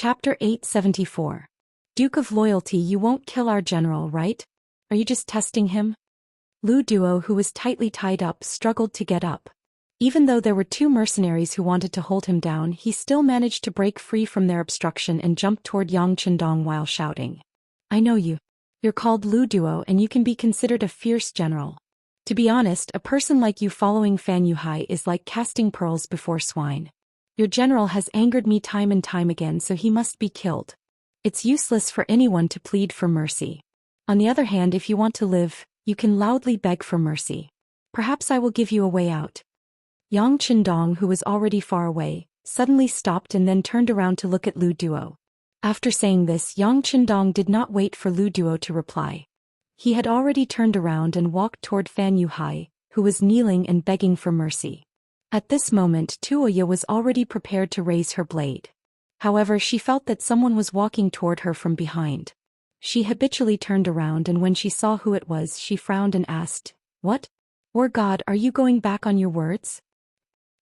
Chapter 874. Duke of Loyalty, you won't kill our general, right? Are you just testing him? Lu Duo, who was tightly tied up, struggled to get up. Even though there were two mercenaries who wanted to hold him down, he still managed to break free from their obstruction and jumped toward Yang Chendong while shouting. I know you. You're called Lu Duo and you can be considered a fierce general. To be honest, a person like you following Fan Yuhai is like casting pearls before swine. Your general has angered me time and time again, so he must be killed. It's useless for anyone to plead for mercy. On the other hand, if you want to live, you can loudly beg for mercy. Perhaps I will give you a way out. Yang Chendong, who was already far away, suddenly stopped and then turned around to look at Lu Duo. After saying this, Yang Chendong did not wait for Lu Duo to reply. He had already turned around and walked toward Fan Yuhai, who was kneeling and begging for mercy. At this moment, Tuoya was already prepared to raise her blade. However, she felt that someone was walking toward her from behind. She habitually turned around, and when she saw who it was, she frowned and asked, "What? Or God, are you going back on your words?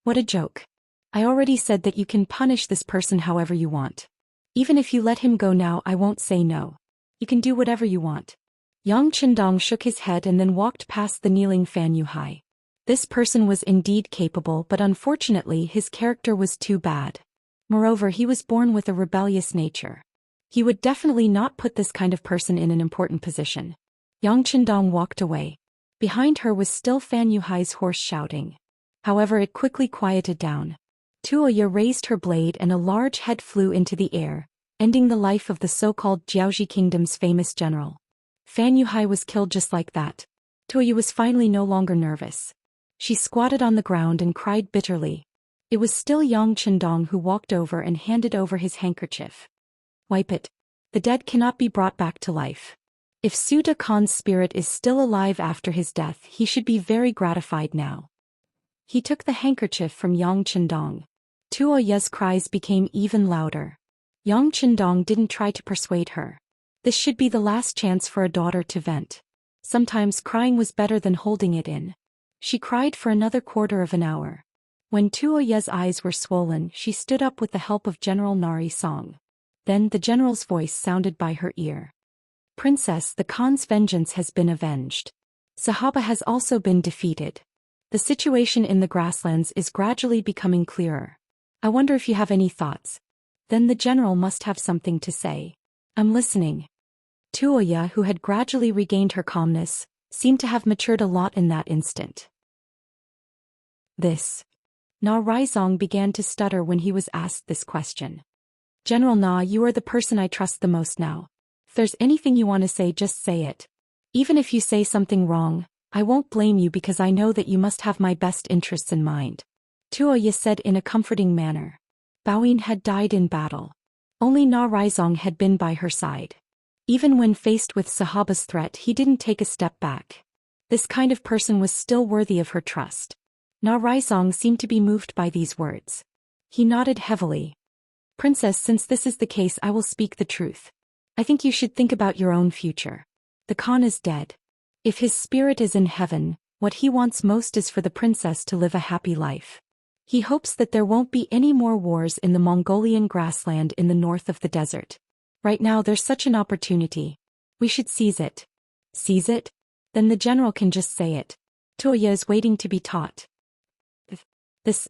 What a joke. I already said that you can punish this person however you want. Even if you let him go now, I won't say no. You can do whatever you want." Yang Chendong shook his head and then walked past the kneeling Fan Yuhai. This person was indeed capable, but unfortunately his character was too bad. Moreover, he was born with a rebellious nature. He would definitely not put this kind of person in an important position. Yang Chendong walked away. Behind her was still Fan Yuhai's horse shouting. However, it quickly quieted down. Tuoya raised her blade and a large head flew into the air, ending the life of the so-called Jiaoji Kingdom's famous general. Fan Yuhai was killed just like that. Tuoya was finally no longer nervous. She squatted on the ground and cried bitterly. It was still Yang Chendong who walked over and handed over his handkerchief. Wipe it. The dead cannot be brought back to life. If Suda Khan's spirit is still alive after his death, he should be very gratified now. He took the handkerchief from Yang Chendong. Tuoya's cries became even louder. Yang Chendong didn't try to persuade her. This should be the last chance for a daughter to vent. Sometimes crying was better than holding it in. She cried for another quarter of an hour. When Tuoya's eyes were swollen, she stood up with the help of General Nari Song. Then the general's voice sounded by her ear. "Princess, the Khan's vengeance has been avenged. Sahaba has also been defeated. The situation in the grasslands is gradually becoming clearer. I wonder if you have any thoughts." Then the general must have something to say. "I'm listening." Tuoya, who had gradually regained her calmness, seemed to have matured a lot in that instant. Na Raizong began to stutter when he was asked this question. "General Na, you are the person I trust the most now. If there's anything you want to say, just say it. Even if you say something wrong, I won't blame you because I know that you must have my best interests in mind." Tuoya said in a comforting manner. Bawin had died in battle. Only Na Raizong had been by her side. Even when faced with Sahaba's threat, he didn't take a step back. This kind of person was still worthy of her trust. Na Raizong seemed to be moved by these words. He nodded heavily. "Princess, since this is the case, I will speak the truth. I think you should think about your own future. The Khan is dead. If his spirit is in heaven, what he wants most is for the princess to live a happy life. He hopes that there won't be any more wars in the Mongolian grassland in the north of the desert. Right now there's such an opportunity. We should seize it." "Seize it? Then the general can just say it. Tuoya is waiting to be taught.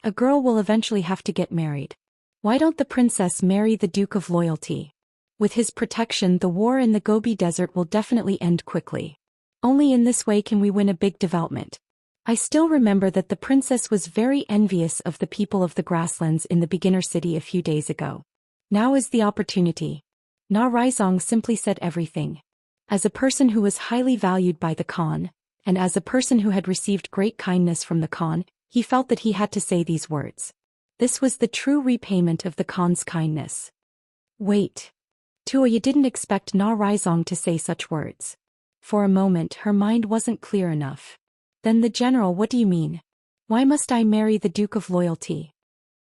A girl will eventually have to get married. Why don't the princess marry the Duke of Loyalty? With his protection, the war in the Gobi Desert will definitely end quickly. Only in this way can we win a big development. I still remember that the princess was very envious of the people of the grasslands in the beginner city a few days ago. Now is the opportunity." Na Raizong simply said everything. As a person who was highly valued by the Khan, and as a person who had received great kindness from the Khan, he felt that he had to say these words. This was the true repayment of the Khan's kindness. Wait. Tuoya didn't expect Na Raizong to say such words. For a moment her mind wasn't clear enough. "Then the general, what do you mean? Why must I marry the Duke of Loyalty?"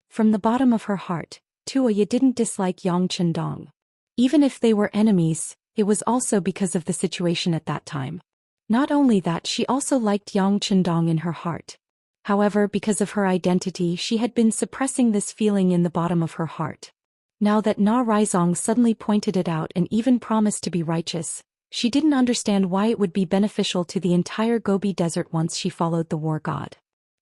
From the bottom of her heart, Tuoya didn't dislike Yang Chendong. Even if they were enemies, it was also because of the situation at that time. Not only that, she also liked Yang Chendong in her heart. However, because of her identity, she had been suppressing this feeling in the bottom of her heart. Now that Na Raizong suddenly pointed it out and even promised to be righteous, she didn't understand why it would be beneficial to the entire Gobi Desert once she followed the war god.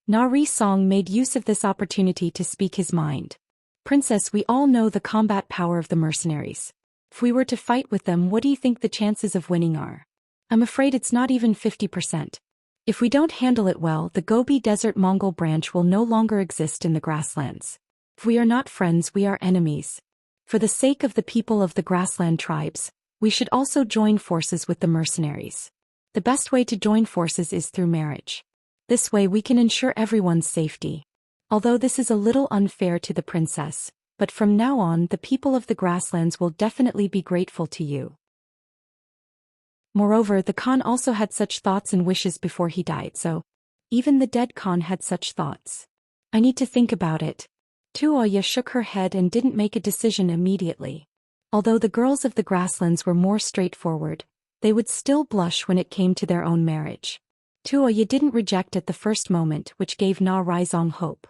Na Raizong made use of this opportunity to speak his mind. Princess, we all know the combat power of the mercenaries. If we were to fight with them, what do you think the chances of winning are? I'm afraid it's not even 50%. If we don't handle it well, the Gobi Desert Mongol branch will no longer exist in the grasslands. If we are not friends, we are enemies. For the sake of the people of the grassland tribes, we should also join forces with the mercenaries. The best way to join forces is through marriage. This way we can ensure everyone's safety. Although this is a little unfair to the princess, but from now on the people of the grasslands will definitely be grateful to you. Moreover, the Khan also had such thoughts and wishes before he died, so even the dead Khan had such thoughts. I need to think about it. Tuoya shook her head and didn't make a decision immediately. Although the girls of the grasslands were more straightforward, they would still blush when it came to their own marriage. Tuoya didn't reject at the first moment, which gave Na Raizong hope.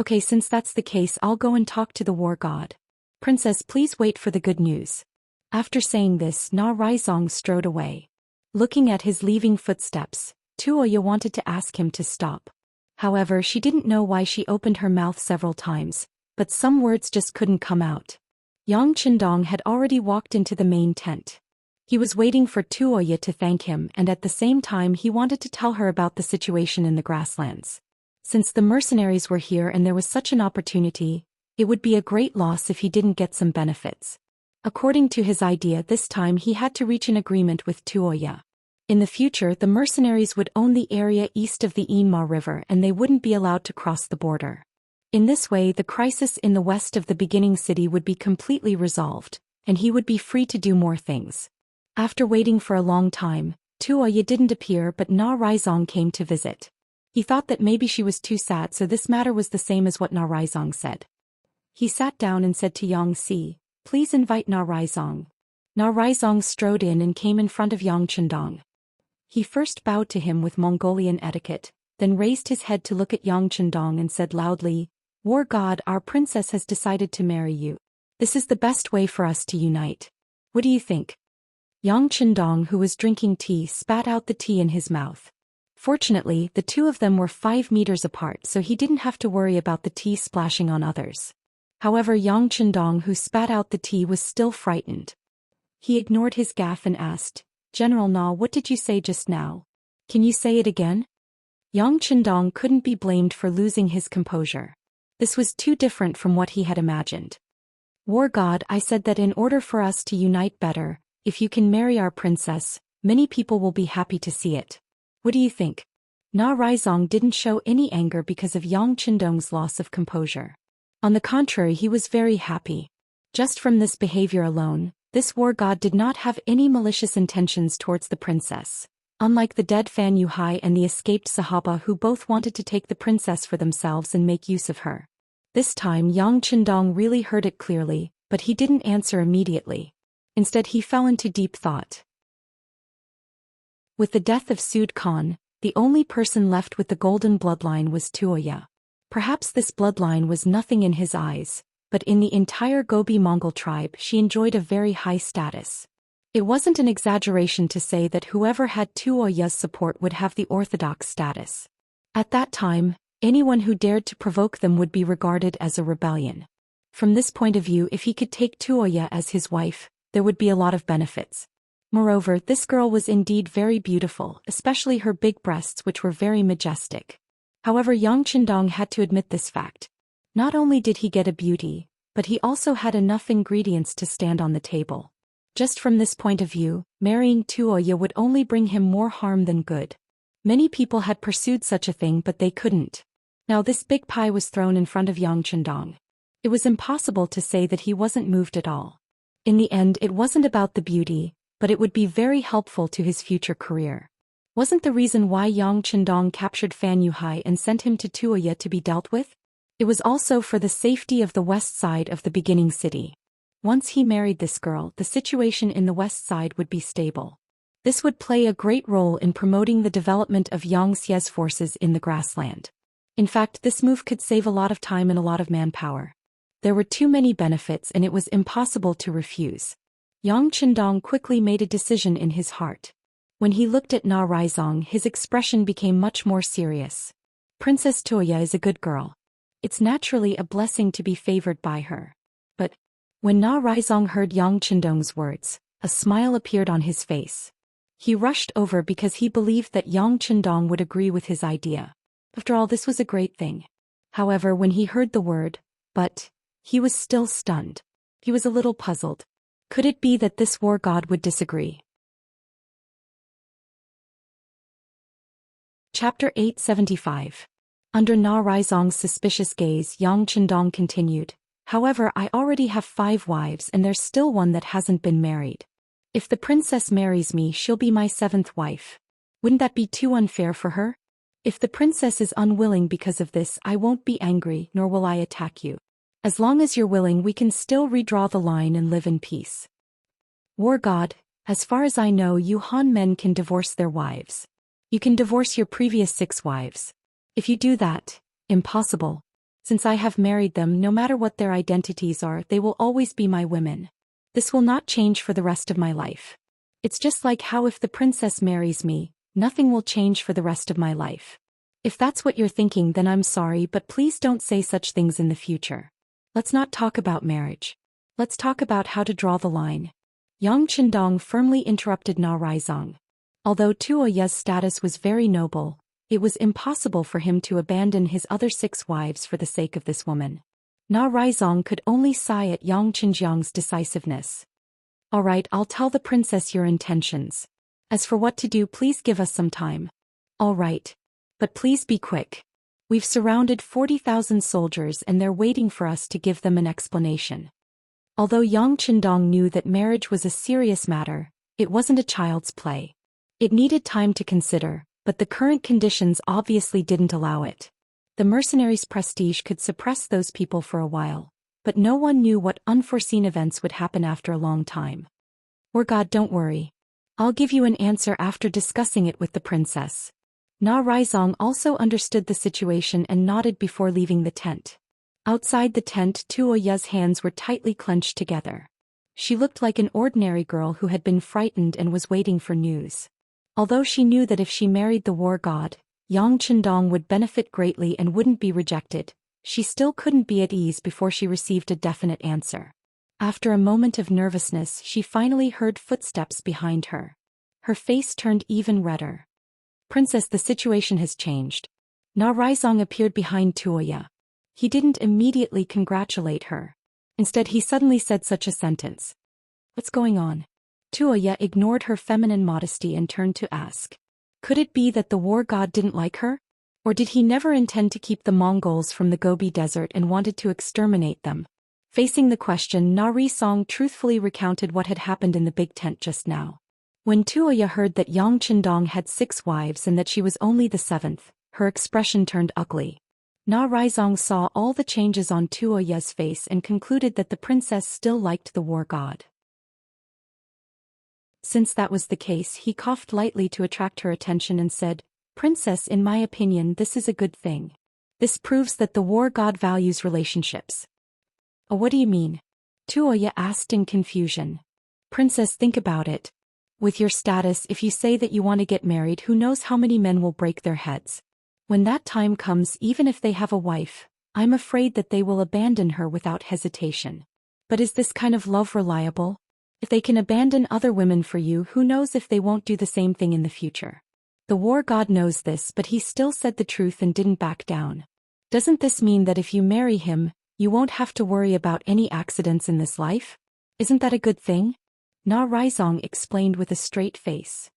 Okay, since that's the case, I'll go and talk to the war god. Princess, please wait for the good news. After saying this, Na Raizong strode away. Looking at his leaving footsteps, Tuoya wanted to ask him to stop. However, she didn't know why. She opened her mouth several times, but some words just couldn't come out. Yang Qindong had already walked into the main tent. He was waiting for Tuoya to thank him, and at the same time he wanted to tell her about the situation in the grasslands. Since the mercenaries were here and there was such an opportunity, it would be a great loss if he didn't get some benefits. According to his idea, this time he had to reach an agreement with Tuoya. In the future, the mercenaries would own the area east of the Inma River and they wouldn't be allowed to cross the border. In this way, the crisis in the west of the beginning city would be completely resolved, and he would be free to do more things. After waiting for a long time, Tuoya didn't appear, but Na Raizong came to visit. He thought that maybe she was too sad, so this matter was the same as what Na Raizong said. He sat down and said to Yang Si, "Please invite Na Raizong." Na Raizong strode in and came in front of Yang Qindong. He first bowed to him with Mongolian etiquette, then raised his head to look at Yang Qindong and said loudly, "War god, our princess has decided to marry you. This is the best way for us to unite. What do you think?" Yang Qindong, who was drinking tea, spat out the tea in his mouth. Fortunately, the two of them were 5 meters apart, so he didn't have to worry about the tea splashing on others. However, Yang Qindong, who spat out the tea, was still frightened. He ignored his gaffe and asked, "General Na, what did you say just now? Can you say it again?" Yang Qindong couldn't be blamed for losing his composure. This was too different from what he had imagined. "War god, I said that in order for us to unite better, if you can marry our princess, many people will be happy to see it. What do you think?" Na Raizong didn't show any anger because of Yang Qindong's loss of composure. On the contrary, he was very happy. Just from this behavior alone, this war god did not have any malicious intentions towards the princess, unlike the dead Fan Yuhai and the escaped Sahaba, who both wanted to take the princess for themselves and make use of her. This time Yang Qindong really heard it clearly, but he didn't answer immediately. Instead, he fell into deep thought. With the death of Sud Khan, the only person left with the golden bloodline was Tuoya. Perhaps this bloodline was nothing in his eyes, but in the entire Gobi Mongol tribe she enjoyed a very high status. It wasn't an exaggeration to say that whoever had Tuoya's support would have the orthodox status. At that time, anyone who dared to provoke them would be regarded as a rebellion. From this point of view, if he could take Tuoya as his wife, there would be a lot of benefits. Moreover, this girl was indeed very beautiful, especially her big breasts, which were very majestic. However, Yang Qindong had to admit this fact. Not only did he get a beauty, but he also had enough ingredients to stand on the table. Just from this point of view, marrying Tuoya would only bring him more harm than good. Many people had pursued such a thing, but they couldn't. Now this big pie was thrown in front of Yang Qindong. It was impossible to say that he wasn't moved at all. In the end, it wasn't about the beauty, but it would be very helpful to his future career. Wasn't the reason why Yang Qindong captured Fan Yuhai and sent him to Tuoya to be dealt with? It was also for the safety of the west side of the beginning city. Once he married this girl, the situation in the west side would be stable. This would play a great role in promoting the development of Xianxia's forces in the grassland. In fact, this move could save a lot of time and a lot of manpower. There were too many benefits and it was impossible to refuse. Yang Qindong quickly made a decision in his heart. When he looked at Na Raizong, his expression became much more serious. Princess Toya is a good girl. It's naturally a blessing to be favored by her. But when Na Raizong heard Yang Qindong's words, a smile appeared on his face. He rushed over because he believed that Yang Qindong would agree with his idea. After all, this was a great thing. However, when he heard the word, but, he was still stunned. He was a little puzzled. Could it be that this war god would disagree? Chapter 875. Under Na Raizong's suspicious gaze, Yang Qindong continued, "However, I already have 5 wives and there's still one that hasn't been married. If the princess marries me, she'll be my 7th wife. Wouldn't that be too unfair for her? If the princess is unwilling because of this, I won't be angry, nor will I attack you. As long as you're willing, we can still redraw the line and live in peace." War god, as far as I know, you Han men can divorce their wives. You can divorce your previous 6 wives. If you do that, impossible. Since I have married them, no matter what their identities are, they will always be my women. This will not change for the rest of my life. It's just like how if the princess marries me, nothing will change for the rest of my life. If that's what you're thinking, then I'm sorry, but please don't say such things in the future. Let's not talk about marriage. Let's talk about how to draw the line. Yang Qindong firmly interrupted Na Raizong. Although Tuoya's status was very noble, it was impossible for him to abandon his other 6 wives for the sake of this woman. Na Raizong could only sigh at Yang Qinjiang's decisiveness. "All right, I'll tell the princess your intentions. As for what to do, please give us some time." "All right. But please be quick. We've surrounded 40,000 soldiers and they're waiting for us to give them an explanation." Although Yang Qindong knew that marriage was a serious matter, it wasn't a child's play. It needed time to consider, but the current conditions obviously didn't allow it. The mercenaries' prestige could suppress those people for a while, but no one knew what unforeseen events would happen after a long time. "War god, don't worry. I'll give you an answer after discussing it with the princess." Na Raizong also understood the situation and nodded before leaving the tent. Outside the tent, Tuoya's hands were tightly clenched together. She looked like an ordinary girl who had been frightened and was waiting for news. Although she knew that if she married the war god, Yang Qindong would benefit greatly and wouldn't be rejected, she still couldn't be at ease before she received a definite answer. After a moment of nervousness, she finally heard footsteps behind her. Her face turned even redder. "Princess, the situation has changed." Na Raizong appeared behind Tuoya. He didn't immediately congratulate her. Instead, he suddenly said such a sentence. "What's going on?" Tuoya ignored her feminine modesty and turned to ask. Could it be that the war god didn't like her? Or did he never intend to keep the Mongols from the Gobi Desert and wanted to exterminate them? Facing the question, Na Raizong truthfully recounted what had happened in the big tent just now. When Tuoya heard that Yang Qindong had 6 wives and that she was only the 7th, her expression turned ugly. Na Raizong saw all the changes on Tuoya's face and concluded that the princess still liked the war god. Since that was the case, he coughed lightly to attract her attention and said, "Princess, in my opinion, this is a good thing. This proves that the war god values relationships." "Oh, what do you mean?" Tuoya asked in confusion. "Princess, think about it. With your status, if you say that you want to get married, who knows how many men will break their heads. When that time comes, even if they have a wife, I'm afraid that they will abandon her without hesitation. But is this kind of love reliable? If they can abandon other women for you, who knows if they won't do the same thing in the future?" The war god knows this, but he still said the truth and didn't back down. "Doesn't this mean that if you marry him, you won't have to worry about any accidents in this life? Isn't that a good thing?" Na Raizong explained with a straight face.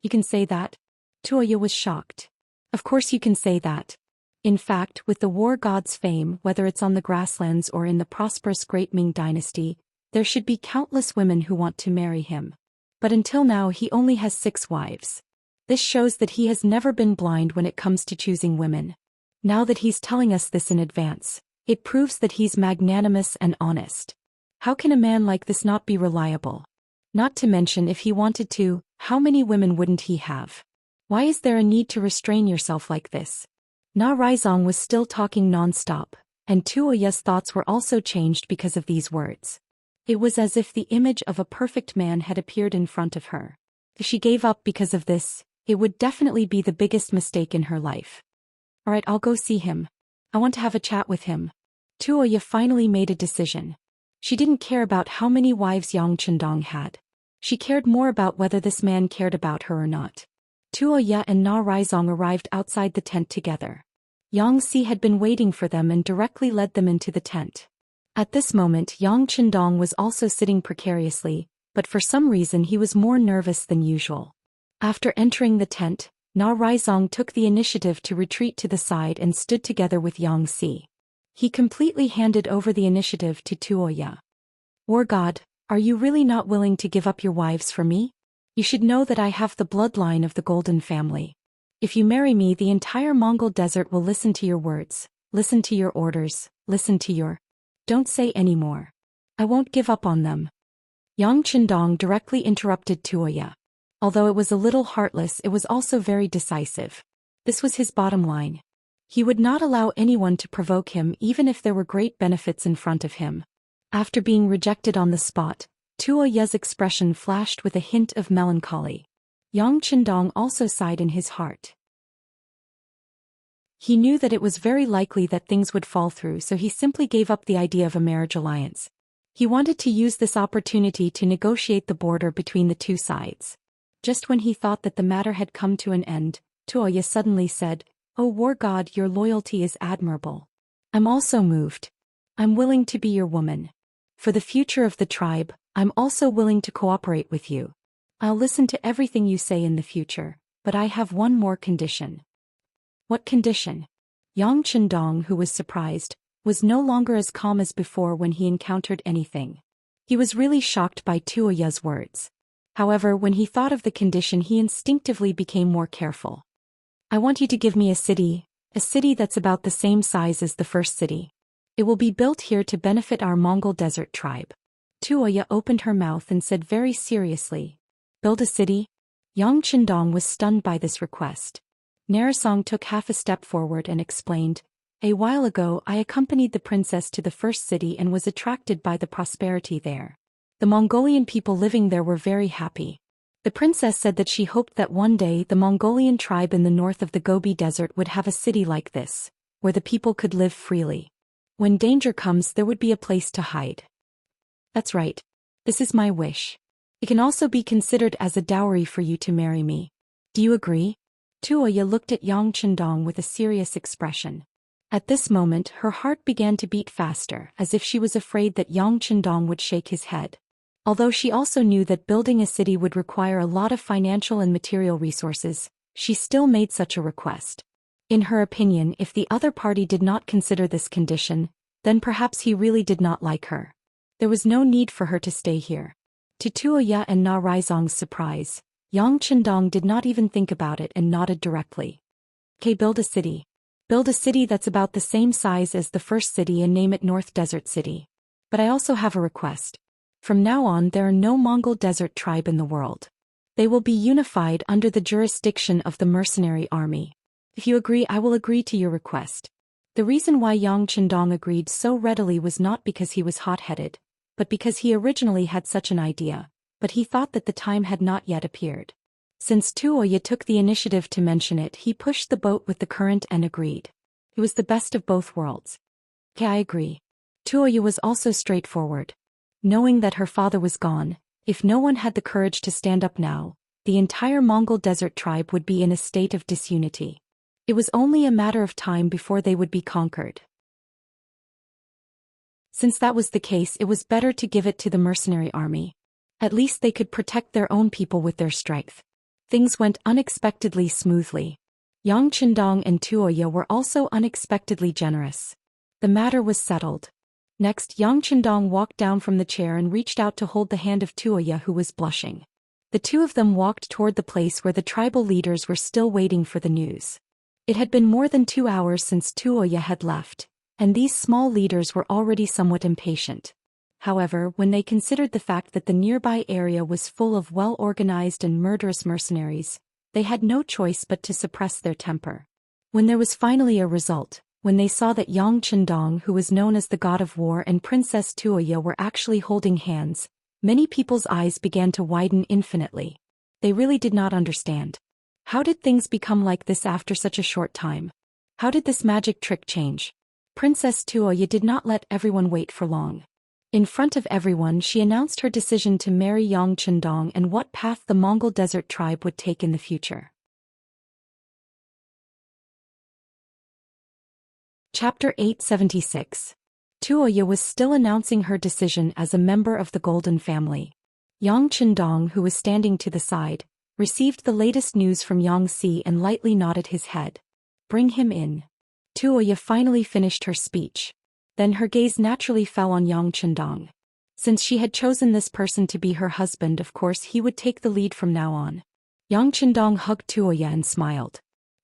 "You can say that?" Tuoya was shocked. "Of course you can say that. In fact, with the war god's fame, whether it's on the grasslands or in the prosperous Great Ming dynasty, there should be countless women who want to marry him. But until now he only has 6 wives. This shows that he has never been blind when it comes to choosing women. Now that he's telling us this in advance, it proves that he's magnanimous and honest. How can a man like this not be reliable? Not to mention, if he wanted to, how many women wouldn't he have? Why is there a need to restrain yourself like this?" Na Raizong was still talking non-stop, And Tuoya's thoughts were also changed because of these words. It was as if the image of a perfect man had appeared in front of her. If she gave up because of this, it would definitely be the biggest mistake in her life. Alright, I'll go see him. I want to have a chat with him. Tuoya finally made a decision. She didn't care about how many wives Yang Chendong had. She cared more about whether this man cared about her or not. Tuoya and Na Raizong arrived outside the tent together. Yang Si had been waiting for them and directly led them into the tent. At this moment Yang Chendong was also sitting precariously, but for some reason he was more nervous than usual. After entering the tent, Na Raizong took the initiative to retreat to the side and stood together with Yang Si. He completely handed over the initiative to Tuoya. War God, are you really not willing to give up your wives for me? You should know that I have the bloodline of the Golden family. If you marry me, the entire Mongol desert will listen to your words, listen to your orders, listen to your... Don't say any more. I won't give up on them. Yang Chendong directly interrupted Tuoya. Although it was a little heartless, it was also very decisive. This was his bottom line. He would not allow anyone to provoke him even if there were great benefits in front of him. After being rejected on the spot, Tuoya's expression flashed with a hint of melancholy. Yang Chendong also sighed in his heart. He knew that it was very likely that things would fall through, so he simply gave up the idea of a marriage alliance. He wanted to use this opportunity to negotiate the border between the two sides. Just when he thought that the matter had come to an end, Tuoya suddenly said, "Oh war god, your loyalty is admirable. I'm also moved. I'm willing to be your woman. For the future of the tribe, I'm also willing to cooperate with you. I'll listen to everything you say in the future, but I have one more condition." What condition? Yang Chendong, who was surprised, was no longer as calm as before when he encountered anything. He was really shocked by Tuoya's words. However, when he thought of the condition, he instinctively became more careful. I want you to give me a city that's about the same size as the first city. It will be built here to benefit our Mongol desert tribe. Tuoya opened her mouth and said very seriously, "Build a city?" Yang Chendong was stunned by this request. Narisong took half a step forward and explained, "A while ago I accompanied the princess to the first city and was attracted by the prosperity there. The Mongolian people living there were very happy. The princess said that she hoped that one day the Mongolian tribe in the north of the Gobi Desert would have a city like this, where the people could live freely. When danger comes, there would be a place to hide." That's right. This is my wish. It can also be considered as a dowry for you to marry me. Do you agree? Tuoya looked at Yang Chendong with a serious expression. At this moment her heart began to beat faster, as if she was afraid that Yang Chendong would shake his head. Although she also knew that building a city would require a lot of financial and material resources, she still made such a request. In her opinion, if the other party did not consider this condition, then perhaps he really did not like her. There was no need for her to stay here. To Tuoya and Na Raizong's surprise, Yang Chendong did not even think about it and nodded directly. "Okay, build a city. Build a city that's about the same size as the first city and name it North Desert City. But I also have a request. From now on there are no Mongol desert tribe in the world. They will be unified under the jurisdiction of the mercenary army. If you agree, I will agree to your request." The reason why Yang Chendong agreed so readily was not because he was hot-headed, but because he originally had such an idea, but he thought that the time had not yet appeared. Since Tuoya took the initiative to mention it, he pushed the boat with the current and agreed. It was the best of both worlds. "Okay, I agree." Tuoya was also straightforward. Knowing that her father was gone, if no one had the courage to stand up now, the entire Mongol desert tribe would be in a state of disunity. It was only a matter of time before they would be conquered. Since that was the case, it was better to give it to the mercenary army. At least they could protect their own people with their strength. Things went unexpectedly smoothly. Yang Chendong and Tuoya were also unexpectedly generous. The matter was settled. Next, Yang Chendong walked down from the chair and reached out to hold the hand of Tuoya, who was blushing. The two of them walked toward the place where the tribal leaders were still waiting for the news. It had been more than 2 hours since Tuoya had left, and these small leaders were already somewhat impatient. However, when they considered the fact that the nearby area was full of well-organized and murderous mercenaries, they had no choice but to suppress their temper. When there was finally a result, When they saw that Yang Chendong, who was known as the god of war, and Princess Tuoya were actually holding hands, many people's eyes began to widen infinitely. They really did not understand. How did things become like this after such a short time? How did this magic trick change? Princess Tuoya did not let everyone wait for long. In front of everyone, she announced her decision to marry Yang Chendong and what path the Mongol desert tribe would take in the future. Chapter 876. Tuoya was still announcing her decision as a member of the Golden family. Yang Chendong, who was standing to the side, received the latest news from Xianxia and lightly nodded his head. Bring him in. Tuoya finally finished her speech. Then her gaze naturally fell on Yang Chendong. Since she had chosen this person to be her husband, of course he would take the lead from now on. Yang Chendong hugged Tuoya and smiled.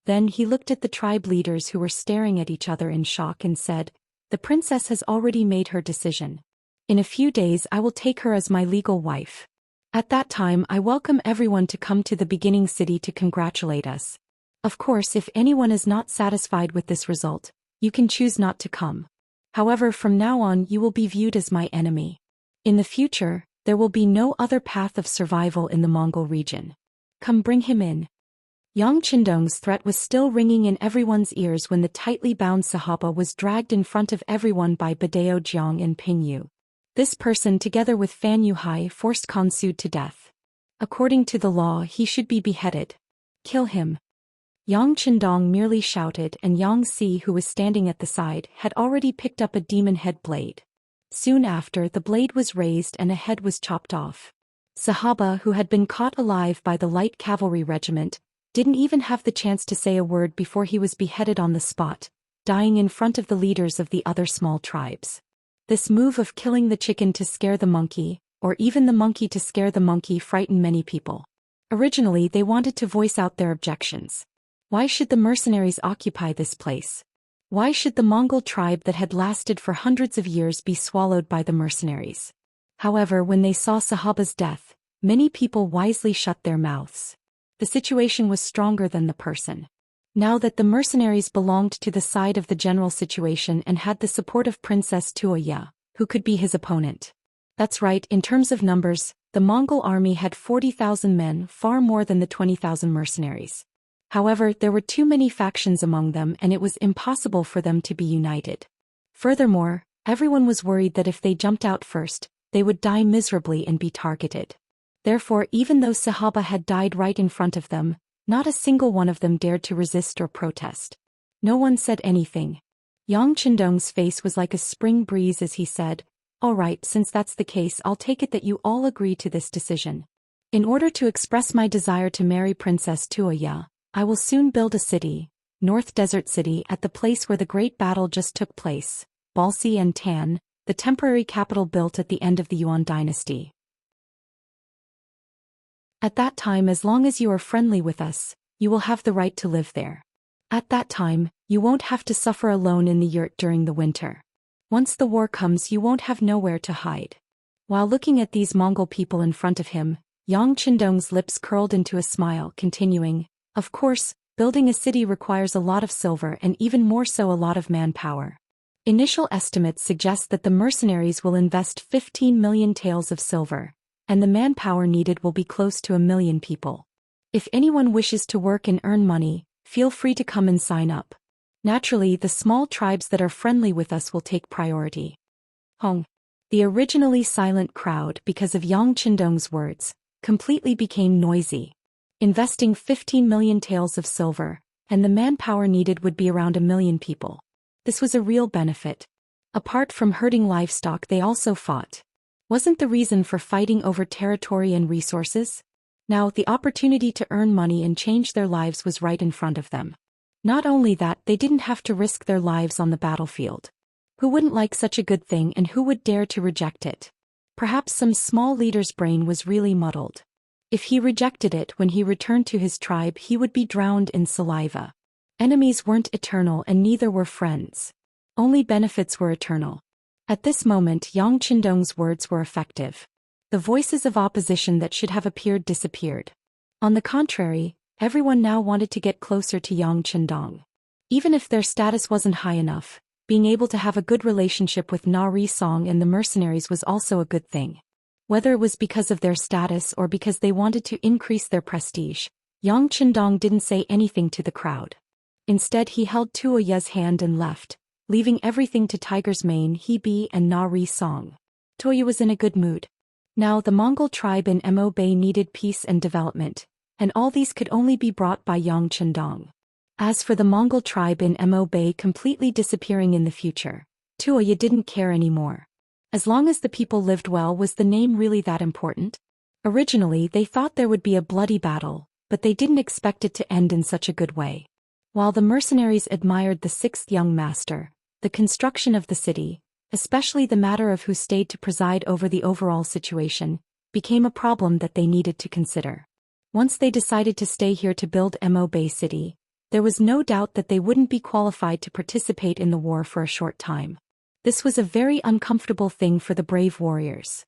Then he looked at the tribe leaders who were staring at each other in shock and said, "The princess has already made her decision. In a few days I will take her as my legal wife. At that time I welcome everyone to come to the beginning city to congratulate us. Of course, if anyone is not satisfied with this result, you can choose not to come. However, from now on you will be viewed as my enemy. In the future, there will be no other path of survival in the Mongol region. Come, bring him in." Yang Chendong's threat was still ringing in everyone's ears when the tightly bound Sahaba was dragged in front of everyone by Badao Jiang and Ping Yu. This person, together with Fan Yuhai, forced Khonsu to death. According to the law, he should be beheaded. Kill him. Yang Chendong merely shouted, and Yang Si, who was standing at the side, had already picked up a demon head blade. Soon after, the blade was raised and a head was chopped off. Sahaba, who had been caught alive by the light cavalry regiment, didn't even have the chance to say a word before he was beheaded on the spot, dying in front of the leaders of the other small tribes. This move of killing the chicken to scare the monkey, or even the monkey to scare the monkey, frightened many people. Originally, they wanted to voice out their objections. Why should the mercenaries occupy this place? Why should the Mongol tribe that had lasted for hundreds of years be swallowed by the mercenaries? However, when they saw Sahaba's death, many people wisely shut their mouths. The situation was stronger than the person. Now that the mercenaries belonged to the side of the general situation and had the support of Princess Tuoya, who could be his opponent? That's right, in terms of numbers, the Mongol army had 40,000 men, far more than the 20,000 mercenaries. However, there were too many factions among them and it was impossible for them to be united. Furthermore, everyone was worried that if they jumped out first, they would die miserably and be targeted. Therefore, even though Sahaba had died right in front of them, not a single one of them dared to resist or protest. No one said anything. Yang Chendong's face was like a spring breeze as he said, "All right, since that's the case, I'll take it that you all agree to this decision. In order to express my desire to marry Princess Tuoya, I will soon build a city, North Desert City, at the place where the great battle just took place, Balsi and Tan, the temporary capital built at the end of the Yuan dynasty. At that time, as long as you are friendly with us, you will have the right to live there. At that time, you won't have to suffer alone in the yurt during the winter. Once the war comes, you won't have nowhere to hide." While looking at these Mongol people in front of him, Yang Chendong's lips curled into a smile, continuing, "Of course, building a city requires a lot of silver and even more so a lot of manpower. Initial estimates suggest that the mercenaries will invest 15 million taels of silver, and the manpower needed will be close to 1 million people. If anyone wishes to work and earn money, feel free to come and sign up. Naturally, the small tribes that are friendly with us will take priority." Hong. The originally silent crowd, because of Yang Chendong's words, completely became noisy. Investing 15 million taels of silver, and the manpower needed would be around 1 million people. This was a real benefit. Apart from herding livestock, they also fought. Wasn't the reason for fighting over territory and resources? Now, the opportunity to earn money and change their lives was right in front of them. Not only that, they didn't have to risk their lives on the battlefield. Who wouldn't like such a good thing, and who would dare to reject it? Perhaps some small leader's brain was really muddled. If he rejected it when he returned to his tribe, he would be drowned in saliva. Enemies weren't eternal and neither were friends. Only benefits were eternal. At this moment, Yang Chendong's words were effective. The voices of opposition that should have appeared disappeared. On the contrary, everyone now wanted to get closer to Yang Chendong. Even if their status wasn't high enough, being able to have a good relationship with Na Ri Song and the mercenaries was also a good thing. Whether it was because of their status or because they wanted to increase their prestige, Yang Qindong didn't say anything to the crowd. Instead he held Tuoya's hand and left, leaving everything to Tiger's Mane, Hebe and Na Ri Song. Tuoya was in a good mood. Now the Mongol tribe in Mo Bay needed peace and development, and all these could only be brought by Yang Qindong. As for the Mongol tribe in Mo Bay completely disappearing in the future, Tuoya didn't care anymore. As long as the people lived well, was the name really that important? Originally they thought there would be a bloody battle, but they didn't expect it to end in such a good way. While the mercenaries admired the sixth young master, the construction of the city, especially the matter of who stayed to preside over the overall situation, became a problem that they needed to consider. Once they decided to stay here to build Mo Bay City, there was no doubt that they wouldn't be qualified to participate in the war for a short time. This was a very uncomfortable thing for the brave warriors.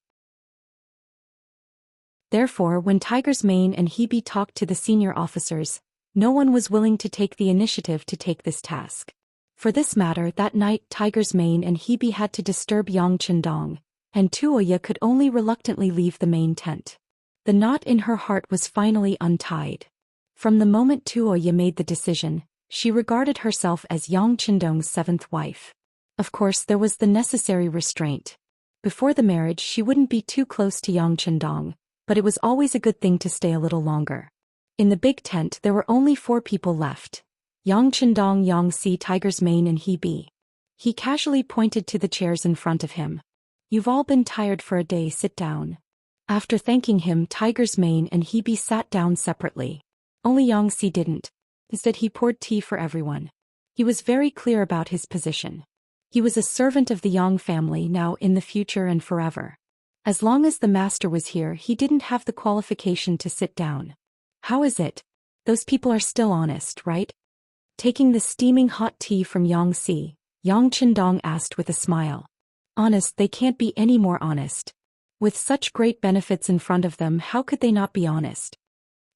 Therefore, when Tiger's Mane and Hebe talked to the senior officers, no one was willing to take the initiative to take this task. For this matter, that night Tiger's Mane and Hebe had to disturb Yang Qindong, and Tuoya could only reluctantly leave the main tent. The knot in her heart was finally untied. From the moment Tuoya made the decision, she regarded herself as Yang Qindong's seventh wife. Of course there was the necessary restraint. Before the marriage she wouldn't be too close to Yang Qindong, but it was always a good thing to stay a little longer. In the big tent there were only 4 people left: Yang Qindong, Yang Si, Tiger's Mane and Hebe. He casually pointed to the chairs in front of him. "You've all been tired for a day, sit down." After thanking him, Tiger's Mane and Hebe sat down separately. Only Yang Si didn't. Instead he poured tea for everyone. He was very clear about his position. He was a servant of the Yang family now, in the future and forever. As long as the master was here he didn't have the qualification to sit down. "How is it? Those people are still honest, right?" Taking the steaming hot tea from Yang Si, Yang Qindong asked with a smile. "Honest, they can't be any more honest. With such great benefits in front of them, how could they not be honest?"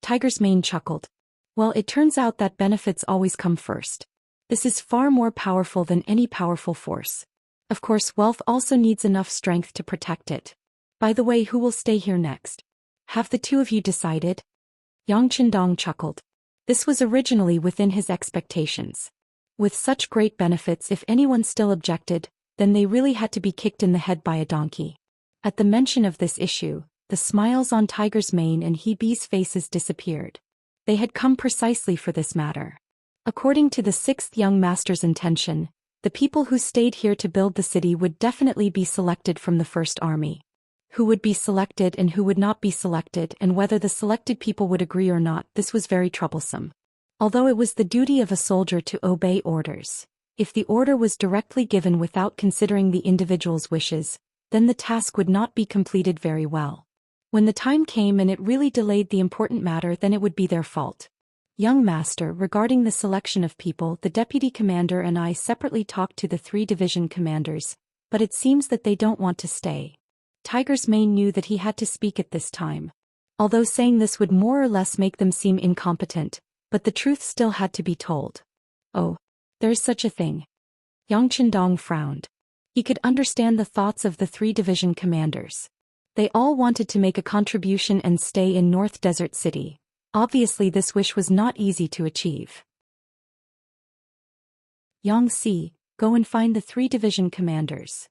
Tiger's Mane chuckled. "Well, it turns out that benefits always come first. This is far more powerful than any powerful force. Of course, wealth also needs enough strength to protect it. By the way, who will stay here next? Have the 2 of you decided?" Yang Qindong chuckled. This was originally within his expectations. With such great benefits, if anyone still objected, then they really had to be kicked in the head by a donkey. At the mention of this issue, the smiles on Tiger's Mane and Hebe's faces disappeared. They had come precisely for this matter. According to the 6th young master's intention, the people who stayed here to build the city would definitely be selected from the first army. Who would be selected and who would not be selected, and whether the selected people would agree or not, this was very troublesome. Although it was the duty of a soldier to obey orders, if the order was directly given without considering the individual's wishes, then the task would not be completed very well. When the time came and it really delayed the important matter, then it would be their fault. "Young master, regarding the selection of people, the deputy commander and I separately talked to the 3 division commanders, but it seems that they don't want to stay." Tiger's Mane knew that he had to speak at this time. Although saying this would more or less make them seem incompetent, but the truth still had to be told. "Oh, there is such a thing." Yang Qindong frowned. He could understand the thoughts of the 3 division commanders. They all wanted to make a contribution and stay in North Desert City. Obviously this wish was not easy to achieve. "Yang Si, go and find the 3 division commanders."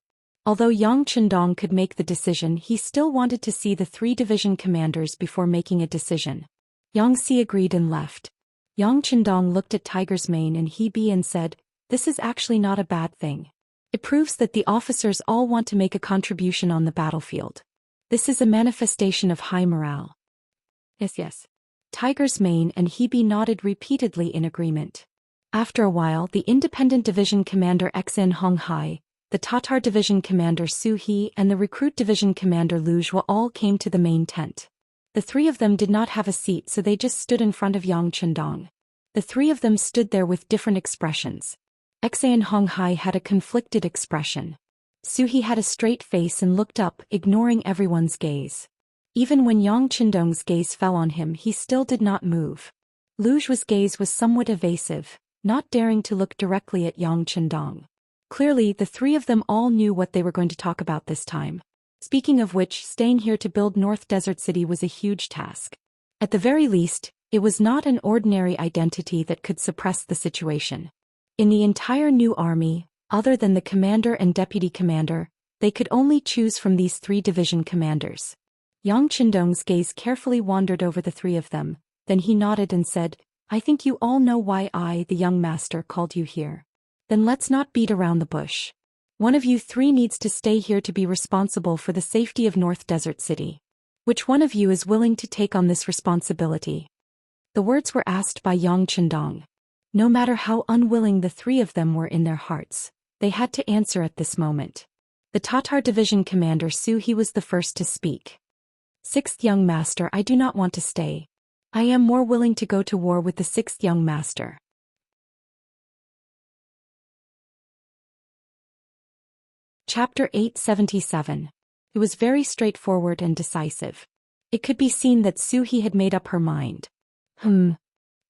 Although Yang Qindong could make the decision, he still wanted to see the 3 division commanders before making a decision. Yang Si agreed and left. Yang Qindong looked at Tiger's Mane and Hebe and said, "This is actually not a bad thing. It proves that the officers all want to make a contribution on the battlefield. This is a manifestation of high morale." Yes. Tiger's Mane and Hebe nodded repeatedly in agreement. After a while, the Independent Division Commander Xin Honghai, the Tatar Division Commander Su He and the Recruit Division Commander Lu Zhou all came to the main tent. The 3 of them did not have a seat, so they just stood in front of Yang Qindong. The 3 of them stood there with different expressions. Xin Honghai had a conflicted expression. Su He had a straight face and looked up, ignoring everyone's gaze. Even when Yang Qindong's gaze fell on him, he still did not move. Lu Zhou's gaze was somewhat evasive, not daring to look directly at Yang Chendong. Clearly, the three of them all knew what they were going to talk about this time. Speaking of which, staying here to build North Desert City was a huge task. At the very least, it was not an ordinary identity that could suppress the situation. In the entire new army, other than the commander and deputy commander, they could only choose from these three division commanders. Yang Chendong's gaze carefully wandered over the three of them, then he nodded and said, "I think you all know why I, the young master, called you here. Then let's not beat around the bush. One of you three needs to stay here to be responsible for the safety of North Desert City. Which one of you is willing to take on this responsibility?" The words were asked by Yang Chendong. No matter how unwilling the three of them were in their hearts, they had to answer at this moment. The Tatar division commander Su He was the first to speak. "Sixth young master, I do not want to stay. I am more willing to go to war with the sixth young master." Chapter 877. It was very straightforward and decisive. It could be seen that Su He had made up her mind.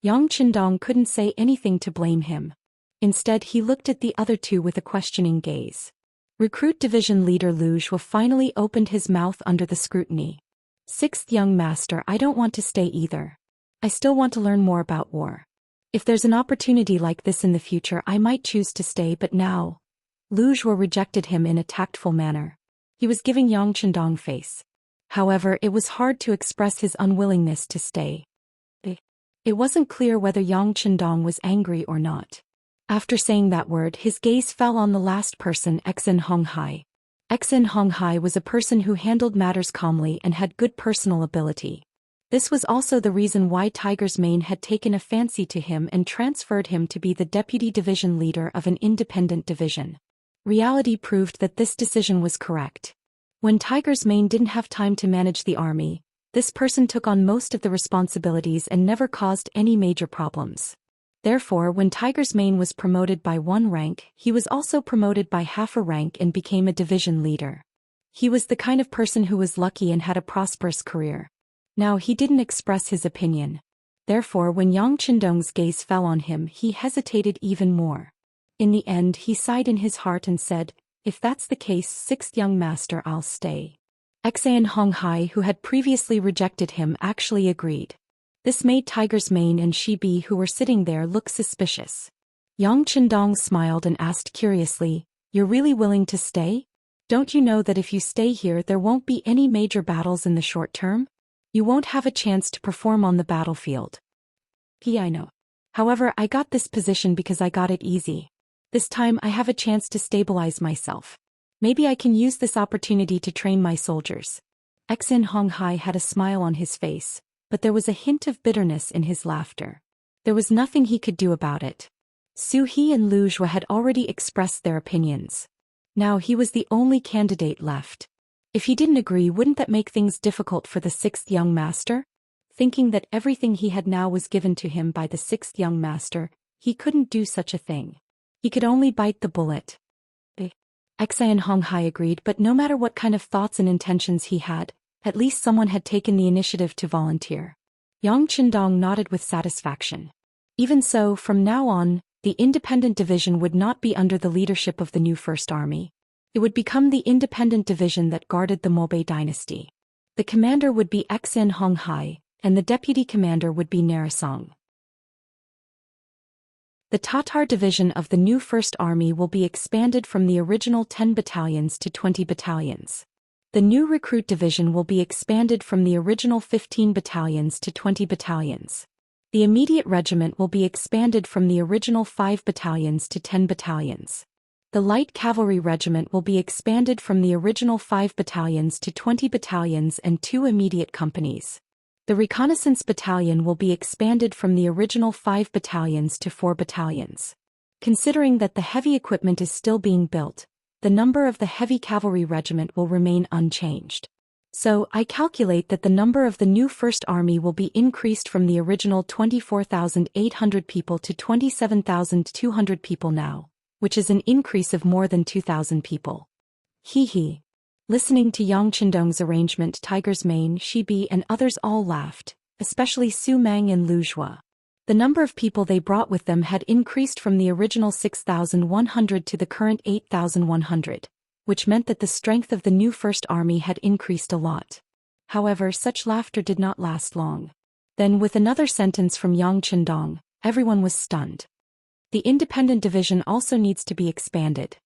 Yang Chendong couldn't say anything to blame him. Instead, he looked at the other two with a questioning gaze. Recruit Division Leader Lu Zhuo finally opened his mouth under the scrutiny. "Sixth young master, I don't want to stay either. I still want to learn more about war. If there's an opportunity like this in the future, I might choose to stay, but now..." Lu Zhuo rejected him in a tactful manner. He was giving Yang Chendong face. However, it was hard to express his unwillingness to stay. It wasn't clear whether Yang Chendong was angry or not. After saying that word, his gaze fell on the last person, Xin Honghai. Xin Honghai was a person who handled matters calmly and had good personal ability. This was also the reason why Tiger's Mane had taken a fancy to him and transferred him to be the deputy division leader of an independent division. Reality proved that this decision was correct. When Tiger's Mane didn't have time to manage the army, this person took on most of the responsibilities and never caused any major problems. Therefore, when Tiger's Mane was promoted by one rank, he was also promoted by half a rank and became a division leader. He was the kind of person who was lucky and had a prosperous career. Now he didn't express his opinion. Therefore, when Yang Chendong's gaze fell on him, he hesitated even more. In the end, he sighed in his heart and said, "If that's the case, sixth young master, I'll stay." Xin Honghai, who had previously rejected him, actually agreed. This made Tiger's Mane and Shibi, who were sitting there, look suspicious. Yang Chendong smiled and asked curiously, "You're really willing to stay? Don't you know that if you stay here there won't be any major battles in the short term? You won't have a chance to perform on the battlefield." I know. However, I got this position because I got it easy. This time I have a chance to stabilize myself. Maybe I can use this opportunity to train my soldiers." Xin Honghai had a smile on his face, but there was a hint of bitterness in his laughter. There was nothing he could do about it. Su He and Lu Zhuo had already expressed their opinions. Now he was the only candidate left. If he didn't agree, wouldn't that make things difficult for the sixth young master? Thinking that everything he had now was given to him by the sixth young master, he couldn't do such a thing. He could only bite the bullet. Xin Honghai agreed, but no matter what kind of thoughts and intentions he had, at least someone had taken the initiative to volunteer. Yang Chendong nodded with satisfaction. Even so, from now on, the independent division would not be under the leadership of the new First Army. It would become the independent division that guarded the Mobe dynasty. The commander would be Xin Honghai, and the deputy commander would be Narisong. The Tatar division of the new First Army will be expanded from the original 10 battalions to 20 battalions. The new recruit division will be expanded from the original 15 battalions to 20 battalions. The immediate regiment will be expanded from the original 5 battalions to 10 battalions. The light cavalry regiment will be expanded from the original 5 battalions to 20 battalions and 2 immediate companies. The reconnaissance battalion will be expanded from the original 5 battalions to 4 battalions. Considering that the heavy equipment is still being built, the number of the heavy cavalry regiment will remain unchanged. So, I calculate that the number of the new First Army will be increased from the original 24,800 people to 27,200 people now, which is an increase of more than 2,000 people. Hee. Listening to Yang Chendong's arrangement, Tiger's Mane, Shibi and others all laughed, especially Su Mang and Lu Zhuo. The number of people they brought with them had increased from the original 6,100 to the current 8,100, which meant that the strength of the new First Army had increased a lot. However, such laughter did not last long. Then, with another sentence from Yang Qindong, everyone was stunned. The independent division also needs to be expanded.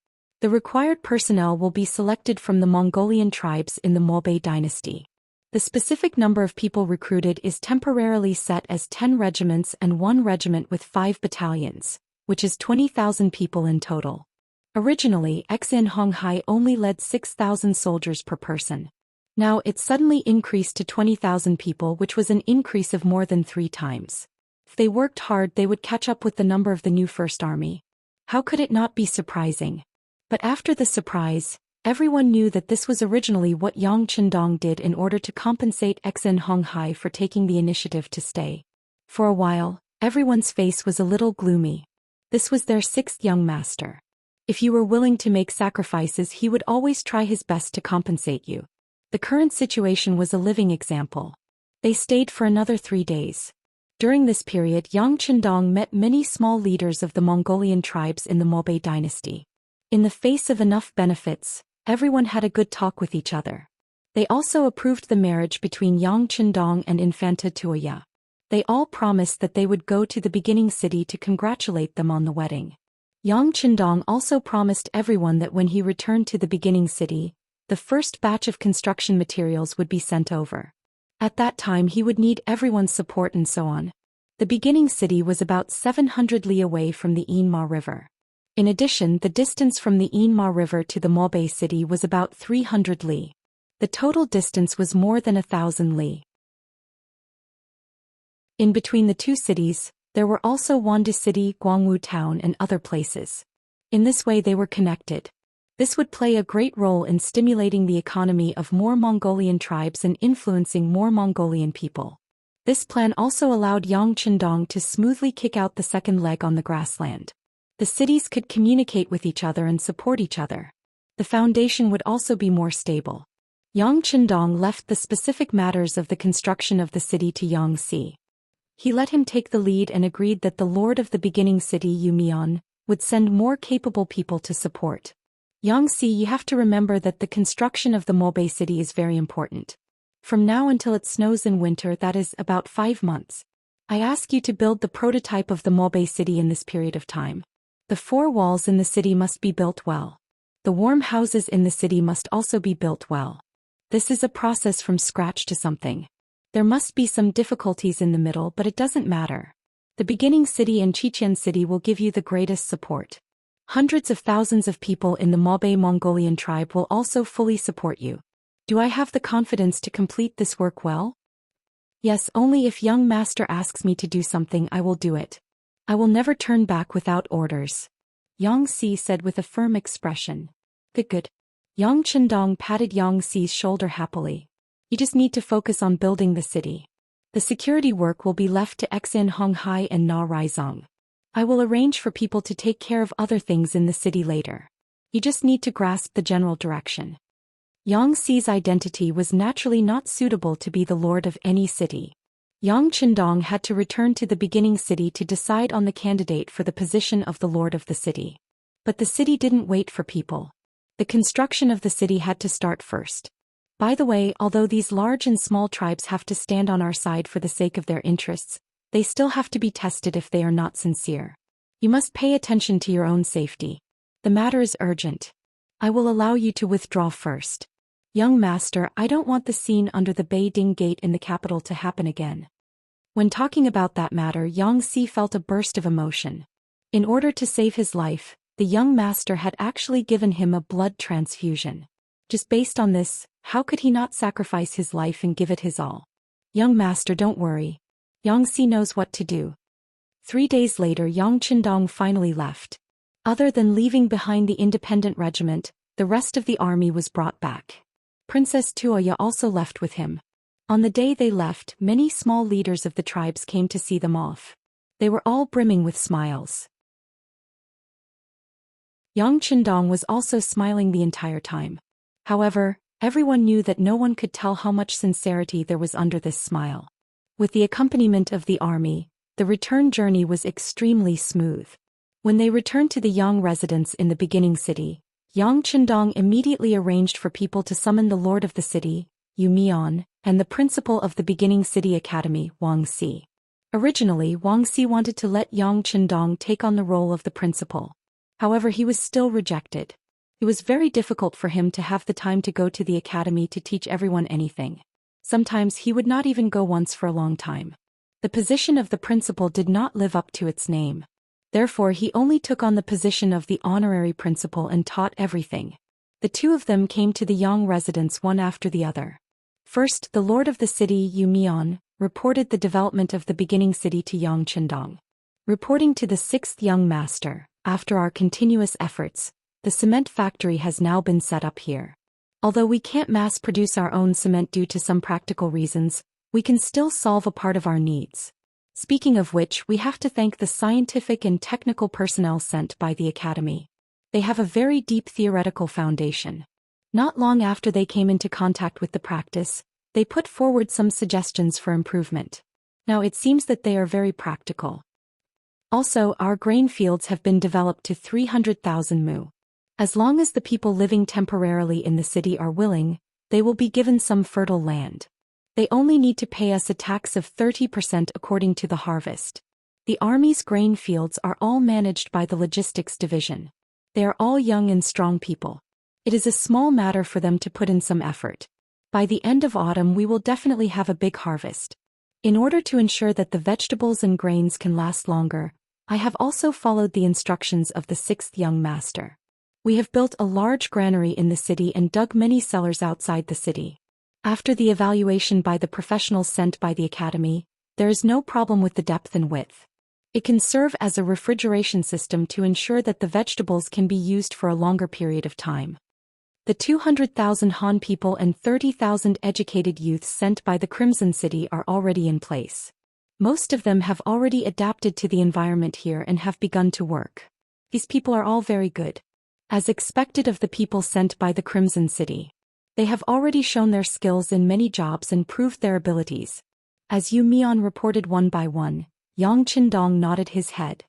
The required personnel will be selected from the Mongolian tribes in the Mobe dynasty. The specific number of people recruited is temporarily set as 10 regiments and 1 regiment with 5 battalions, which is 20,000 people in total. Originally, Xin Honghai only led 6,000 soldiers per person. Now it suddenly increased to 20,000 people, which was an increase of more than 3 times. If they worked hard, they would catch up with the number of the new First Army. How could it not be surprising? But after the surprise, everyone knew that this was originally what Yang Qindong did in order to compensate Xin Honghai for taking the initiative to stay. For a while, everyone's face was a little gloomy. This was their 6th young master. If you were willing to make sacrifices, he would always try his best to compensate you. The current situation was a living example. They stayed for another 3 days. During this period, Yang Qindong met many small leaders of the Mongolian tribes in the Mobe dynasty. In the face of enough benefits, everyone had a good talk with each other. They also approved the marriage between Yang Qindong and Infanta Tuoya. They all promised that they would go to the beginning city to congratulate them on the wedding. Yang Qindong also promised everyone that when he returned to the beginning city, the first batch of construction materials would be sent over. At that time he would need everyone's support and so on. The beginning city was about 700 li away from the Inma River. In addition, the distance from the Inma River to the Mobe city was about 300 li. The total distance was more than 1,000 li. In between the two cities, there were also Wandu City, Guangwu Town and other places. In this way they were connected. This would play a great role in stimulating the economy of more Mongolian tribes and influencing more Mongolian people. This plan also allowed Yang Qindong to smoothly kick out the second leg on the grassland. The cities could communicate with each other and support each other. The foundation would also be more stable. Yang Qindong left the specific matters of the construction of the city to Yang Si. He let him take the lead and agreed that the lord of the beginning city, Yu Mian, would send more capable people to support. Yang Si, you have to remember that the construction of the Mobe city is very important. From now until it snows in winter, that is about 5 months. I ask you to build the prototype of the Mobe city in this period of time. The 4 walls in the city must be built well. The warm houses in the city must also be built well. This is a process from scratch to something. There must be some difficulties in the middle, but it doesn't matter. The beginning city and Xianxia city will give you the greatest support. Hundreds of thousands of people in the Mobe Mongolian tribe will also fully support you. Do I have the confidence to complete this work well? Yes, only if young master asks me to do something I will do it. I will never turn back without orders. Yang Si said with a firm expression. Good. Yang Qindong patted Yang Si's shoulder happily. You just need to focus on building the city. The security work will be left to Xin Honghai and Na Raizong. I will arrange for people to take care of other things in the city later. You just need to grasp the general direction. Yang Si's identity was naturally not suitable to be the lord of any city. Yang Qindong had to return to the beginning city to decide on the candidate for the position of the lord of the city. But the city didn't wait for people. The construction of the city had to start first. By the way, although these large and small tribes have to stand on our side for the sake of their interests, they still have to be tested if they are not sincere. You must pay attention to your own safety. The matter is urgent. I will allow you to withdraw first. Young master, I don't want the scene under the Beiding Gate in the capital to happen again. When talking about that matter, Yang Si felt a burst of emotion. In order to save his life, the young master had actually given him a blood transfusion. Just based on this, how could he not sacrifice his life and give it his all? Young master, don't worry. Yang Si knows what to do. 3 days later, Yang Qindong finally left. Other than leaving behind the independent regiment, the rest of the army was brought back. Princess Tuoya also left with him. On the day they left, many small leaders of the tribes came to see them off. They were all brimming with smiles. Yang Qindong was also smiling the entire time. However, everyone knew that no one could tell how much sincerity there was under this smile. With the accompaniment of the army, The return journey was extremely smooth. When they returned to the Yang residence in the beginning city, Yang Chendong immediately arranged for people to summon the lord of the city, Yu Mian, and the principal of the beginning city academy, Wang Si. Originally, Wang Si wanted to let Yang Chendong take on the role of the principal. However, he was still rejected. It was very difficult for him to have the time to go to the academy to teach everyone anything. Sometimes he would not even go once for a long time. The position of the principal did not live up to its name. Therefore, he only took on the position of the honorary principal and taught everything. The two of them came to the Yang residence one after the other. First, the lord of the city, Yu Mian, reported the development of the beginning city to Yang Chendong. Reporting to the sixth young master, after our continuous efforts, the cement factory has now been set up here. Although we can't mass produce our own cement due to some practical reasons, we can still solve a part of our needs. Speaking of which, we have to thank the scientific and technical personnel sent by the academy. They have a very deep theoretical foundation. Not long after they came into contact with the practice, they put forward some suggestions for improvement. Now it seems that they are very practical. Also, our grain fields have been developed to 300,000 mu. As long as the people living temporarily in the city are willing, they will be given some fertile land. They only need to pay us a tax of 30% according to the harvest. The army's grain fields are all managed by the logistics division. They are all young and strong people. It is a small matter for them to put in some effort. By the end of autumn we will definitely have a big harvest. In order to ensure that the vegetables and grains can last longer, I have also followed the instructions of the sixth young master. We have built a large granary in the city and dug many cellars outside the city. After the evaluation by the professionals sent by the academy, there is no problem with the depth and width. It can serve as a refrigeration system to ensure that the vegetables can be used for a longer period of time. The 200,000 Han people and 30,000 educated youths sent by the Crimson City are already in place. Most of them have already adapted to the environment here and have begun to work. These people are all very good. As expected of the people sent by the Crimson City. They have already shown their skills in many jobs and proved their abilities. As Yu Mian reported one by one, Yang Chendong nodded his head.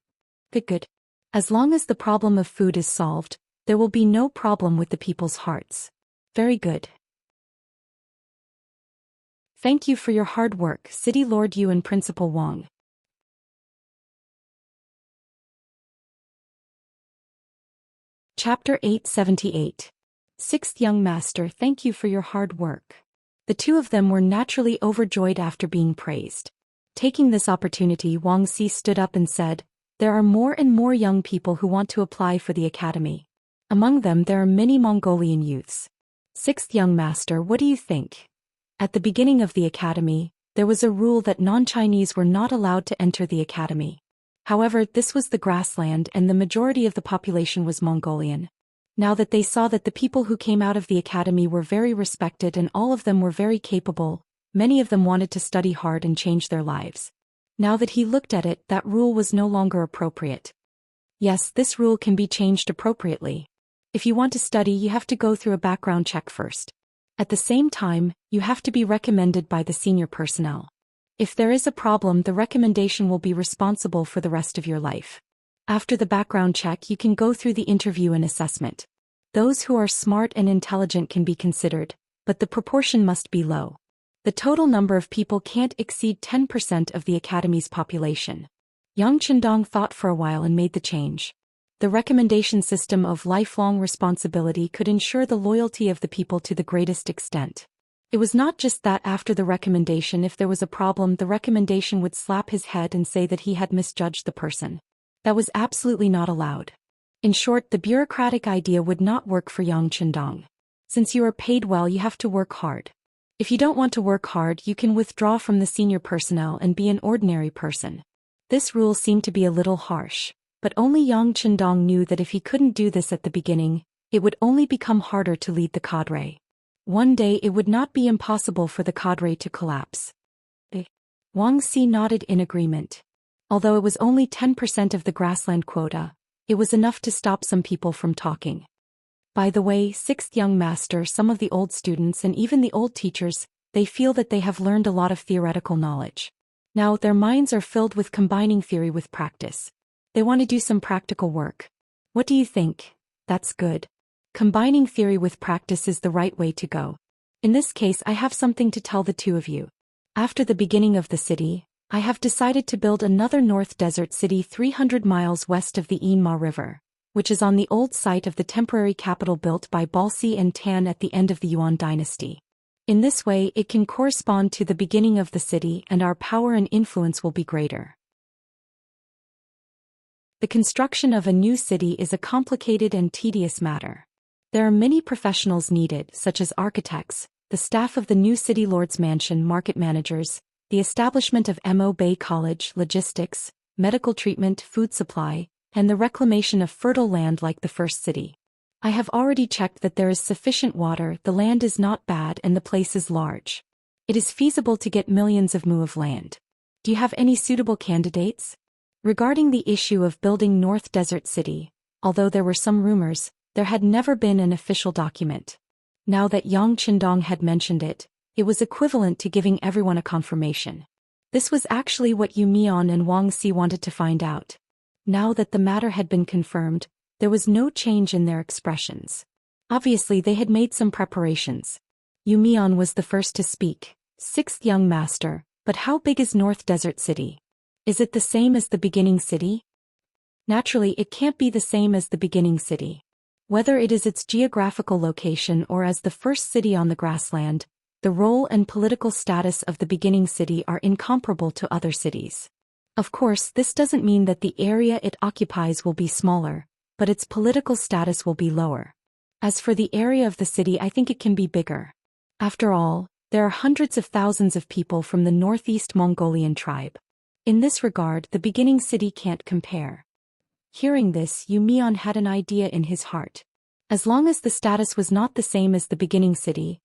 Good. As long as the problem of food is solved, there will be no problem with the people's hearts. Very good. Thank you for your hard work, City Lord Yu and Principal Wang. Chapter 878. Sixth young master, thank you for your hard work. The two of them were naturally overjoyed after being praised. Taking this opportunity, Wang Si stood up and said, there are more and more young people who want to apply for the academy. Among them there are many Mongolian youths. Sixth young master, what do you think? At the beginning of the academy, there was a rule that non-Chinese were not allowed to enter the academy. However, this was the grassland and the majority of the population was Mongolian. Now that they saw that the people who came out of the academy were very respected and all of them were very capable, many of them wanted to study hard and change their lives. Now that he looked at it, that rule was no longer appropriate. Yes, this rule can be changed appropriately. If you want to study, you have to go through a background check first. At the same time, you have to be recommended by the senior personnel. If there is a problem, the recommendation will be responsible for the rest of your life. After the background check, you can go through the interview and assessment. Those who are smart and intelligent can be considered, but the proportion must be low. The total number of people can't exceed 10% of the academy's population. Yang Chendong thought for a while and made the change. The recommendation system of lifelong responsibility could ensure the loyalty of the people to the greatest extent. It was not just that after the recommendation, if there was a problem, the recommendation would slap his head and say that he had misjudged the person. That was absolutely not allowed. In short, the bureaucratic idea would not work for Yang Chendong. Since you are paid well, you have to work hard. If you don't want to work hard, you can withdraw from the senior personnel and be an ordinary person. This rule seemed to be a little harsh, but only Yang Chendong knew that if he couldn't do this at the beginning, it would only become harder to lead the cadre. One day it would not be impossible for the cadre to collapse. Wang Si nodded in agreement. Although it was only 10% of the grassland quota, it was enough to stop some people from talking. By the way, sixth young master, some of the old students and even the old teachers, they feel that they have learned a lot of theoretical knowledge. Now their minds are filled with combining theory with practice. They want to do some practical work. What do you think? That's good. Combining theory with practice is the right way to go. In this case, I have something to tell the two of you. After the beginning of the city, I have decided to build another North Desert city 300 miles west of the Yinma River, which is on the old site of the temporary capital built by Balsi and Tan at the end of the Yuan dynasty. In this way, it can correspond to the beginning of the city and our power and influence will be greater. The construction of a new city is a complicated and tedious matter. There are many professionals needed, such as architects, the staff of the new city lord's mansion, market managers, the establishment of Mo Bay College, logistics, medical treatment, food supply, and the reclamation of fertile land like the first city. I have already checked that there is sufficient water, the land is not bad, and the place is large. It is feasible to get millions of mu of land. Do you have any suitable candidates? Regarding the issue of building North Desert City, although there were some rumors, there had never been an official document. Now that Yang Qindong had mentioned it, it was equivalent to giving everyone a confirmation. This was actually what Yu Mian and Wang Si wanted to find out. Now that the matter had been confirmed, there was no change in their expressions. Obviously they had made some preparations. Yu Mian was the first to speak. Sixth young master, but how big is North Desert City? Is it the same as the beginning city? Naturally, it can't be the same as the beginning city. Whether it is its geographical location or as the first city on the grassland, the role and political status of the beginning city are incomparable to other cities. Of course, this doesn't mean that the area it occupies will be smaller, but its political status will be lower. As for the area of the city, I think it can be bigger. After all, there are hundreds of thousands of people from the Northeast Mongolian tribe. In this regard, the beginning city can't compare. Hearing this, Yu Mian had an idea in his heart. As long as the status was not the same as the beginning city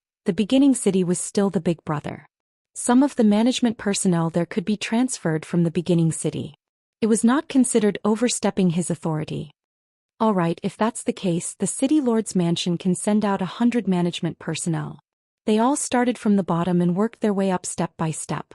was still the big brother. Some of the management personnel there could be transferred from the beginning city. It was not considered overstepping his authority. Alright, if that's the case, the city lord's mansion can send out 100 management personnel. They all started from the bottom and worked their way up step by step.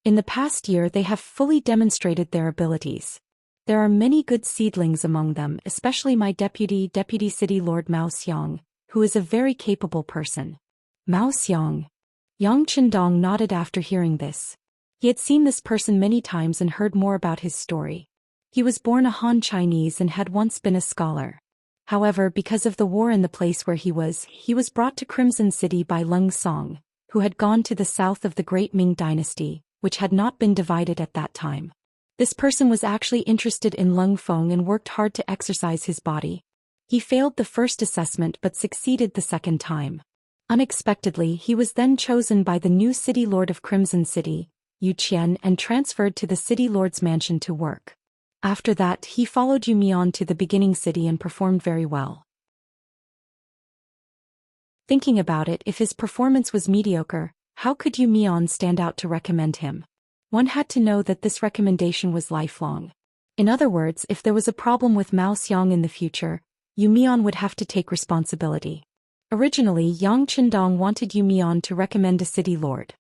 In the past year they have fully demonstrated their abilities. There are many good seedlings among them, especially my deputy city lord Mao Xiang, who is a very capable person. Mao Xiang. Yang Qindong nodded after hearing this. He had seen this person many times and heard more about his story. He was born a Han Chinese and had once been a scholar. However, because of the war in the place where he was brought to Crimson City by Leng Song, who had gone to the south of the Great Ming Dynasty, which had not been divided at that time. This person was actually interested in Leng Feng and worked hard to exercise his body. He failed the first assessment but succeeded the second time. Unexpectedly, he was then chosen by the new city lord of Crimson City, Yu Qian, and transferred to the city lord's mansion to work. After that, he followed Yu Mian to the beginning city and performed very well. Thinking about it, if his performance was mediocre, how could Yu Mian stand out to recommend him? One had to know that this recommendation was lifelong. In other words, if there was a problem with Mao Xiang in the future, Yu Mian would have to take responsibility. Originally, Yang Qindong wanted Yu Mian to recommend a city lord.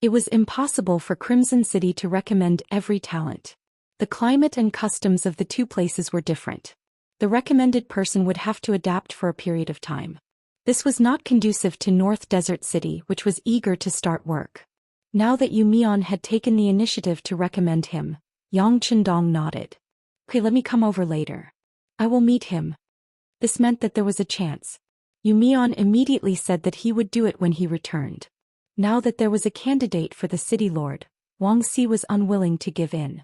It was impossible for Crimson City to recommend every talent. The climate and customs of the two places were different. The recommended person would have to adapt for a period of time. This was not conducive to North Desert City, which was eager to start work. Now that Yu Mian had taken the initiative to recommend him, Yang Qindong nodded. Okay, let me come over later. I will meet him. This meant that there was a chance. Yu Mian immediately said that he would do it when he returned. Now that there was a candidate for the city lord, Wang Si was unwilling to give in.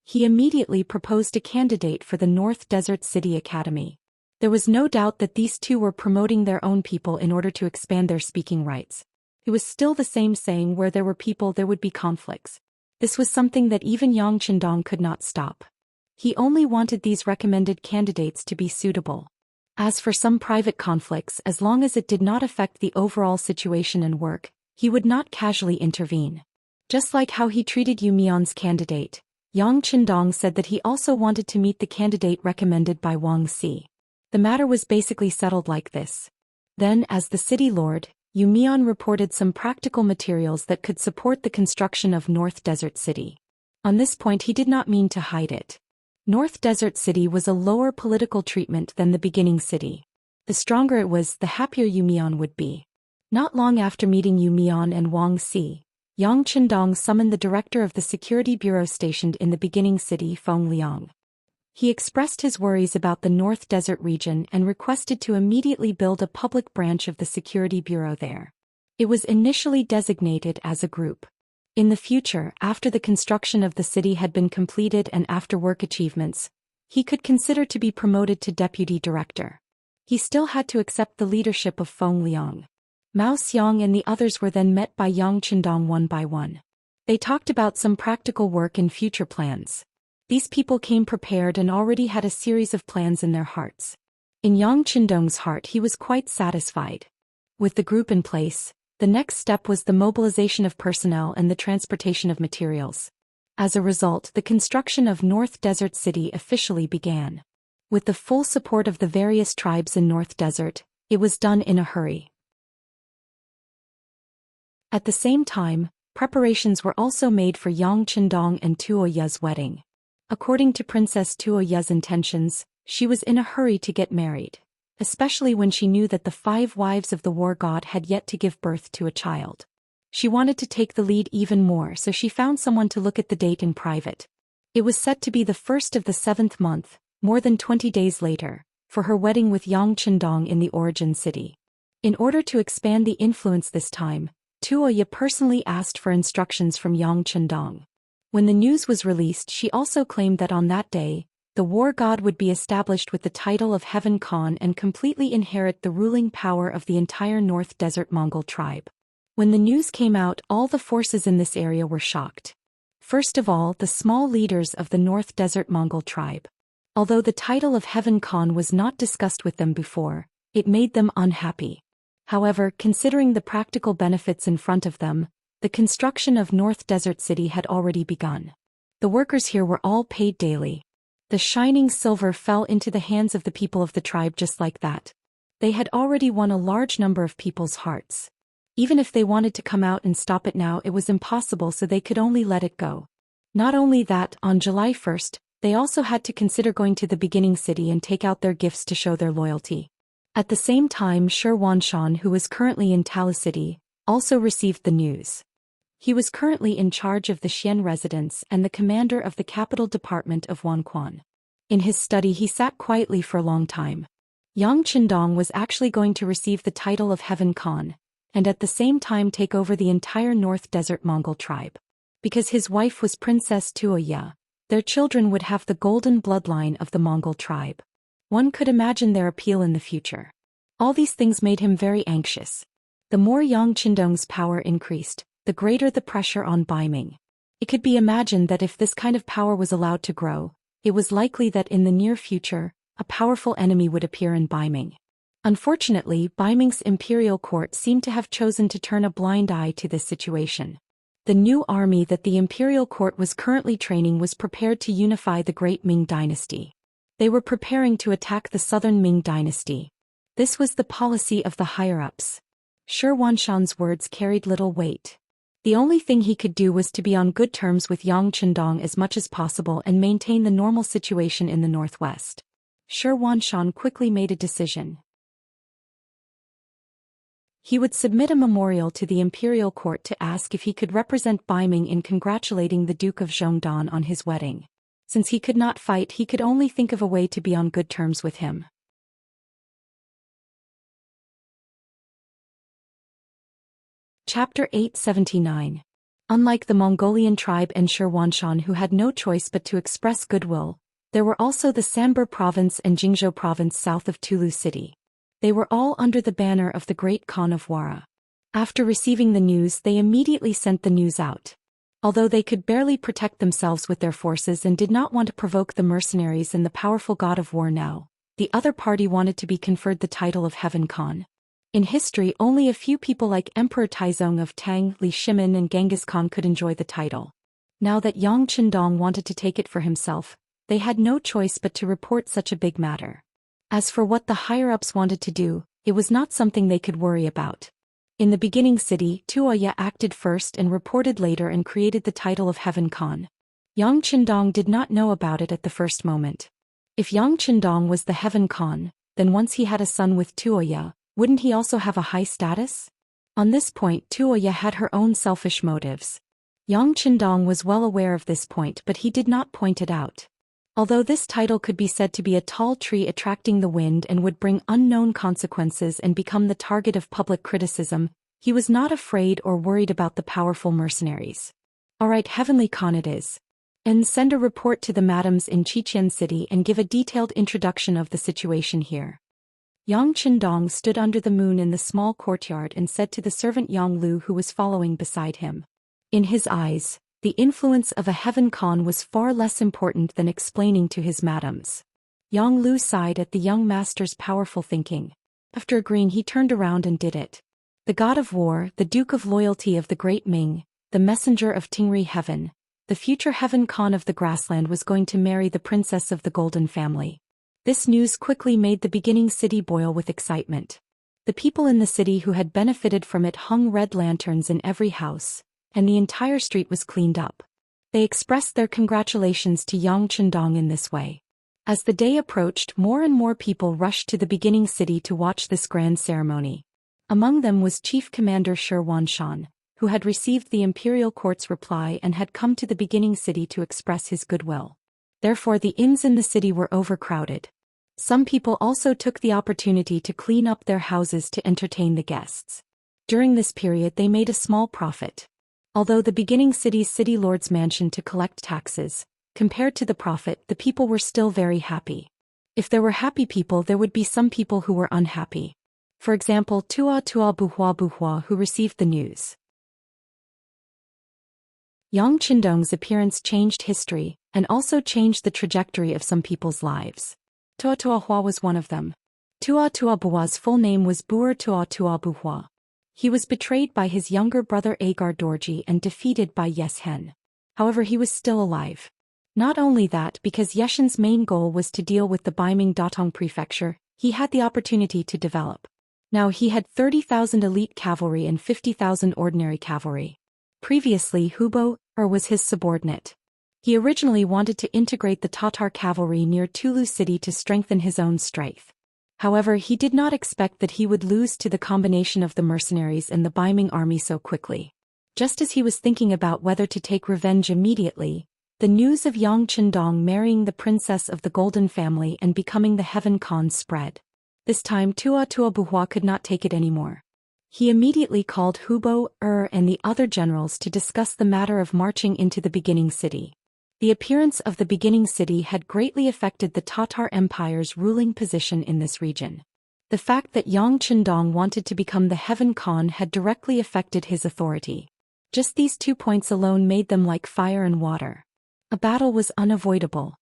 He immediately proposed a candidate for the North Desert City Academy. There was no doubt that these two were promoting their own people in order to expand their speaking rights. It was still the same saying, where there were people there would be conflicts. This was something that even Yang Qindong could not stop. He only wanted these recommended candidates to be suitable. As for some private conflicts, as long as it did not affect the overall situation and work, he would not casually intervene. Just like how he treated Yu Mian's candidate, Yang Qindong said that he also wanted to meet the candidate recommended by Wang Si. The matter was basically settled like this. Then, as the city lord, Yu Mian reported some practical materials that could support the construction of North Desert City. On this point he did not mean to hide it. North Desert City was a lower political treatment than the beginning city. The stronger it was, the happier Yu Mian would be. Not long after meeting Yu Mian and Wang Si, Yang Qindong summoned the director of the security bureau stationed in the beginning city, Feng Liang. He expressed his worries about the North Desert region and requested to immediately build a public branch of the security bureau there. It was initially designated as a group. In the future, after the construction of the city had been completed and after work achievements, he could consider to be promoted to deputy director. He still had to accept the leadership of Feng Liang. Mao Xiang and the others were then met by Yang Qindong one by one. They talked about some practical work and future plans. These people came prepared and already had a series of plans in their hearts. In Yang Qindong's heart he was quite satisfied. With the group in place, the next step was the mobilization of personnel and the transportation of materials. As a result, the construction of North Desert City officially began. With the full support of the various tribes in North Desert, it was done in a hurry. At the same time, preparations were also made for Yang Qindong and Tuoya's wedding. According to Princess Tuoya's intentions, she was in a hurry to get married, especially when she knew that the 5 wives of the war god had yet to give birth to a child. She wanted to take the lead even more, so she found someone to look at the date in private. It was set to be the 1st of the 7th month, more than 20 days later, for her wedding with Yang Qindong in the origin city. In order to expand the influence this time, Tuoya personally asked for instructions from Yang Qindong. When the news was released, she also claimed that on that day, the war god would be established with the title of Heaven Khan and completely inherit the ruling power of the entire North Desert Mongol tribe. When the news came out, all the forces in this area were shocked. First of all, the small leaders of the North Desert Mongol tribe. Although the title of Heaven Khan was not discussed with them before, it made them unhappy. However, considering the practical benefits in front of them, the construction of North Desert City had already begun. The workers here were all paid daily. The shining silver fell into the hands of the people of the tribe just like that. They had already won a large number of people's hearts. Even if they wanted to come out and stop it now, it was impossible, so they could only let it go. Not only that, on July 1st, they also had to consider going to the beginning city and take out their gifts to show their loyalty. At the same time, Shi Wanshan, who was currently in Talu City, also received the news. He was currently in charge of the Xian residence and the commander of the capital department of Wanquan. In his study he sat quietly for a long time. Yang Qindong was actually going to receive the title of Heaven Khan, and at the same time take over the entire North Desert Mongol tribe. Because his wife was Princess Tuoya, their children would have the golden bloodline of the Mongol tribe. One could imagine their appeal in the future. All these things made him very anxious. The more Yang Qindong's power increased, the greater the pressure on Baiming. It could be imagined that if this kind of power was allowed to grow, it was likely that in the near future, a powerful enemy would appear in Baiming. Unfortunately, Baiming's imperial court seemed to have chosen to turn a blind eye to this situation. The new army that the imperial court was currently training was prepared to unify the great Ming dynasty. They were preparing to attack the southern Ming dynasty. This was the policy of the higher-ups. Shi Wanshan's words carried little weight. The only thing he could do was to be on good terms with Yang Qindong as much as possible and maintain the normal situation in the northwest. Shi Wanshan quickly made a decision. He would submit a memorial to the imperial court to ask if he could represent Baiming in congratulating the Duke of Zhongdan on his wedding. Since he could not fight, he could only think of a way to be on good terms with him. Chapter 879. Unlike the Mongolian tribe and Shi Wanshan, who had no choice but to express goodwill, there were also the Sanbur province and Jingzhou province south of Tulu City. They were all under the banner of the great Khan of Wara. After receiving the news, they immediately sent the news out. Although they could barely protect themselves with their forces and did not want to provoke the mercenaries and the powerful god of war now, the other party wanted to be conferred the title of Heaven Khan. In history, only a few people like Emperor Taizong of Tang, Li Shimin and Genghis Khan could enjoy the title. Now that Yang Qindong wanted to take it for himself, they had no choice but to report such a big matter. As for what the higher-ups wanted to do, it was not something they could worry about. In the beginning city, Tuoya acted first and reported later and created the title of Heaven Khan. Yang Qindong did not know about it at the first moment. If Yang Qindong was the Heaven Khan, then once he had a son with Tuoya, wouldn't he also have a high status? On this point Tuoya had her own selfish motives. Yang Qindong was well aware of this point, but he did not point it out. Although this title could be said to be a tall tree attracting the wind and would bring unknown consequences and become the target of public criticism, he was not afraid or worried about the powerful mercenaries. Alright, Heavenly Khan it is. And send a report to the madams in Xian city and give a detailed introduction of the situation here. Yang Qindong stood under the moon in the small courtyard and said to the servant Yang Lu who was following beside him. In his eyes, the influence of a Heaven Khan was far less important than explaining to his madams. Yang Lu sighed at the young master's powerful thinking. After agreeing, he turned around and did it. The god of war, the Duke of Loyalty of the Great Ming, the messenger of Tingri Heaven, the future Heaven Khan of the grassland was going to marry the princess of the Golden Family. This news quickly made the beginning city boil with excitement. The people in the city who had benefited from it hung red lanterns in every house, and the entire street was cleaned up. They expressed their congratulations to Yang Qindong in this way. As the day approached, more and more people rushed to the beginning city to watch this grand ceremony. Among them was Chief Commander Shi Wanshan, who had received the imperial court's reply and had come to the beginning city to express his goodwill. Therefore the inns in the city were overcrowded. Some people also took the opportunity to clean up their houses to entertain the guests. During this period they made a small profit. Although the beginning city's city lord's mansion to collect taxes, compared to the profit, the people were still very happy. If there were happy people, there would be some people who were unhappy. For example, Tua Buhua who received the news. Yang Qindong's appearance changed history, and also changed the trajectory of some people's lives. Tua Hua was one of them. Tua Buhua's full name was Buer Tua Buhua. He was betrayed by his younger brother Agar Dorji and defeated by Yeshen. However, he was still alive. Not only that, because Yeshen's main goal was to deal with the Baiming Datong prefecture, he had the opportunity to develop. Now he had 30,000 elite cavalry and 50,000 ordinary cavalry. Previously Hubo was his subordinate. He originally wanted to integrate the Tatar cavalry near Tulu city to strengthen his own strength. However, he did not expect that he would lose to the combination of the mercenaries and the Baiming army so quickly. Just as he was thinking about whether to take revenge immediately, the news of Yang Qindong marrying the princess of the Golden Family and becoming the Heaven Khan spread. This time Tua Buhua could not take it anymore. He immediately called Hubo, and the other generals to discuss the matter of marching into the beginning city. The appearance of the beginning city had greatly affected the Tatar Empire's ruling position in this region. The fact that Yang Qindong wanted to become the Heaven Khan had directly affected his authority. Just these 2 points alone made them like fire and water. A battle was unavoidable.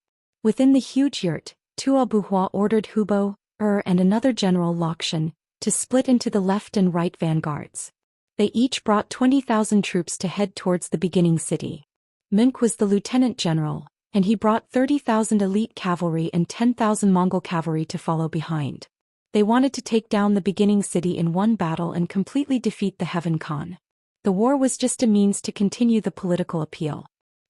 Within the huge yurt, Tua Buhua ordered Hubo, and another general Lakshan, to split into the left and right vanguards. They each brought 20,000 troops to head towards the beginning city. Munk was the lieutenant general, and he brought 30,000 elite cavalry and 10,000 Mongol cavalry to follow behind. They wanted to take down the beginning city in one battle and completely defeat the Heaven Khan. The war was just a means to continue the political appeal.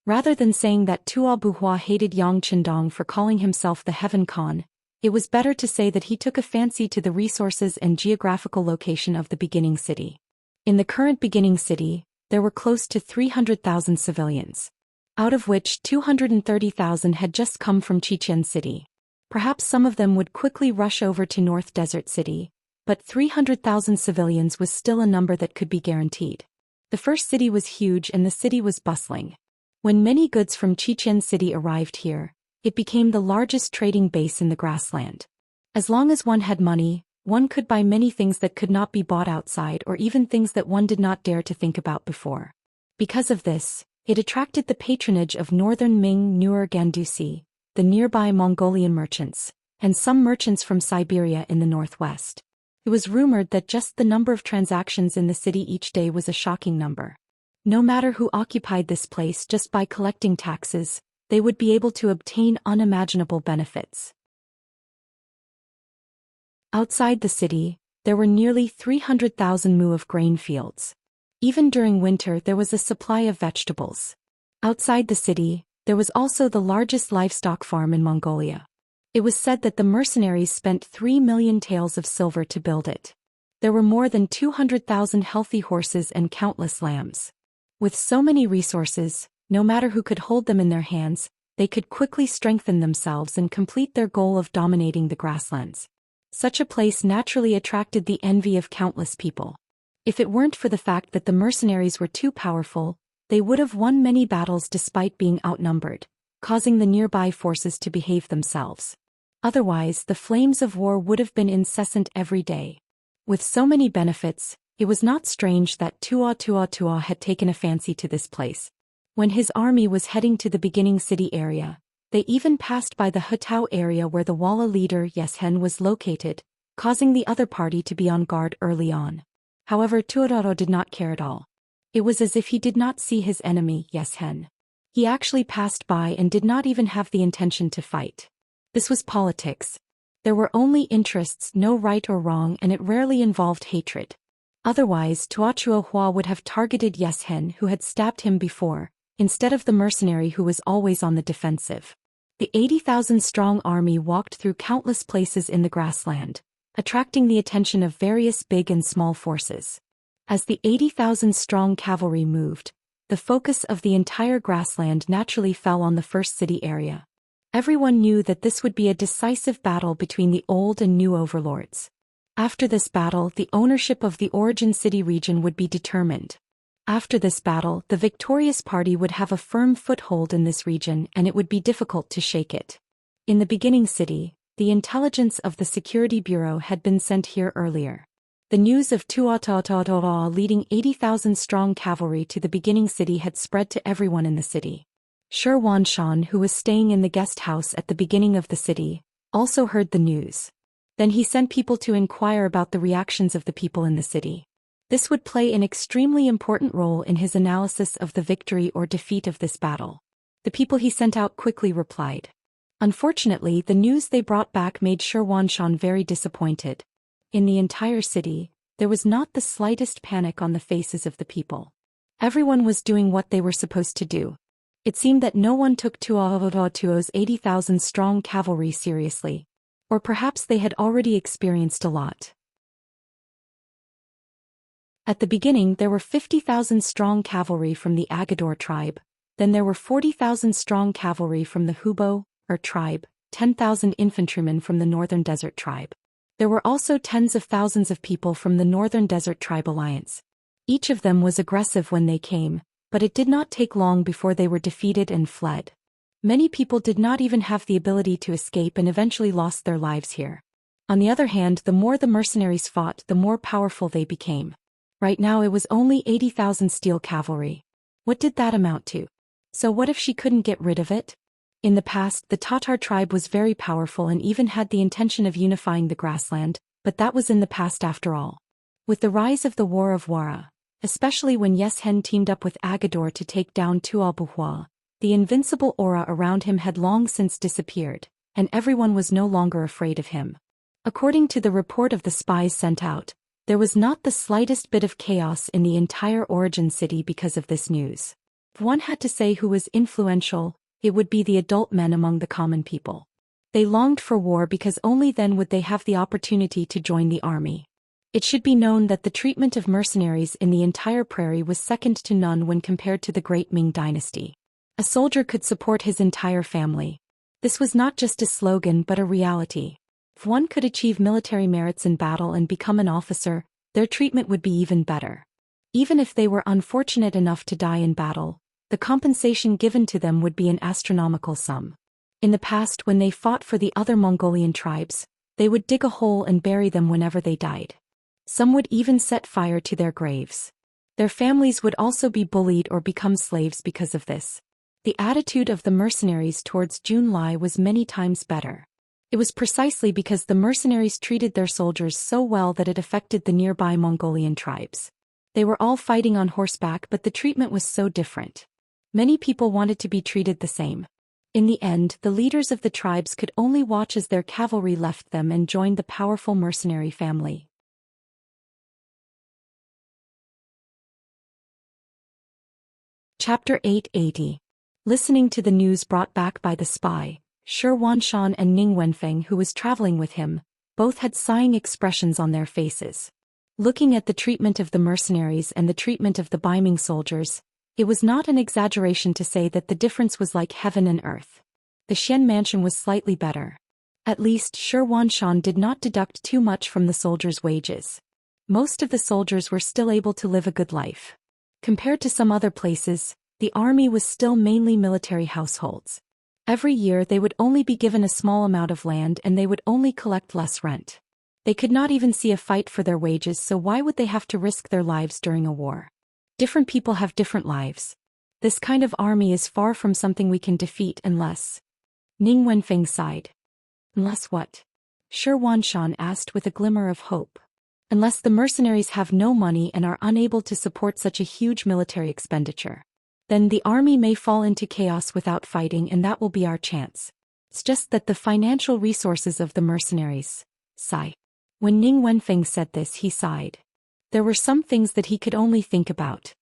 Rather than saying that Tua Buhua hated Yang Qindong for calling himself the Heaven Khan, it was better to say that he took a fancy to the resources and geographical location of the beginning city. In the current beginning city, there were close to 300,000 civilians, out of which 230,000 had just come from Xian city. Perhaps some of them would quickly rush over to North Desert City, but 300,000 civilians was still a number that could be guaranteed. The first city was huge and the city was bustling. When many goods from Xian city arrived here, it became the largest trading base in the grassland. As long as one had money, one could buy many things that could not be bought outside or even things that one did not dare to think about before. Because of this, it attracted the patronage of northern Ming Nur Gandusi, the nearby Mongolian merchants, and some merchants from Siberia in the northwest. It was rumored that just the number of transactions in the city each day was a shocking number. No matter who occupied this place, just by collecting taxes, they would be able to obtain unimaginable benefits. Outside the city, there were nearly 300,000 mu of grain fields. Even during winter there was a supply of vegetables. Outside the city, there There was also the largest livestock farm in Mongolia. It was said that the mercenaries spent 3 million taels of silver to build it. There were more than 200,000 healthy horses and countless lambs. With so many resources, no matter who could hold them in their hands, they could quickly strengthen themselves and complete their goal of dominating the grasslands. Such a place naturally attracted the envy of countless people. If it weren't for the fact that the mercenaries were too powerful, they would have won many battles despite being outnumbered, causing the nearby forces to behave themselves. Otherwise, the flames of war would have been incessant every day. With so many benefits, it was not strange that Tua had taken a fancy to this place. When his army was heading to the beginning city area, they even passed by the Hutao area where the Walla leader Xian was located, causing the other party to be on guard early on. However, Tuororo did not care at all. It was as if he did not see his enemy, Xian. He actually passed by and did not even have the intention to fight. This was politics. There were only interests, no right or wrong, and it rarely involved hatred. Otherwise, Tuochuo Hua would have targeted Xian, who had stabbed him before, instead of the mercenary who was always on the defensive. The 80,000-strong army walked through countless places in the grassland, attracting the attention of various big and small forces. As the 80,000-strong cavalry moved, the focus of the entire grassland naturally fell on the first city area. Everyone knew that this would be a decisive battle between the old and new overlords. After this battle, the ownership of the origin city region would be determined. After this battle, the victorious party would have a firm foothold in this region and it would be difficult to shake it. In the beginning city, the intelligence of the Security Bureau had been sent here earlier. The news of Tuatara leading 80,000-strong cavalry to the beginning city had spread to everyone in the city. Xianxia, who was staying in the guest house at the beginning of the city, also heard the news. Then he sent people to inquire about the reactions of the people in the city. This would play an extremely important role in his analysis of the victory or defeat of this battle. The people he sent out quickly replied. Unfortunately, the news they brought back made Xianxia very disappointed. In the entire city, there was not the slightest panic on the faces of the people. Everyone was doing what they were supposed to do. It seemed that no one took Tuo's 80,000-strong cavalry seriously. Or perhaps they had already experienced a lot. At the beginning there were 50,000-strong cavalry from the Agador tribe, then there were 40,000-strong cavalry from the Hubo, tribe, 10,000 infantrymen from the Northern Desert tribe. There were also tens of thousands of people from the Northern Desert Tribe Alliance. Each of them was aggressive when they came, but it did not take long before they were defeated and fled. Many people did not even have the ability to escape and eventually lost their lives here. On the other hand, the more the mercenaries fought, the more powerful they became. Right now it was only 80,000 steel cavalry. What did that amount to? So what if she couldn't get rid of it? In the past, the Tatar tribe was very powerful and even had the intention of unifying the grassland, but that was in the past after all. With the rise of the War of Wara, especially when Xian teamed up with Agador to take down Tuobuhua, the invincible aura around him had long since disappeared, and everyone was no longer afraid of him. According to the report of the spies sent out, there was not the slightest bit of chaos in the entire origin city because of this news. If one had to say who was influential, it would be the adult men among the common people. They longed for war because only then would they have the opportunity to join the army. It should be known that the treatment of mercenaries in the entire prairie was second to none when compared to the Great Ming dynasty. A soldier could support his entire family. This was not just a slogan but a reality. If one could achieve military merits in battle and become an officer, their treatment would be even better. Even if they were unfortunate enough to die in battle, the compensation given to them would be an astronomical sum. In the past, when they fought for the other Mongolian tribes, they would dig a hole and bury them whenever they died. Some would even set fire to their graves. Their families would also be bullied or become slaves because of this. The attitude of the mercenaries towards Junlai was many times better. It was precisely because the mercenaries treated their soldiers so well that it affected the nearby Mongolian tribes. They were all fighting on horseback, but the treatment was so different. Many people wanted to be treated the same. In the end, the leaders of the tribes could only watch as their cavalry left them and joined the powerful mercenary family. Chapter 880. Listening to the news brought back by the spy, Zhou Xian and Ning Wenfeng, who was traveling with him, both had sighing expressions on their faces. Looking at the treatment of the mercenaries and the treatment of the Baiming soldiers, it was not an exaggeration to say that the difference was like heaven and earth. The Xian mansion was slightly better. At least Zhou Xian did not deduct too much from the soldiers' wages. Most of the soldiers were still able to live a good life. Compared to some other places, the army was still mainly military households. Every year they would only be given a small amount of land and they would only collect less rent. They could not even see a fight for their wages, so why would they have to risk their lives during a war? Different people have different lives. This kind of army is far from something we can defeat unless... Ning Wenfeng sighed. Unless what? Zhou Xian asked with a glimmer of hope. Unless the mercenaries have no money and are unable to support such a huge military expenditure. Then the army may fall into chaos without fighting, and that will be our chance. It's just that the financial resources of the mercenaries... Sigh. When Ning Wenfeng said this, he sighed. There were some things that he could only think about.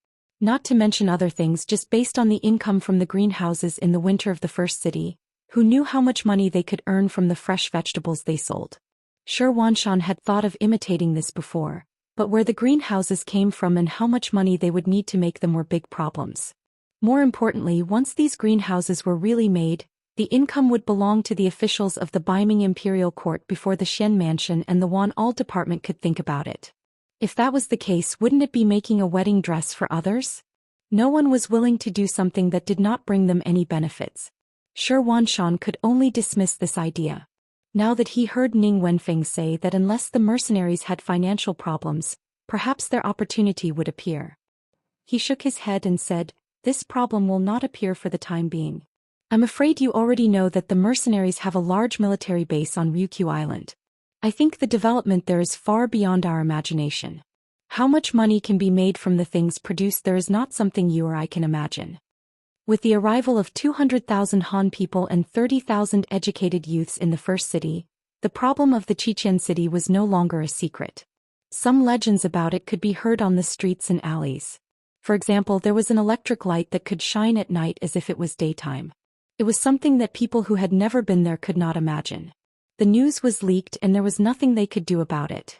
Not to mention other things just based on the income from the greenhouses in the winter of the first city. Who knew how much money they could earn from the fresh vegetables they sold? Zhou Xian had thought of imitating this before, but where the greenhouses came from and how much money they would need to make them were big problems. More importantly, once these greenhouses were really made, the income would belong to the officials of the Baiming Imperial Court before the Xian Mansion and the All Department could think about it. If that was the case, wouldn't it be making a wedding dress for others? No one was willing to do something that did not bring them any benefits. Zhou Xian could only dismiss this idea. Now that he heard Ning Wenfeng say that unless the mercenaries had financial problems, perhaps their opportunity would appear. He shook his head and said, "This problem will not appear for the time being. I'm afraid you already know that the mercenaries have a large military base on Wuxia Island. I think the development there is far beyond our imagination. How much money can be made from the things produced there is not something you or I can imagine." With the arrival of 200,000 Han people and 30,000 educated youths in the first city, the problem of the Xichen city was no longer a secret. Some legends about it could be heard on the streets and alleys. For example, there was an electric light that could shine at night as if it was daytime. It was something that people who had never been there could not imagine. The news was leaked and there was nothing they could do about it.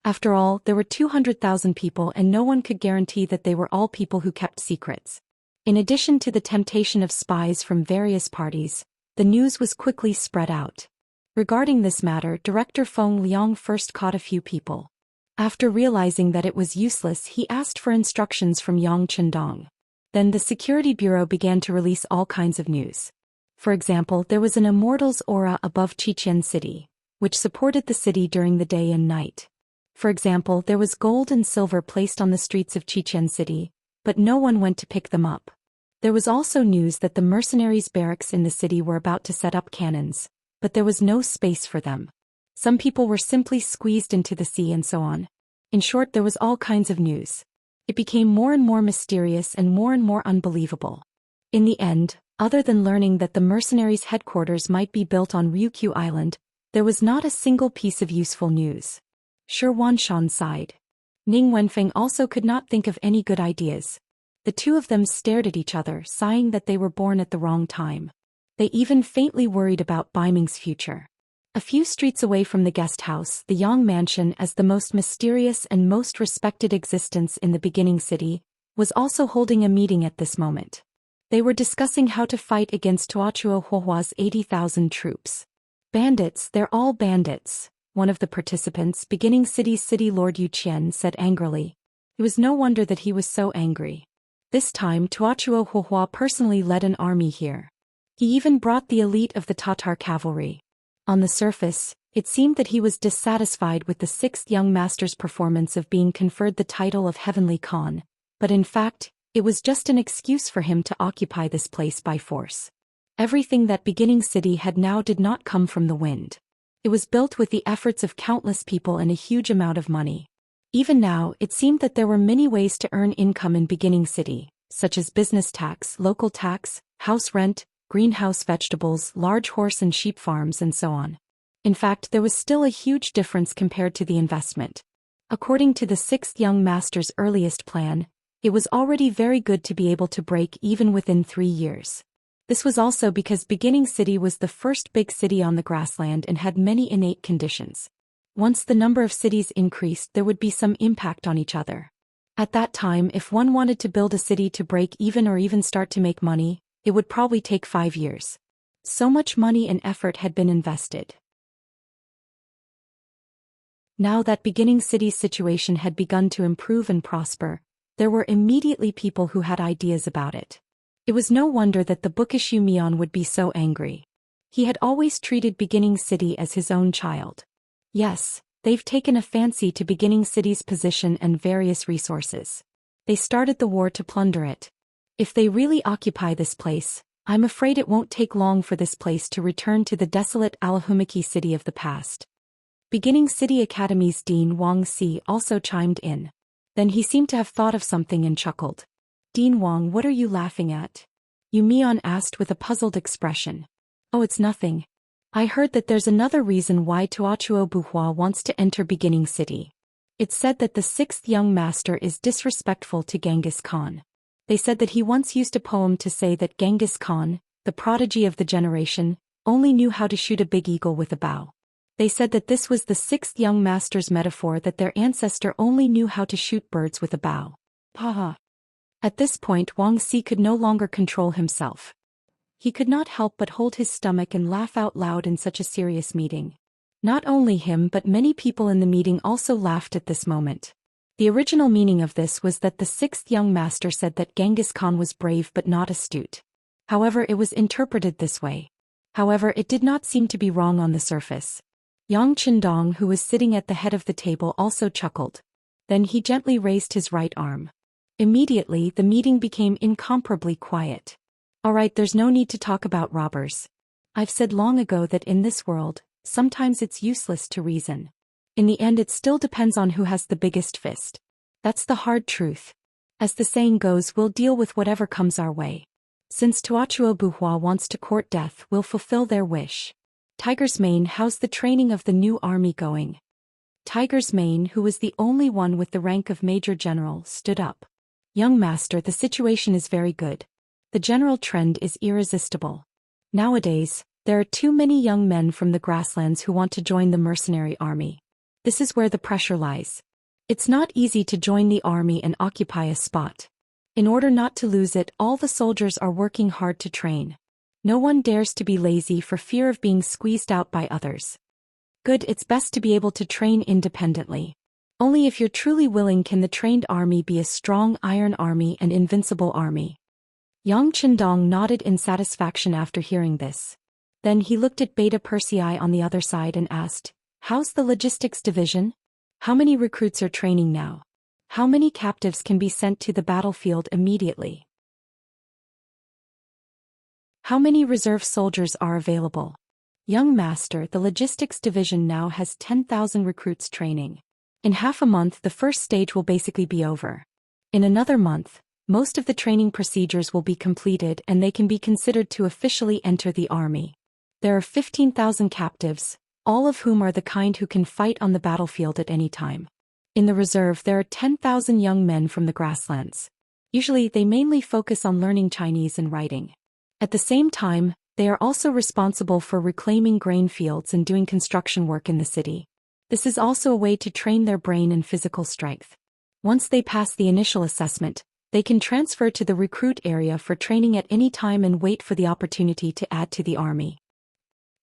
After all, there were 200,000 people and no one could guarantee that they were all people who kept secrets. In addition to the temptation of spies from various parties, the news was quickly spread out. Regarding this matter, Director Feng Liang first caught a few people. After realizing that it was useless, he asked for instructions from Yang Chendong. Then the Security Bureau began to release all kinds of news. For example, there was an Immortal's aura above Xichen City, which supported the city during the day and night. For example, there was gold and silver placed on the streets of Xichen City, but no one went to pick them up. There was also news that the mercenaries' barracks in the city were about to set up cannons, but there was no space for them. Some people were simply squeezed into the sea and so on. In short, there was all kinds of news. It became more and more mysterious and more unbelievable. In the end, other than learning that the mercenaries' headquarters might be built on Wuxia Island, there was not a single piece of useful news. Zhou Xian sighed. Ning Wenfeng also could not think of any good ideas. The two of them stared at each other, sighing that they were born at the wrong time. They even faintly worried about Baiming's future. A few streets away from the guest house, the Yang Mansion, as the most mysterious and most respected existence in the beginning city, was also holding a meeting at this moment. They were discussing how to fight against Tuochuo Huohua's 80,000 troops. "Bandits, they're all bandits," one of the participants, beginning city Lord Yu Qian, said angrily. It was no wonder that he was so angry. This time Tuochuo Huohua personally led an army here. He even brought the elite of the Tatar cavalry. On the surface, it seemed that he was dissatisfied with the sixth young master's performance of being conferred the title of Heavenly Khan, but in fact, it was just an excuse for him to occupy this place by force. Everything that beginning city had now did not come from the wind. It was built with the efforts of countless people and a huge amount of money. Even now, it seemed that there were many ways to earn income in beginning city, such as business tax, local tax, house rent, greenhouse vegetables, large horse and sheep farms, and so on. In fact, there was still a huge difference compared to the investment. According to the sixth young master's earliest plan, It was already very good to be able to break even within 3 years. This was also because Beginning City was the first big city on the grassland and had many innate conditions. Once the number of cities increased, there would be some impact on each other. At that time, if one wanted to build a city to break even or even start to make money, it would probably take 5 years. So much money and effort had been invested. Now that Beginning City's situation had begun to improve and prosper, there were immediately people who had ideas about it. It was no wonder that the bookish Yu Mian would be so angry. He had always treated Beginning City as his own child. Yes, they've taken a fancy to Beginning City's position and various resources. They started the war to plunder it. If they really occupy this place, I'm afraid it won't take long for this place to return to the desolate Alchemy city of the past. Beginning City Academy's Dean Wang Si also chimed in. Then he seemed to have thought of something and chuckled. Dean Wang, what are you laughing at? Yu Mian asked with a puzzled expression. Oh, it's nothing. I heard that there's another reason why Tuochuo Buhua wants to enter Beginning City. It's said that the 6th young master is disrespectful to Genghis Khan. They said that he once used a poem to say that Genghis Khan, the prodigy of the generation, only knew how to shoot a big eagle with a bow. They said that this was the 6th young master's metaphor, that their ancestor only knew how to shoot birds with a bow. Haha. At this point, Wang Si could no longer control himself. He could not help but hold his stomach and laugh out loud in such a serious meeting. Not only him but many people in the meeting also laughed at this moment. The original meaning of this was that the 6th young master said that Genghis Khan was brave but not astute. However, it was interpreted this way. However, it did not seem to be wrong on the surface. Yang Qindong, who was sitting at the head of the table, also chuckled. Then he gently raised his right arm. Immediately, the meeting became incomparably quiet. Alright, there's no need to talk about robbers. I've said long ago that in this world, sometimes it's useless to reason. In the end, it still depends on who has the biggest fist. That's the hard truth. As the saying goes, we'll deal with whatever comes our way. Since Tuochuo Buhua wants to court death, we'll fulfill their wish. Tiger's Mane, how's the training of the new army going? Tiger's Mane, who was the only one with the rank of Major General, stood up. Young master, the situation is very good. The general trend is irresistible. Nowadays, there are too many young men from the grasslands who want to join the mercenary army. This is where the pressure lies. It's not easy to join the army and occupy a spot. In order not to lose it, all the soldiers are working hard to train. No one dares to be lazy for fear of being squeezed out by others. Good, it's best to be able to train independently. Only if you're truly willing can the trained army be a strong iron army and invincible army. Yang Qindong nodded in satisfaction after hearing this. Then he looked at Beta Persei on the other side and asked, how's the logistics division? How many recruits are training now? How many captives can be sent to the battlefield immediately? How many reserve soldiers are available? Young master, the logistics division now has 10,000 recruits training. In half a month, the first stage will basically be over. In another month, most of the training procedures will be completed and they can be considered to officially enter the army. There are 15,000 captives, all of whom are the kind who can fight on the battlefield at any time. In the reserve, there are 10,000 young men from the grasslands. Usually, they mainly focus on learning Chinese and writing. At the same time, they are also responsible for reclaiming grain fields and doing construction work in the city. This is also a way to train their brain and physical strength. Once they pass the initial assessment, they can transfer to the recruit area for training at any time and wait for the opportunity to add to the army.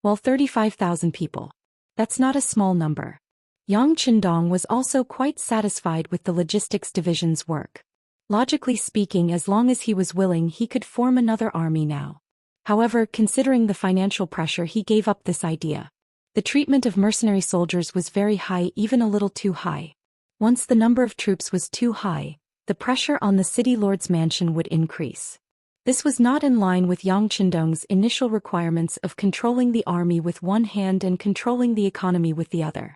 Well, 35,000 people. That's not a small number. Yang Qindong was also quite satisfied with the logistics division's work. Logically speaking, as long as he was willing, he could form another army now. However, considering the financial pressure, he gave up this idea. The treatment of mercenary soldiers was very high, even a little too high. Once the number of troops was too high, the pressure on the city lord's mansion would increase. This was not in line with Yang Qindong's initial requirements of controlling the army with one hand and controlling the economy with the other.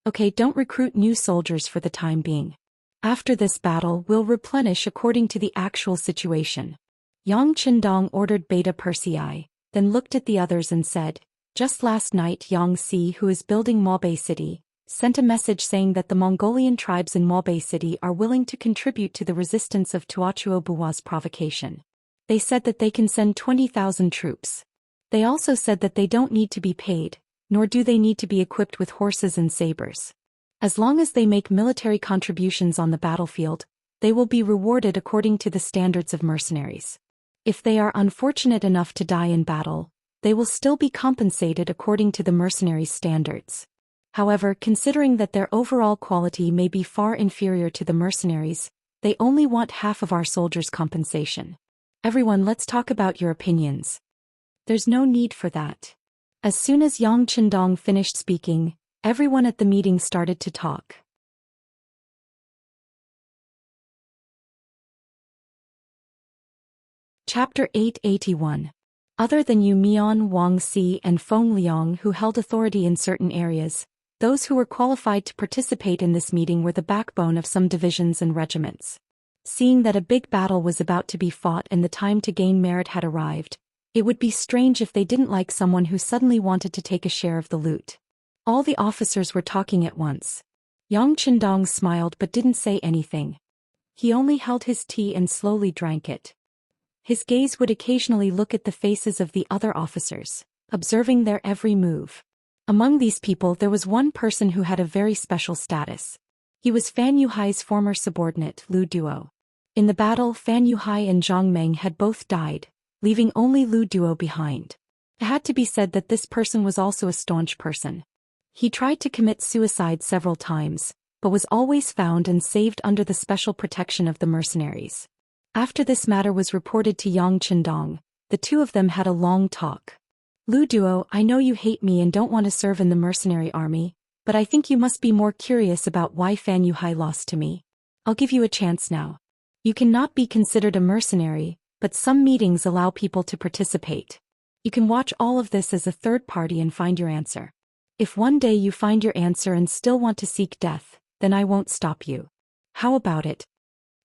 Okay, don't recruit new soldiers for the time being. After this battle, we'll replenish according to the actual situation. Yang Qindong ordered Beta Persei, then looked at the others and said, just last night Yang Si, who is building Maobei City, sent a message saying that the Mongolian tribes in Maobei City are willing to contribute to the resistance of Tuochuo Buwa's provocation. They said that they can send 20,000 troops. They also said that they don't need to be paid, nor do they need to be equipped with horses and sabers. As long as they make military contributions on the battlefield, they will be rewarded according to the standards of mercenaries. If they are unfortunate enough to die in battle, they will still be compensated according to the mercenaries' standards. However, considering that their overall quality may be far inferior to the mercenaries, they only want half of our soldiers' compensation. Everyone, let's talk about your opinions. There's no need for that. As soon as Yang Qindong finished speaking, everyone at the meeting started to talk. Chapter 881. Other than Yu Mian, Wang Si and Feng Liang who held authority in certain areas, those who were qualified to participate in this meeting were the backbone of some divisions and regiments. Seeing that a big battle was about to be fought and the time to gain merit had arrived, it would be strange if they didn't like someone who suddenly wanted to take a share of the loot. All the officers were talking at once. Yang Qindong smiled but didn't say anything. He only held his tea and slowly drank it. His gaze would occasionally look at the faces of the other officers, observing their every move. Among these people there was one person who had a very special status. He was Fan Yuhai's former subordinate, Lu Duo. In the battle, Fan Yuhai and Zhang Meng had both died, leaving only Lu Duo behind. It had to be said that this person was also a staunch person. He tried to commit suicide several times, but was always found and saved under the special protection of the mercenaries. After this matter was reported to Yang Qindong, the two of them had a long talk. Lu Duo, I know you hate me and don't want to serve in the mercenary army, but I think you must be more curious about why Fan Yuhai lost to me. I'll give you a chance now. You cannot be considered a mercenary, but some meetings allow people to participate. You can watch all of this as a third party and find your answer. If one day you find your answer and still want to seek death, then I won't stop you. How about it?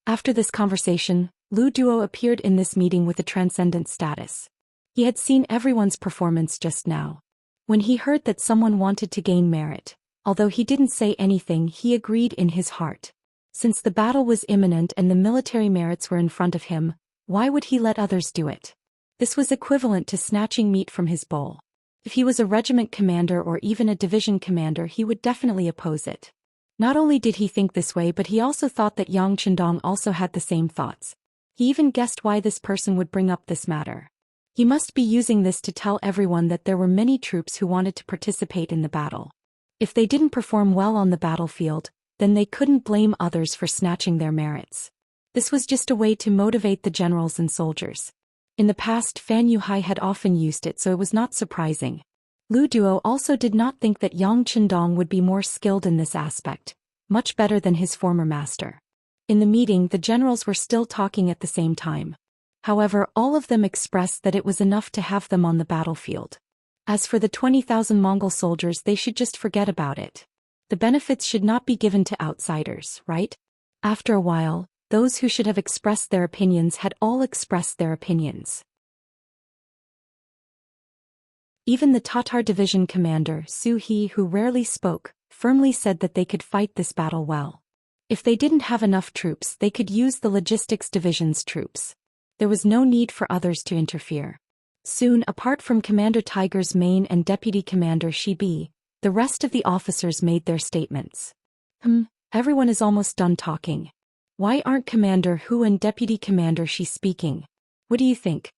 After this conversation, Lu Duo appeared in this meeting with a transcendent status. He had seen everyone's performance just now. When he heard that someone wanted to gain merit, although he didn't say anything, he agreed in his heart. Since the battle was imminent and the military merits were in front of him, why would he let others do it? This was equivalent to snatching meat from his bowl. If he was a regiment commander or even a division commander, he would definitely oppose it. Not only did he think this way, but he also thought that Yang Qindong also had the same thoughts. He even guessed why this person would bring up this matter. He must be using this to tell everyone that there were many troops who wanted to participate in the battle. If they didn't perform well on the battlefield, then they couldn't blame others for snatching their merits. This was just a way to motivate the generals and soldiers. In the past, Fan Yuhai had often used it, so it was not surprising. Lu Duo also did not think that Yang Qindong would be more skilled in this aspect, much better than his former master. In the meeting, the generals were still talking at the same time. However, all of them expressed that it was enough to have them on the battlefield. As for the 20,000 Mongol soldiers, they should just forget about it. The benefits should not be given to outsiders, right? After a while, those who should have expressed their opinions had all expressed their opinions. Even the Tatar division commander, Su He, who rarely spoke, firmly said that they could fight this battle well. If they didn't have enough troops, they could use the logistics division's troops. There was no need for others to interfere. Soon, apart from Commander Tiger's Mane and Deputy Commander Shibi, the rest of the officers made their statements. Everyone is almost done talking. Why aren't Commander Hu and Deputy Commander Shi speaking? What do you think?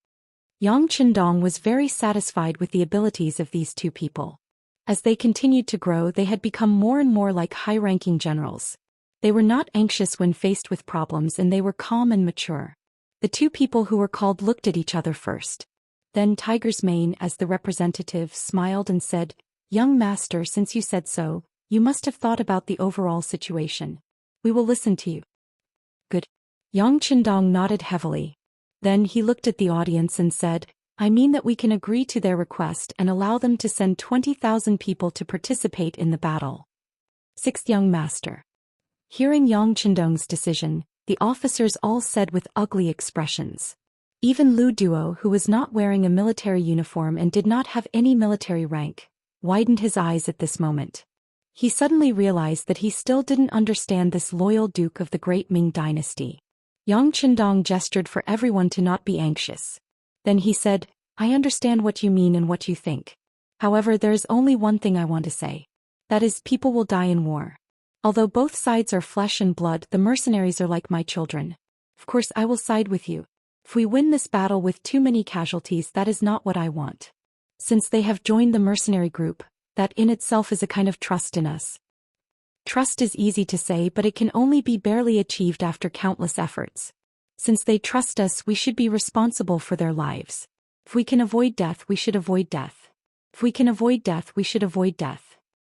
Yang Qindong was very satisfied with the abilities of these two people. As they continued to grow, they had become more and more like high-ranking generals. They were not anxious when faced with problems, and they were calm and mature. The two people who were called looked at each other first. Then Tiger's Mane, as the representative, smiled and said, "Young master, since you said so, you must have thought about the overall situation. We will listen to you." Good. Yang Qindong nodded heavily. Then he looked at the audience and said, "I mean that we can agree to their request and allow them to send 20,000 people to participate in the battle." Sixth young master. Hearing Yang Qindong's decision, the officers all said with ugly expressions. Even Lu Duo, who was not wearing a military uniform and did not have any military rank, widened his eyes at this moment. He suddenly realized that he still didn't understand this loyal duke of the great Ming dynasty. Yang Qindong gestured for everyone to not be anxious. Then he said, I understand what you mean and what you think. However, there is only one thing I want to say. That is, people will die in war. Although both sides are flesh and blood, the mercenaries are like my children. Of course, I will side with you. If we win this battle with too many casualties, that is not what I want. Since they have joined the mercenary group, that in itself is a kind of trust in us. Trust is easy to say, but it can only be barely achieved after countless efforts. Since they trust us, we should be responsible for their lives. If we can avoid death, we should avoid death. If we can avoid death, we should avoid death.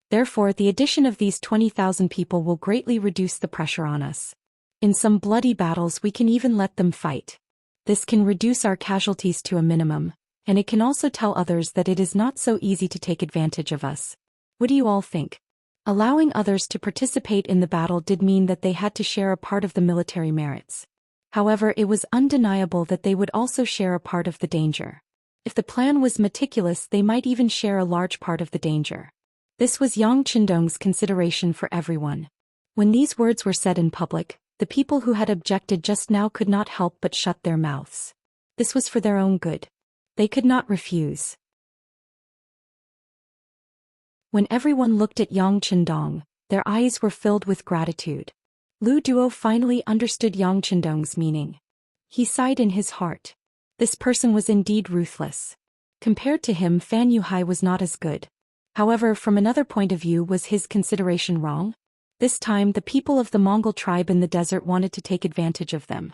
Therefore, the addition of these 20,000 people will greatly reduce the pressure on us. In some bloody battles, we can even let them fight. This can reduce our casualties to a minimum, and it can also tell others that it is not so easy to take advantage of us. What do you all think? Allowing others to participate in the battle did mean that they had to share a part of the military merits. However, it was undeniable that they would also share a part of the danger. If the plan was meticulous, they might even share a large part of the danger. This was Yang Qindong's consideration for everyone. When these words were said in public, the people who had objected just now could not help but shut their mouths. This was for their own good. They could not refuse. When everyone looked at Yang Qindong, their eyes were filled with gratitude. Lu Duo finally understood Yang Qindong's meaning. He sighed in his heart. This person was indeed ruthless. Compared to him, Fan Yuhai was not as good. However, from another point of view, was his consideration wrong? This time, the people of the Mongol tribe in the desert wanted to take advantage of them.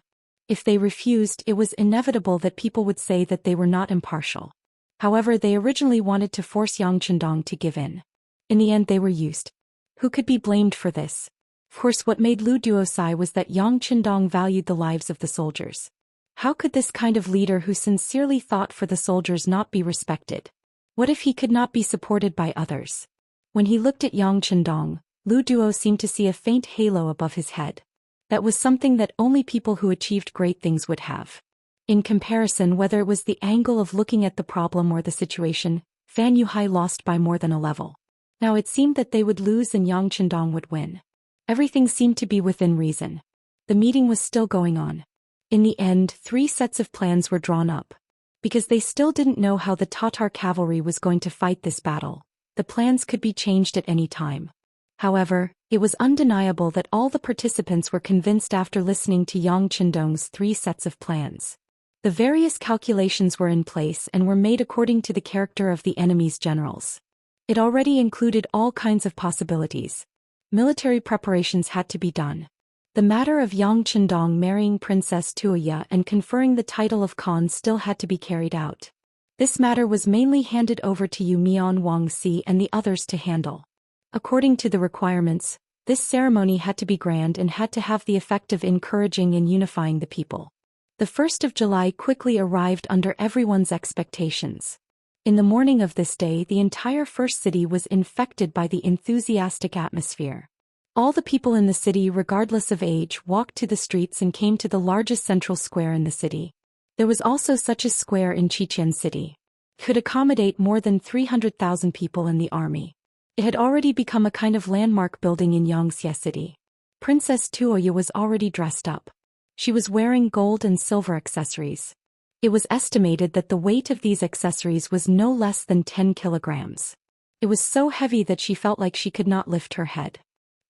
If they refused, it was inevitable that people would say that they were not impartial. However, they originally wanted to force Yang Qindong to give in. In the end, they were used. Who could be blamed for this? Of course, what made Lu Duo sigh was that Yang Qindong valued the lives of the soldiers. How could this kind of leader who sincerely thought for the soldiers not be respected? What if he could not be supported by others? When he looked at Yang Qindong, Lu Duo seemed to see a faint halo above his head. That was something that only people who achieved great things would have. In comparison, whether it was the angle of looking at the problem or the situation, Fan Yuhai lost by more than a level. Now it seemed that they would lose and Yang Qindong would win. Everything seemed to be within reason. The meeting was still going on. In the end, 3 sets of plans were drawn up. Because they still didn't know how the Tatar cavalry was going to fight this battle, the plans could be changed at any time. However, it was undeniable that all the participants were convinced after listening to Yang Qindong's 3 sets of plans. The various calculations were in place and were made according to the character of the enemy's generals. It already included all kinds of possibilities. Military preparations had to be done. The matter of Yang Qindong marrying Princess Tuoya and conferring the title of Khan still had to be carried out. This matter was mainly handed over to Yu Mian Wang Si and the others to handle. According to the requirements, this ceremony had to be grand and had to have the effect of encouraging and unifying the people. The 1st of July quickly arrived under everyone's expectations. In the morning of this day, the entire first city was infected by the enthusiastic atmosphere. All the people in the city, regardless of age, walked to the streets and came to the largest central square in the city. There was also such a square in Xichen City. It could accommodate more than 300,000 people in the army. It had already become a kind of landmark building in Xianxia City. Princess Tuoya was already dressed up. She was wearing gold and silver accessories. It was estimated that the weight of these accessories was no less than 10 kilograms. It was so heavy that she felt like she could not lift her head.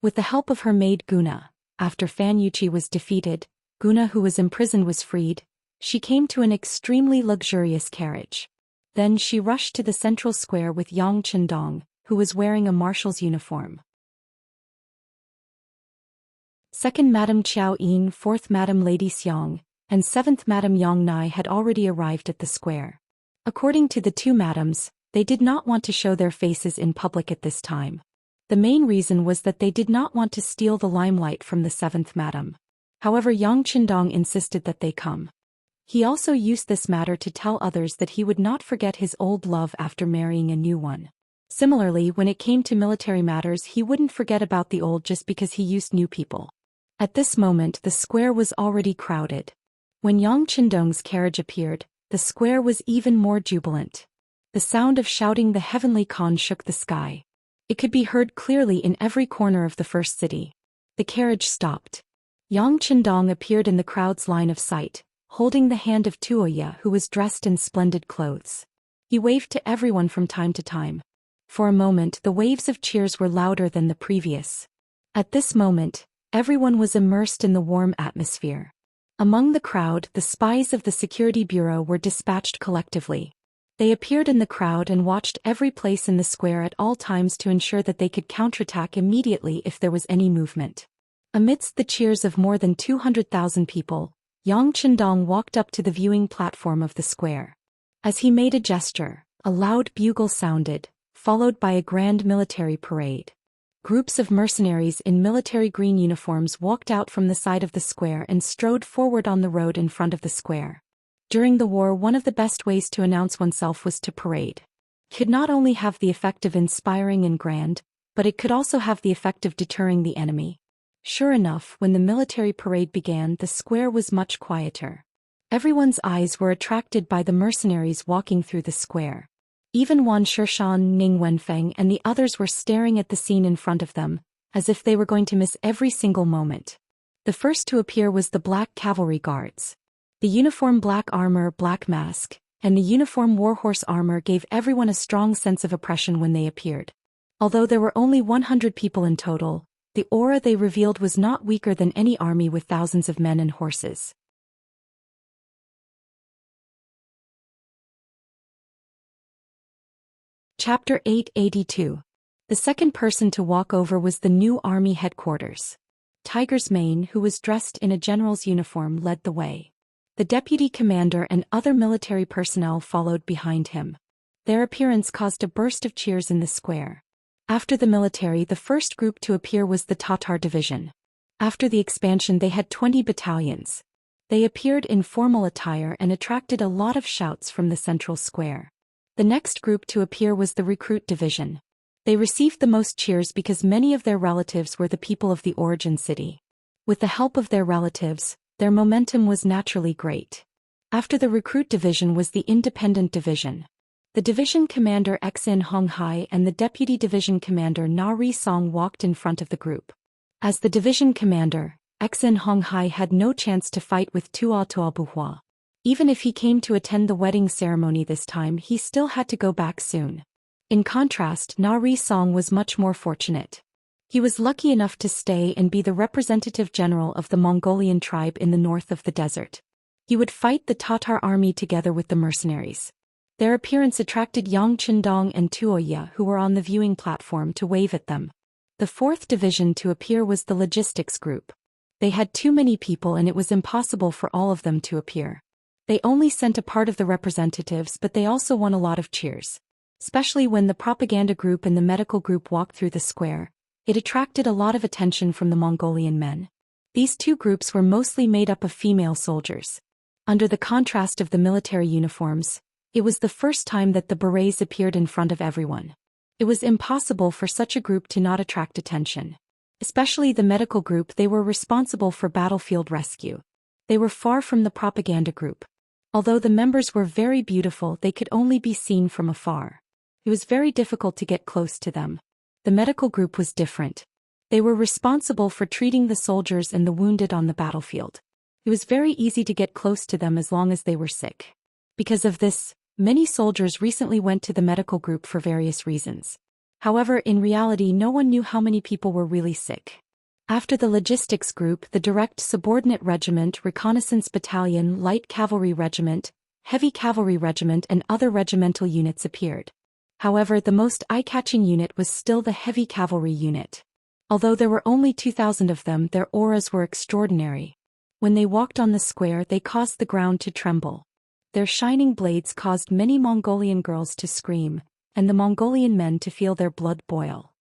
With the help of her maid Guna, after Fan Yuqi was defeated, Guna, who was imprisoned, was freed. She came to an extremely luxurious carriage. Then she rushed to the central square with Yang Qindong, who was wearing a marshal's uniform. 2nd Madame Qiao Yin, 4th Madame Lady Xiang, and 7th Madame Yang Nai had already arrived at the square. According to the 2 madams, they did not want to show their faces in public at this time. The main reason was that they did not want to steal the limelight from the 7th madam. However, Yang Qindong insisted that they come. He also used this matter to tell others that he would not forget his old love after marrying a new one. Similarly, when it came to military matters, he wouldn't forget about the old just because he used new people. At this moment, the square was already crowded. When Yang Qindong's carriage appeared, the square was even more jubilant. The sound of shouting the heavenly Khan shook the sky. It could be heard clearly in every corner of the first city. The carriage stopped. Yang Qindong appeared in the crowd's line of sight, holding the hand of Tuoya, who was dressed in splendid clothes. He waved to everyone from time to time. For a moment the waves of cheers were louder than the previous. At this moment, everyone was immersed in the warm atmosphere. Among the crowd, the spies of the Security Bureau were dispatched collectively. They appeared in the crowd and watched every place in the square at all times to ensure that they could counterattack immediately if there was any movement. Amidst the cheers of more than 200,000 people, Yang Qindong walked up to the viewing platform of the square. As he made a gesture, a loud bugle sounded, followed by a grand military parade. Groups of mercenaries in military green uniforms walked out from the side of the square and strode forward on the road in front of the square. During the war, one of the best ways to announce oneself was to parade. It could not only have the effect of inspiring and grand, but it could also have the effect of deterring the enemy. Sure enough, when the military parade began, the square was much quieter. Everyone's eyes were attracted by the mercenaries walking through the square. Even Wan Shishan, Ning Wenfeng and the others were staring at the scene in front of them, as if they were going to miss every single moment. The first to appear was the Black Cavalry Guards. The uniform black armor, black mask, and the uniform warhorse armor gave everyone a strong sense of oppression when they appeared. Although there were only 100 people in total, the aura they revealed was not weaker than any army with thousands of men and horses. Chapter 882. The second person to walk over was the new army headquarters. Tiger's Mane, who was dressed in a general's uniform, led the way. The deputy commander and other military personnel followed behind him. Their appearance caused a burst of cheers in the square. After the military, the first group to appear was the Tatar division. After the expansion, they had 20 battalions. They appeared in formal attire and attracted a lot of shouts from the central square. The next group to appear was the recruit division. They received the most cheers because many of their relatives were the people of the origin city. With the help of their relatives, their momentum was naturally great. After the recruit division was the independent division. The division commander Xin Honghai and the deputy division commander Na Ri Song walked in front of the group. As the division commander, Xin Honghai had no chance to fight with Tua Buhua. Even if he came to attend the wedding ceremony this time, he still had to go back soon. In contrast, Na Ri Song was much more fortunate. He was lucky enough to stay and be the representative general of the Mongolian tribe in the north of the desert. He would fight the Tatar army together with the mercenaries. Their appearance attracted Yang Qindong and Tuoya, who were on the viewing platform, to wave at them. The fourth division to appear was the logistics group. They had too many people and it was impossible for all of them to appear. They only sent a part of the representatives, but they also won a lot of cheers. Especially when the propaganda group and the medical group walked through the square, it attracted a lot of attention from the Mongolian men. These two groups were mostly made up of female soldiers. Under the contrast of the military uniforms, it was the first time that the berets appeared in front of everyone. It was impossible for such a group to not attract attention. Especially the medical group, they were responsible for battlefield rescue. They were far from the propaganda group. Although the members were very beautiful, they could only be seen from afar. It was very difficult to get close to them. The medical group was different. They were responsible for treating the soldiers and the wounded on the battlefield. It was very easy to get close to them as long as they were sick. Because of this, many soldiers recently went to the medical group for various reasons. However, in reality, no one knew how many people were really sick. After the logistics group, the direct subordinate regiment, reconnaissance battalion, light cavalry regiment, heavy cavalry regiment and other regimental units appeared. However, the most eye-catching unit was still the heavy cavalry unit. Although there were only 2,000 of them, their auras were extraordinary. When they walked on the square, they caused the ground to tremble. Their shining blades caused many Mongolian girls to scream, and the Mongolian men to feel their blood boil.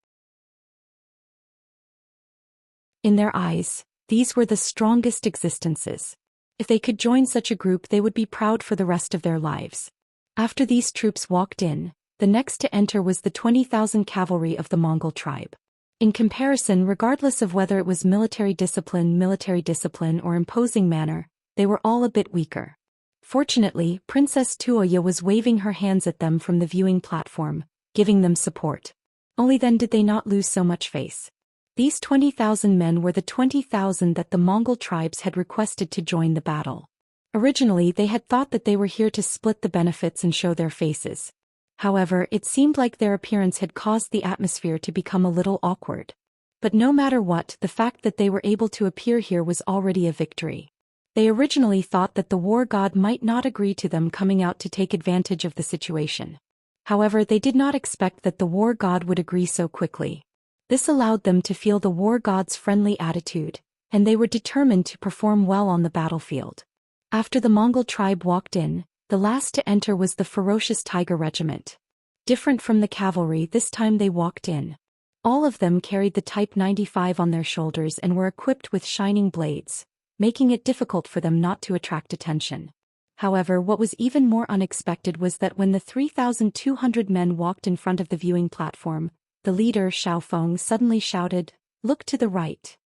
In their eyes, these were the strongest existences. If they could join such a group, they would be proud for the rest of their lives. After these troops walked in, the next to enter was the 20,000 cavalry of the Mongol tribe. In comparison, regardless of whether it was military discipline, or imposing manner, they were all a bit weaker. Fortunately, Princess Tuoya was waving her hands at them from the viewing platform, giving them support. Only then did they not lose so much face. These 20,000 men were the 20,000 that the Mongol tribes had requested to join the battle. Originally they had thought that they were here to split the benefits and show their faces. However, it seemed like their appearance had caused the atmosphere to become a little awkward. But no matter what, the fact that they were able to appear here was already a victory. They originally thought that the war god might not agree to them coming out to take advantage of the situation. However, they did not expect that the war god would agree so quickly. This allowed them to feel the war god's friendly attitude, and they were determined to perform well on the battlefield. After the Mongol tribe walked in, the last to enter was the ferocious tiger regiment. Different from the cavalry, this time they walked in. All of them carried the Type 95 on their shoulders and were equipped with shining blades, making it difficult for them not to attract attention. However, what was even more unexpected was that when the 3,200 men walked in front of the viewing platform, the leader Xiao Feng suddenly shouted, "Look to the right."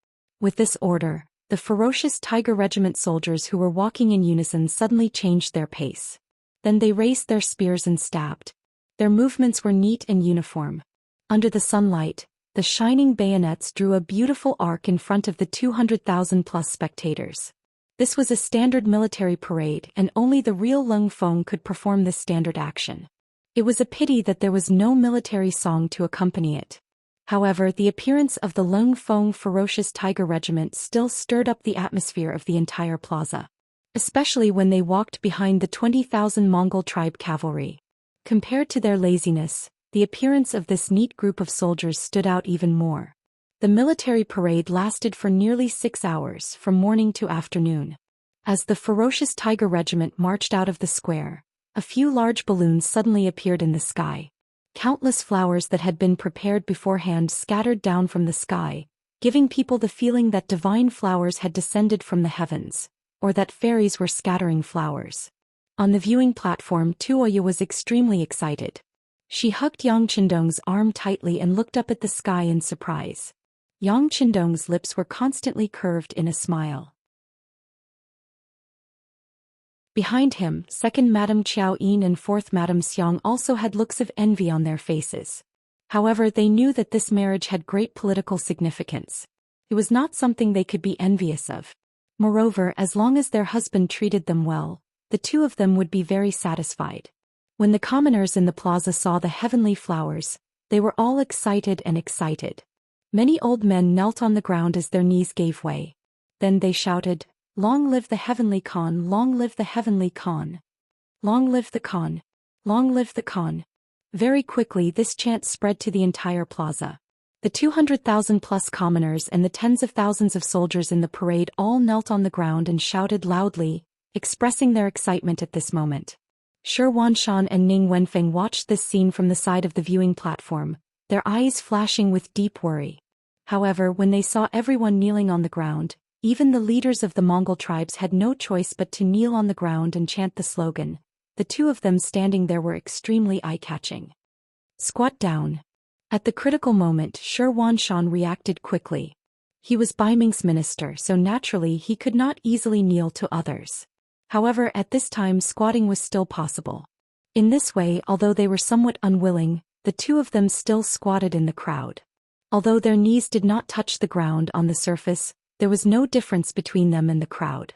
With this order, the ferocious tiger regiment soldiers who were walking in unison suddenly changed their pace. Then they raised their spears and stabbed. Their movements were neat and uniform. Under the sunlight, the shining bayonets drew a beautiful arc in front of the 200,000+ spectators. This was a standard military parade, and only the real Lung Feng could perform this standard action. It was a pity that there was no military song to accompany it. However, the appearance of the Lung Feng ferocious tiger regiment still stirred up the atmosphere of the entire plaza. Especially when they walked behind the 20,000 Mongol tribe cavalry. Compared to their laziness, the appearance of this neat group of soldiers stood out even more. The military parade lasted for nearly 6 hours, from morning to afternoon. As the ferocious tiger regiment marched out of the square, a few large balloons suddenly appeared in the sky. Countless flowers that had been prepared beforehand scattered down from the sky, giving people the feeling that divine flowers had descended from the heavens, or that fairies were scattering flowers. On the viewing platform, Tuoya was extremely excited. She hugged Yang Qindong's arm tightly and looked up at the sky in surprise. Yang Qindong's lips were constantly curved in a smile. Behind him, second Madame Qiao Yin and fourth Madame Xiang also had looks of envy on their faces. However, they knew that this marriage had great political significance. It was not something they could be envious of. Moreover, as long as their husband treated them well, the two of them would be very satisfied. When the commoners in the plaza saw the heavenly flowers, they were all excited and excited. Many old men knelt on the ground as their knees gave way. Then they shouted, "Long live the heavenly Khan, long live the heavenly Khan. Long live the Khan. Long live the Khan." Very quickly this chant spread to the entire plaza. The 200,000+ commoners and the tens of thousands of soldiers in the parade all knelt on the ground and shouted loudly, expressing their excitement at this moment. Shi Wanshan and Ning Wenfeng watched this scene from the side of the viewing platform, their eyes flashing with deep worry. However, when they saw everyone kneeling on the ground, even the leaders of the Mongol tribes had no choice but to kneel on the ground and chant the slogan. The two of them standing there were extremely eye-catching. "Squat down." At the critical moment, Shi Wanshan reacted quickly. He was Baiming's minister, so naturally he could not easily kneel to others. However, at this time squatting was still possible. In this way, although they were somewhat unwilling, the two of them still squatted in the crowd. Although their knees did not touch the ground on the surface, there was no difference between them and the crowd.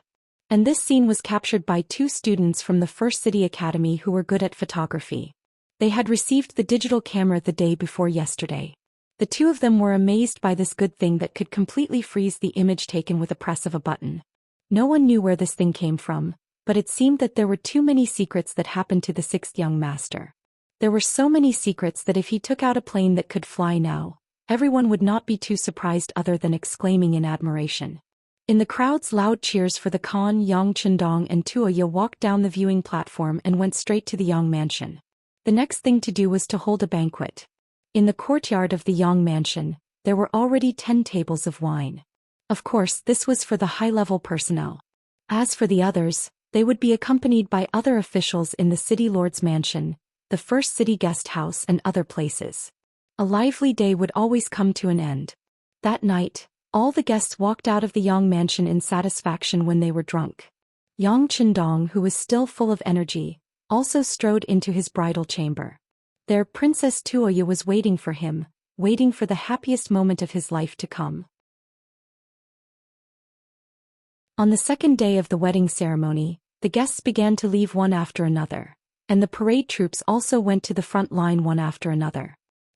And this scene was captured by two students from the First City Academy who were good at photography. They had received the digital camera the day before yesterday. The two of them were amazed by this good thing that could completely freeze the image taken with a press of a button. No one knew where this thing came from, but it seemed that there were too many secrets that happened to the sixth young master. There were so many secrets that if he took out a plane that could fly now, everyone would not be too surprised other than exclaiming in admiration. In the crowd's loud cheers for the Khan, Yang Qindong and Tuoya walked down the viewing platform and went straight to the Yang mansion. The next thing to do was to hold a banquet. In the courtyard of the Yang mansion, there were already 10 tables of wine. Of course, this was for the high-level personnel. As for the others, they would be accompanied by other officials in the city lord's mansion, the first city guest house and other places. A lively day would always come to an end. That night, all the guests walked out of the Yang mansion in satisfaction when they were drunk. Yang Qindong, who was still full of energy, also strode into his bridal chamber. There Princess Tuoya was waiting for him, waiting for the happiest moment of his life to come. On the second day of the wedding ceremony, the guests began to leave one after another, and the parade troops also went to the front line one after another.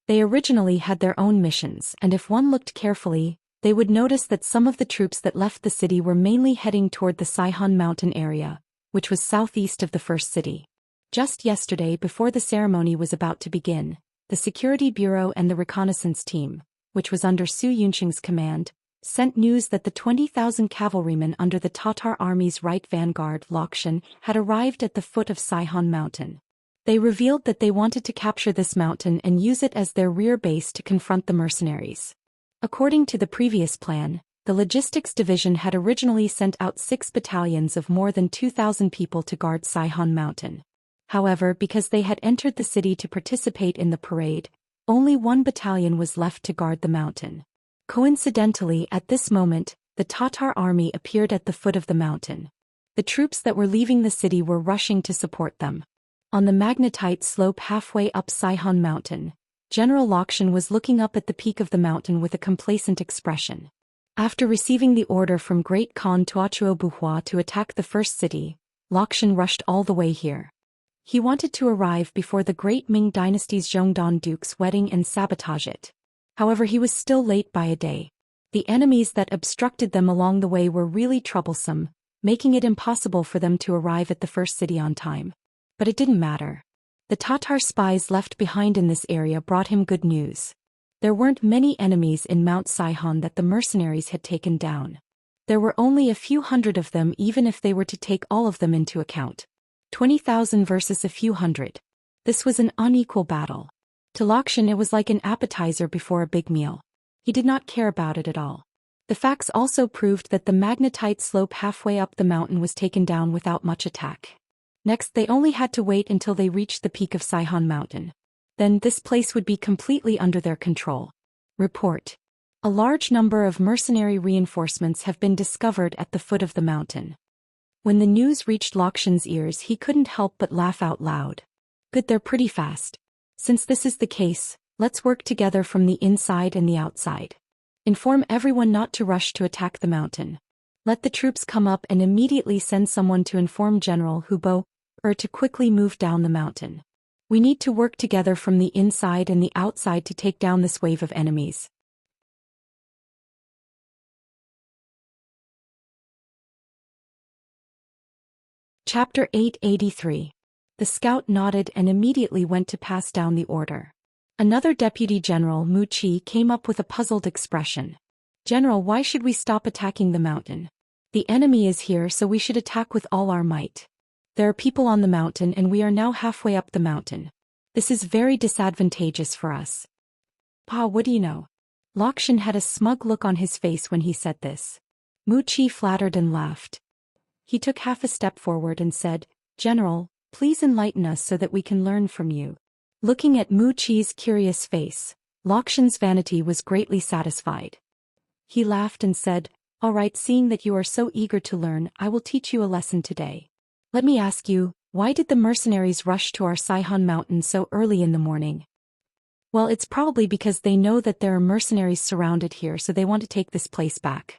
They originally had their own missions, and if one looked carefully, they would notice that some of the troops that left the city were mainly heading toward the Xihan mountain area, which was southeast of the first city. Just yesterday, before the ceremony was about to begin, the Security Bureau and the reconnaissance team, which was under Zhou Xian's command, sent news that the 20,000 cavalrymen under the Tatar army's right vanguard, Xian, had arrived at the foot of Xihan mountain. They revealed that they wanted to capture this mountain and use it as their rear base to confront the mercenaries. According to the previous plan, the logistics division had originally sent out 6 battalions of more than 2,000 people to guard Xihan mountain. However, because they had entered the city to participate in the parade, only 1 battalion was left to guard the mountain. Coincidentally, at this moment, the Tatar army appeared at the foot of the mountain. The troops that were leaving the city were rushing to support them. On the magnetite slope halfway up Xihan mountain, General Xian was looking up at the peak of the mountain with a complacent expression. After receiving the order from Great Khan Tuochuo to attack the first city, Xian rushed all the way here. He wanted to arrive before the great Ming dynasty's Zhongdan duke's wedding and sabotage it. However, he was still late by a day. The enemies that obstructed them along the way were really troublesome, making it impossible for them to arrive at the first city on time. But it didn't matter. The Tatar spies left behind in this area brought him good news. There weren't many enemies in Mount Xihan that the mercenaries had taken down. There were only a few hundred of them, even if they were to take all of them into account. 20,000 versus a few hundred. This was an unequal battle. To Xian it was like an appetizer before a big meal. He did not care about it at all. The facts also proved that the magnetite slope halfway up the mountain was taken down without much attack. Next, they only had to wait until they reached the peak of Xihan mountain. Then this place would be completely under their control. Report. A large number of mercenary reinforcements have been discovered at the foot of the mountain. When the news reached Xian's ears, he couldn't help but laugh out loud. Good, they're pretty fast. Since this is the case, let's work together from the inside and the outside. Inform everyone not to rush to attack the mountain. Let the troops come up and immediately send someone to inform General Hubo, to quickly move down the mountain. We need to work together from the inside and the outside to take down this wave of enemies. Chapter 883. The scout nodded and immediately went to pass down the order. Another Deputy General, Mu Qi, came up with a puzzled expression. General, why should we stop attacking the mountain? The enemy is here, so we should attack with all our might. There are people on the mountain and we are now halfway up the mountain. This is very disadvantageous for us. Pa, what do you know? Xian had a smug look on his face when he said this. Mu Qi flattered and laughed. He took half a step forward and said, General, please enlighten us so that we can learn from you. Looking at Mu Qi's curious face, Xian's vanity was greatly satisfied. He laughed and said, All right, seeing that you are so eager to learn, I will teach you a lesson today. Let me ask you, why did the mercenaries rush to our Xihan mountain so early in the morning? Well, it's probably because they know that there are mercenaries surrounded here, so they want to take this place back.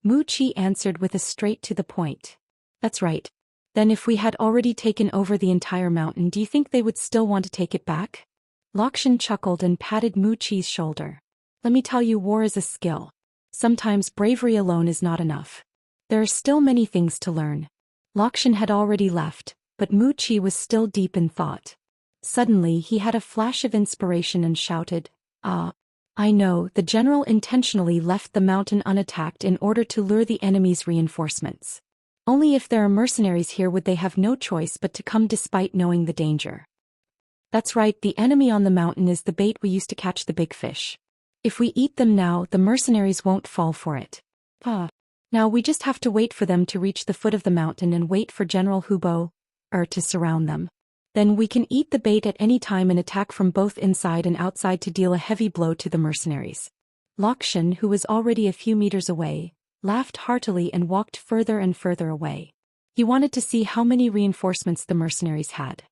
Mu Qi answered with a straight to the point. That's right. Then if we had already taken over the entire mountain, do you think they would still want to take it back? Xian chuckled and patted Mu Qi's shoulder. Let me tell you, war is a skill. Sometimes bravery alone is not enough. There are still many things to learn. Xian had already left, but Mu Qi was still deep in thought. Suddenly he had a flash of inspiration and shouted, Ah! I know, the general intentionally left the mountain unattacked in order to lure the enemy's reinforcements. Only if there are mercenaries here would they have no choice but to come despite knowing the danger. That's right, the enemy on the mountain is the bait we used to catch the big fish. If we eat them now, the mercenaries won't fall for it. Now we just have to wait for them to reach the foot of the mountain and wait for General Hubo, to surround them. Then we can eat the bait at any time and attack from both inside and outside to deal a heavy blow to the mercenaries. Xian, who was already a few meters away, laughed heartily and walked further and further away. He wanted to see how many reinforcements the mercenaries had.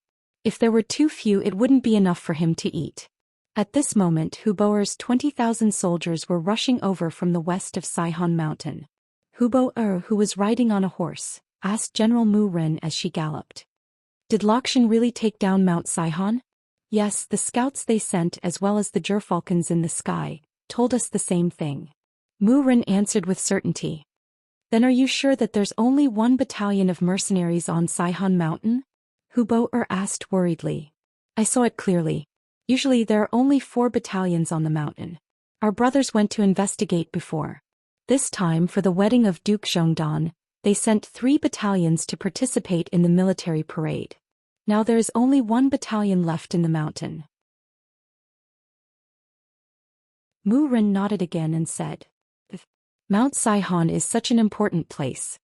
If there were too few, it wouldn't be enough for him to eat. At this moment Huboer's 20,000 soldiers were rushing over from the west of Saihan Mountain. Huboer, who was riding on a horse, asked General Mu Ren as she galloped. Did Laoxian really take down Mount Saihan? Yes, the scouts they sent as well as the gerfalcons in the sky told us the same thing. Mu Ren answered with certainty. Then are you sure that there's only one battalion of mercenaries on Saihan Mountain? Huboer asked worriedly. I saw it clearly. Usually there are only 4 battalions on the mountain. Our brothers went to investigate before. This time for the wedding of Duke Zhongdan, they sent 3 battalions to participate in the military parade. Now there is only 1 battalion left in the mountain. Mu Ren nodded again and said, Mount Saihan is such an important place.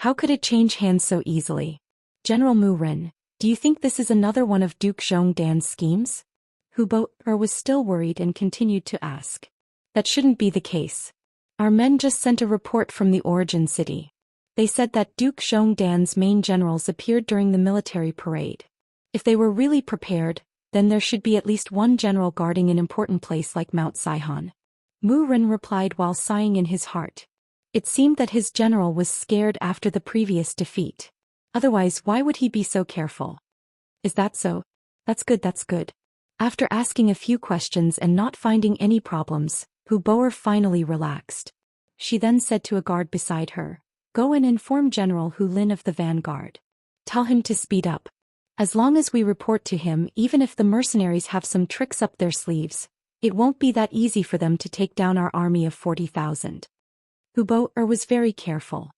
How could it change hands so easily? General Mu Ren, do you think this is another one of Duke Zhongdan's schemes? Huboer was still worried and continued to ask. That shouldn't be the case. Our men just sent a report from the origin city. They said that Duke Zhongdan's main generals appeared during the military parade. If they were really prepared, then there should be at least 1 general guarding an important place like Mount Saihan. Mu Ren replied while sighing in his heart. It seemed that his general was scared after the previous defeat. Otherwise, why would he be so careful? Is that so? That's good, that's good. After asking a few questions and not finding any problems, Huboer finally relaxed. She then said to a guard beside her, Go and inform General Hu Lin of the vanguard. Tell him to speed up. As long as we report to him, even if the mercenaries have some tricks up their sleeves, it won't be that easy for them to take down our army of 40,000. Huboer was very careful.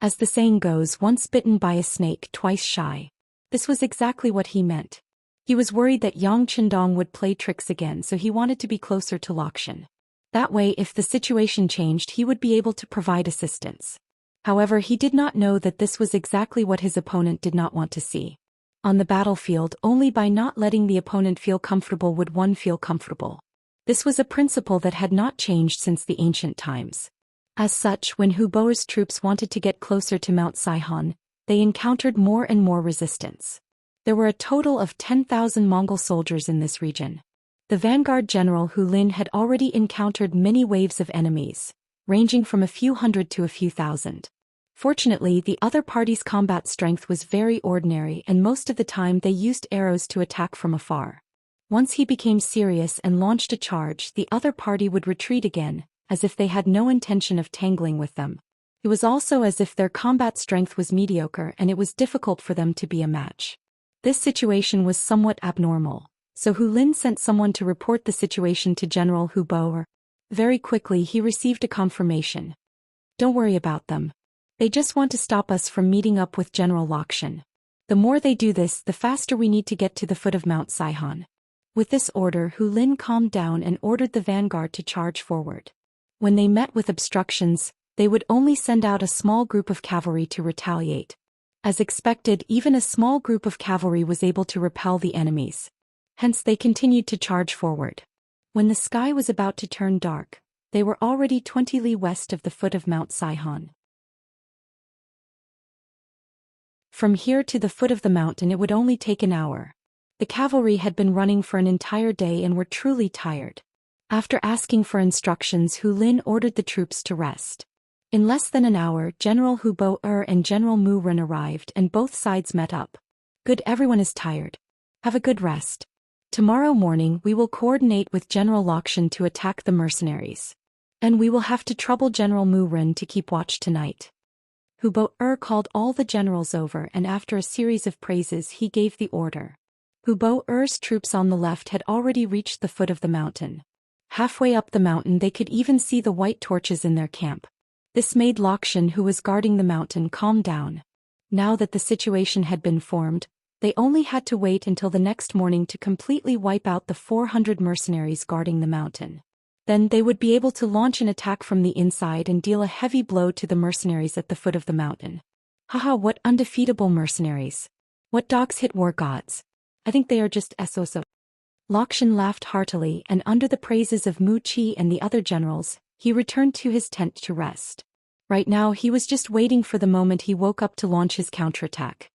As the saying goes, once bitten by a snake, twice shy. This was exactly what he meant. He was worried that Yang Qindong would play tricks again, so he wanted to be closer to Laoxian. That way, if the situation changed, he would be able to provide assistance. However, he did not know that this was exactly what his opponent did not want to see. On the battlefield, only by not letting the opponent feel comfortable would one feel comfortable. This was a principle that had not changed since the ancient times. As such, when Huboer's troops wanted to get closer to Mount Saihan, they encountered more and more resistance. There were a total of 10,000 Mongol soldiers in this region. The vanguard general Hu Lin had already encountered many waves of enemies, ranging from a few hundred to a few thousand. Fortunately, the other party's combat strength was very ordinary and most of the time they used arrows to attack from afar. Once he became serious and launched a charge, the other party would retreat again, as if they had no intention of tangling with them. It was also as if their combat strength was mediocre and it was difficult for them to be a match. This situation was somewhat abnormal, so Hu Lin sent someone to report the situation to General Huboer. Very quickly he received a confirmation. Don't worry about them. They just want to stop us from meeting up with General Laoxian. The more they do this, the faster we need to get to the foot of Mount Saihan. With this order, Hu Lin calmed down and ordered the vanguard to charge forward. When they met with obstructions, they would only send out a small group of cavalry to retaliate. As expected, even a small group of cavalry was able to repel the enemies. Hence they continued to charge forward. When the sky was about to turn dark, they were already 20 li west of the foot of Mount Saihan. From here to the foot of the mountain it would only take an hour. The cavalry had been running for an entire day and were truly tired. After asking for instructions, Hu Lin ordered the troops to rest. In less than an hour, General Huboer and General Mu Ren arrived and both sides met up. Good, everyone is tired. Have a good rest. Tomorrow morning we will coordinate with General Laoxian to attack the mercenaries. And we will have to trouble General Mu Ren to keep watch tonight. Huboer called all the generals over and after a series of praises he gave the order. Huboer's troops on the left had already reached the foot of the mountain. Halfway up the mountain they could even see the white torches in their camp. This made Laoxian, who was guarding the mountain, calm down. Now that the situation had been formed, they only had to wait until the next morning to completely wipe out the 400 mercenaries guarding the mountain. Then they would be able to launch an attack from the inside and deal a heavy blow to the mercenaries at the foot of the mountain. Haha, what undefeatable mercenaries. What dogs hit war gods. I think they are just so. Laoxian laughed heartily and under the praises of Mu Qi and the other generals, he returned to his tent to rest. Right now he was just waiting for the moment he woke up to launch his counterattack.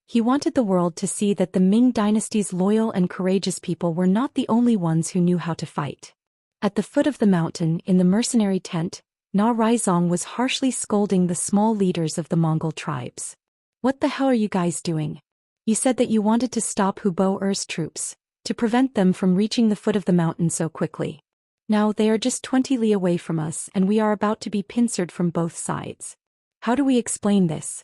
He wanted the world to see that the Ming dynasty's loyal and courageous people were not the only ones who knew how to fight. At the foot of the mountain, in the mercenary tent, Na Raizong was harshly scolding the small leaders of the Mongol tribes. "What the hell are you guys doing? You said that you wanted to stop Hu Bo-er's troops, to prevent them from reaching the foot of the mountain so quickly. Now they are just 20 li away from us and we are about to be pincered from both sides. How do we explain this?"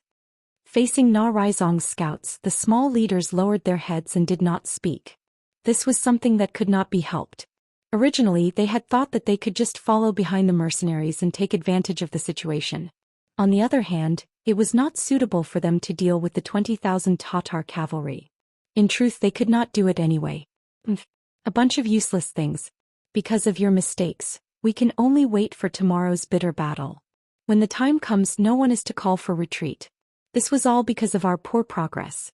Facing Na Raizong's scouts, the small leaders lowered their heads and did not speak. This was something that could not be helped. Originally, they had thought that they could just follow behind the mercenaries and take advantage of the situation. On the other hand, it was not suitable for them to deal with the 20,000 Tatar cavalry. In truth, they could not do it anyway. A bunch of useless things. Because of your mistakes, we can only wait for tomorrow's bitter battle. When the time comes, no one is to call for retreat. This was all because of our poor progress.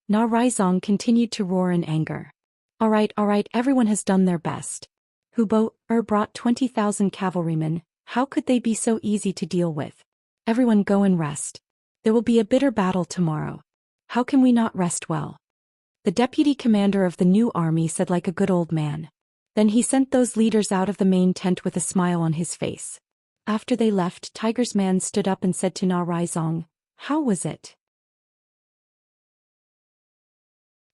Na Raizong continued to roar in anger. All right, everyone has done their best. Hu Bo-er brought 20,000 cavalrymen, how could they be so easy to deal with? Everyone go and rest. There will be a bitter battle tomorrow. How can we not rest well? The deputy commander of the new army said like a good old man. Then he sent those leaders out of the main tent with a smile on his face. After they left, Tiger's man stood up and said to Na Raizong, "How was it?"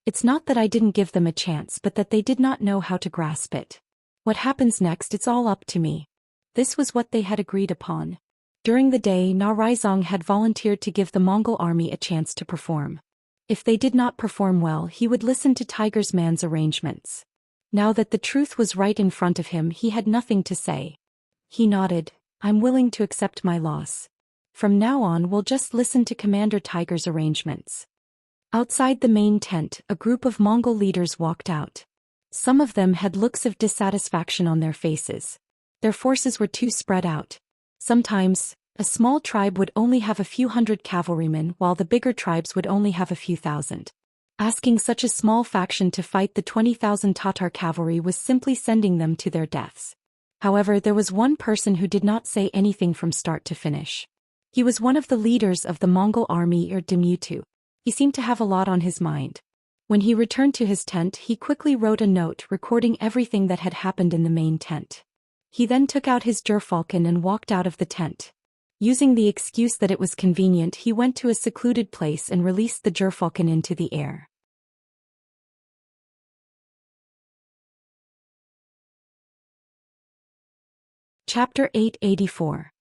"It's not that I didn't give them a chance but that they did not know how to grasp it. What happens next, it's all up to me." This was what they had agreed upon. During the day, Na Raizong had volunteered to give the Mongol army a chance to perform. If they did not perform well, he would listen to Tiger's man's arrangements. Now that the truth was right in front of him, he had nothing to say. He nodded. "I'm willing to accept my loss. From now on we'll just listen to Commander Tiger's arrangements." Outside the main tent, a group of Mongol leaders walked out. Some of them had looks of dissatisfaction on their faces. Their forces were too spread out. Sometimes, a small tribe would only have a few hundred cavalrymen while the bigger tribes would only have a few thousand. Asking such a small faction to fight the 20,000 Tatar cavalry was simply sending them to their deaths. However, there was one person who did not say anything from start to finish. He was one of the leaders of the Mongol army, Erdemütu. He seemed to have a lot on his mind. When he returned to his tent, he quickly wrote a note recording everything that had happened in the main tent. He then took out his gerfalcon and walked out of the tent. Using the excuse that it was convenient, he went to a secluded place and released the gerfalcon into the air. Chapter 884.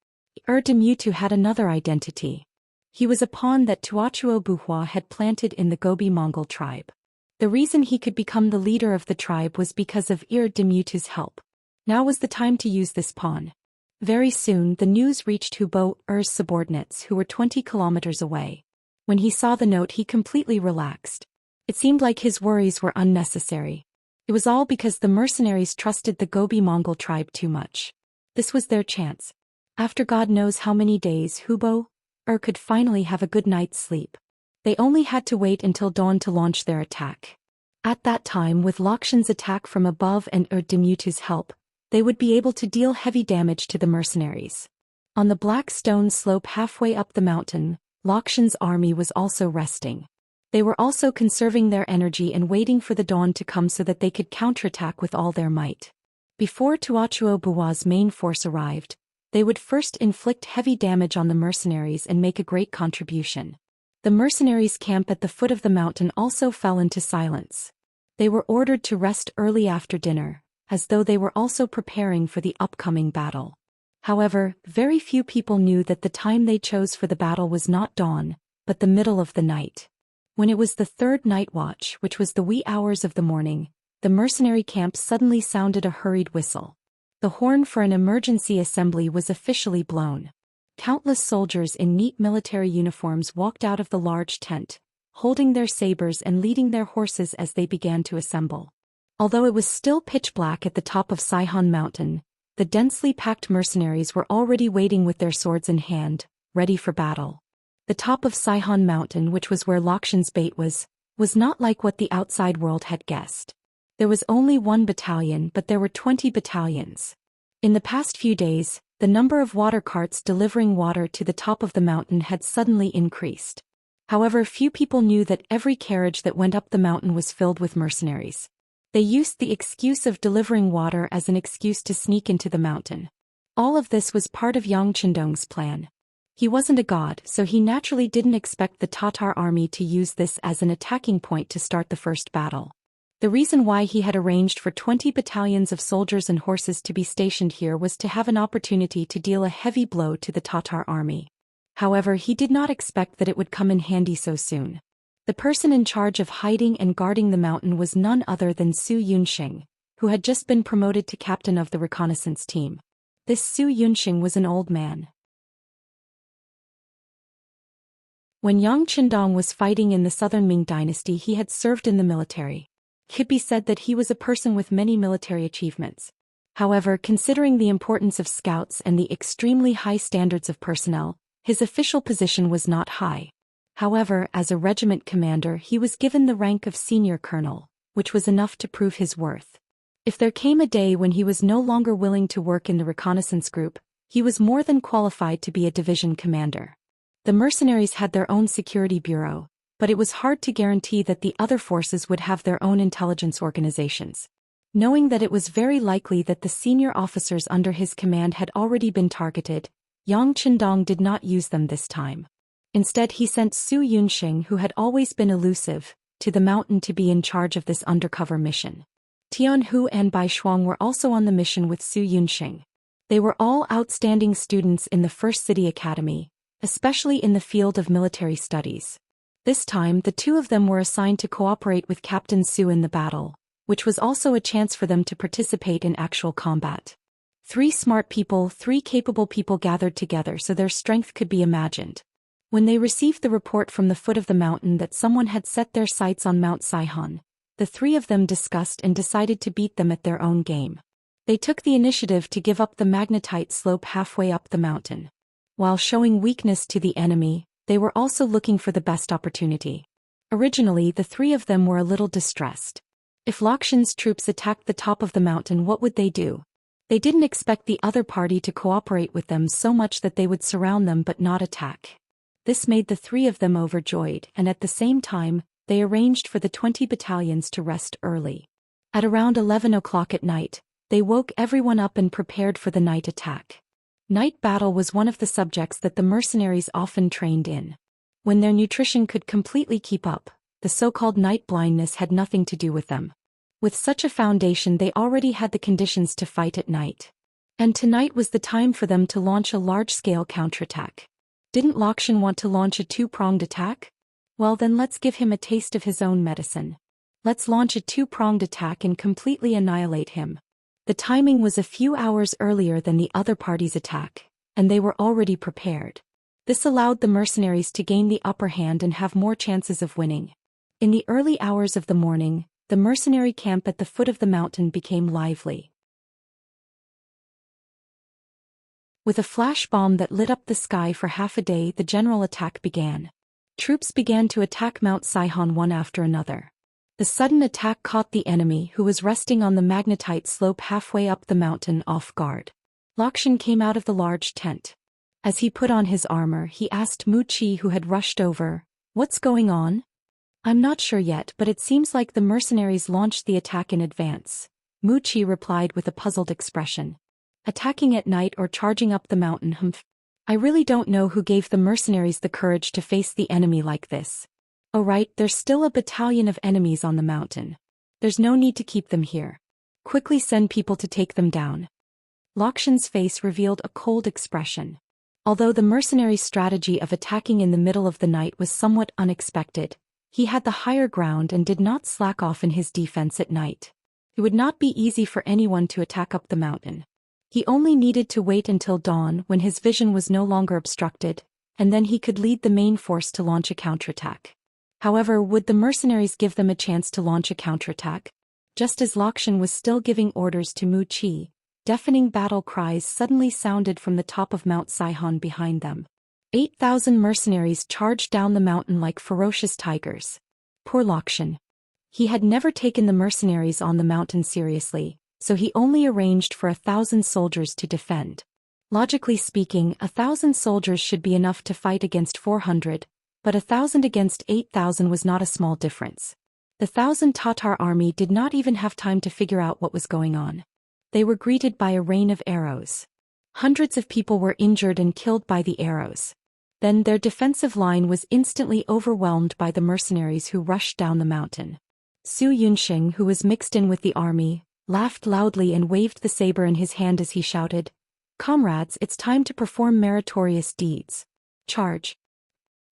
Erdemütu had another identity. He was a pawn that Tuachuo Buhua had planted in the Gobi Mongol tribe. The reason he could become the leader of the tribe was because of Erdemütu's help. Now was the time to use this pawn. Very soon the news reached Hu Bo-er's subordinates who were 20 kilometers away. When he saw the note, he completely relaxed. It seemed like his worries were unnecessary. It was all because the mercenaries trusted the Gobi Mongol tribe too much. This was their chance. After God knows how many days, Hu Bo-er could finally have a good night's sleep. They only had to wait until dawn to launch their attack. At that time, with Laoxian's attack from above and Erdemütu's help, they would be able to deal heavy damage to the mercenaries. On the black stone slope halfway up the mountain, Laoxian's army was also resting. They were also conserving their energy and waiting for the dawn to come so that they could counterattack with all their might. Before Tuachuo Buhua's main force arrived, they would first inflict heavy damage on the mercenaries and make a great contribution. The mercenaries' camp at the foot of the mountain also fell into silence. They were ordered to rest early after dinner, as though they were also preparing for the upcoming battle. However, very few people knew that the time they chose for the battle was not dawn, but the middle of the night. When it was the third night watch, which was the wee hours of the morning, the mercenary camp suddenly sounded a hurried whistle. The horn for an emergency assembly was officially blown. Countless soldiers in neat military uniforms walked out of the large tent, holding their sabers and leading their horses as they began to assemble. Although it was still pitch black at the top of Saihan Mountain, the densely packed mercenaries were already waiting with their swords in hand, ready for battle. The top of Saihan Mountain, which was where Laoxian's bait was not like what the outside world had guessed. There was only one battalion, but there were 20 battalions. In the past few days, the number of water carts delivering water to the top of the mountain had suddenly increased. However, few people knew that every carriage that went up the mountain was filled with mercenaries. They used the excuse of delivering water as an excuse to sneak into the mountain. All of this was part of Yang Qindong's plan. He wasn't a god, so he naturally didn't expect the Tatar army to use this as an attacking point to start the first battle. The reason why he had arranged for 20 battalions of soldiers and horses to be stationed here was to have an opportunity to deal a heavy blow to the Tatar army. However, he did not expect that it would come in handy so soon. The person in charge of hiding and guarding the mountain was none other than Zhou Xian, who had just been promoted to captain of the reconnaissance team. This Zhou Xian was an old man. When Yang Qindong was fighting in the southern Ming dynasty, he had served in the military. It could be said that he was a person with many military achievements. However, considering the importance of scouts and the extremely high standards of personnel, his official position was not high. However, as a regiment commander, he was given the rank of senior colonel, which was enough to prove his worth. If there came a day when he was no longer willing to work in the reconnaissance group, he was more than qualified to be a division commander. The mercenaries had their own security bureau, but it was hard to guarantee that the other forces would have their own intelligence organizations. Knowing that it was very likely that the senior officers under his command had already been targeted, Yang Qindong did not use them this time. Instead, he sent Zhou Xian, who had always been elusive, to the mountain to be in charge of this undercover mission. Tianhu and Bai Shuang were also on the mission with Zhou Xian. They were all outstanding students in the First City Academy, especially in the field of military studies. This time, the two of them were assigned to cooperate with Captain Zhou in the battle, which was also a chance for them to participate in actual combat. 3 smart people, 3 capable people gathered together so their strength could be imagined. When they received the report from the foot of the mountain that someone had set their sights on Mount Saihan, the 3 of them discussed and decided to beat them at their own game. They took the initiative to give up the magnetite slope halfway up the mountain. While showing weakness to the enemy, they were also looking for the best opportunity. Originally, the 3 of them were a little distressed. If Luxian's troops attacked the top of the mountain, what would they do? They didn't expect the other party to cooperate with them so much that they would surround them but not attack. This made the 3 of them overjoyed, and at the same time, they arranged for the 20 battalions to rest early. At around 11 o'clock at night, they woke everyone up and prepared for the night attack. Night battle was one of the subjects that the mercenaries often trained in. When their nutrition could completely keep up, the so-called night blindness had nothing to do with them. With such a foundation, they already had the conditions to fight at night. And tonight was the time for them to launch a large-scale counterattack. Didn't Luxian want to launch a 2-pronged attack? Well then, let's give him a taste of his own medicine. Let's launch a 2-pronged attack and completely annihilate him. The timing was a few hours earlier than the other party's attack, and they were already prepared. This allowed the mercenaries to gain the upper hand and have more chances of winning. In the early hours of the morning, the mercenary camp at the foot of the mountain became lively. With a flash bomb that lit up the sky for half a day, the general attack began. Troops began to attack Mount Saihan one after another. The sudden attack caught the enemy, who was resting on the magnetite slope halfway up the mountain, off guard. Luxian came out of the large tent. As he put on his armor, he asked Mu Qi, who had rushed over, "What's going on?" "I'm not sure yet, but it seems like the mercenaries launched the attack in advance," Mu Qi replied with a puzzled expression. "Attacking at night or charging up the mountain, I really don't know who gave the mercenaries the courage to face the enemy like this. Oh right, there's still a battalion of enemies on the mountain. There's no need to keep them here. Quickly send people to take them down." Luxian's face revealed a cold expression. Although the mercenaries' strategy of attacking in the middle of the night was somewhat unexpected, he had the higher ground and did not slack off in his defense at night. It would not be easy for anyone to attack up the mountain. He only needed to wait until dawn, when his vision was no longer obstructed, and then he could lead the main force to launch a counterattack. However, would the mercenaries give them a chance to launch a counterattack? Just as Luxian was still giving orders to Mu Qi, deafening battle cries suddenly sounded from the top of Mount Saihan behind them. 8,000 mercenaries charged down the mountain like ferocious tigers. Poor Luxian. He had never taken the mercenaries on the mountain seriously, so he only arranged for 1,000 soldiers to defend. Logically speaking, 1,000 soldiers should be enough to fight against 400, But 1,000 against 8,000 was not a small difference. The 1,000 Tatar army did not even have time to figure out what was going on. They were greeted by a rain of arrows. Hundreds of people were injured and killed by the arrows. Then their defensive line was instantly overwhelmed by the mercenaries who rushed down the mountain. Su Yunxing, who was mixed in with the army, laughed loudly and waved the saber in his hand as he shouted, "Comrades, it's time to perform meritorious deeds. Charge!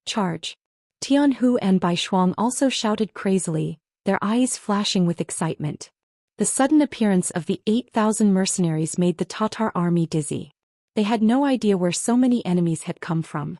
Charge!" Tianhu and Bai Shuang also shouted crazily, their eyes flashing with excitement. The sudden appearance of the 8,000 mercenaries made the Tatar army dizzy. They had no idea where so many enemies had come from.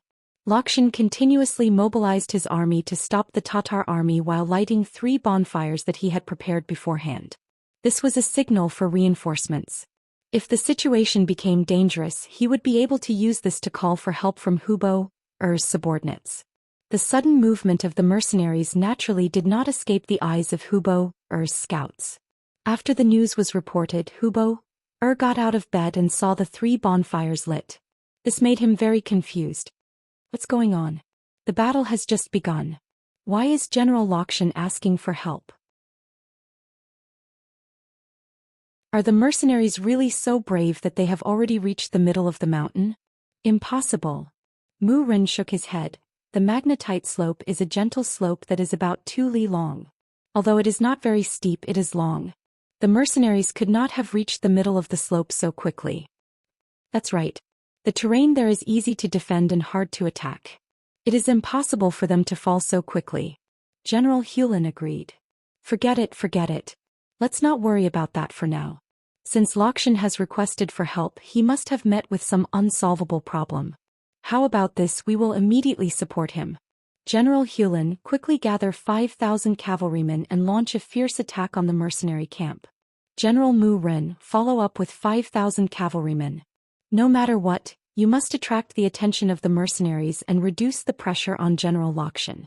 Xian continuously mobilized his army to stop the Tatar army while lighting 3 bonfires that he had prepared beforehand. This was a signal for reinforcements. If the situation became dangerous, he would be able to use this to call for help from Hubo, Er's subordinates. The sudden movement of the mercenaries naturally did not escape the eyes of Hubo, Er's scouts. After the news was reported, Hubo, Er got out of bed and saw the 3 bonfires lit. This made him very confused. What's going on? The battle has just begun. Why is General Xian asking for help? Are the mercenaries really so brave that they have already reached the middle of the mountain? Impossible. Mu Ren shook his head. The magnetite slope is a gentle slope that is about 2 li long. Although it is not very steep, it is long. The mercenaries could not have reached the middle of the slope so quickly. That's right. The terrain there is easy to defend and hard to attack. It is impossible for them to fall so quickly. General Hulin agreed. Forget it. Let's not worry about that for now. Since Xian has requested for help, he must have met with some unsolvable problem. How about this? We will immediately support him. General Hulin, quickly gather 5,000 cavalrymen and launch a fierce attack on the mercenary camp. General Mu Ren, follow up with 5,000 cavalrymen. No matter what, you must attract the attention of the mercenaries and reduce the pressure on General Xian.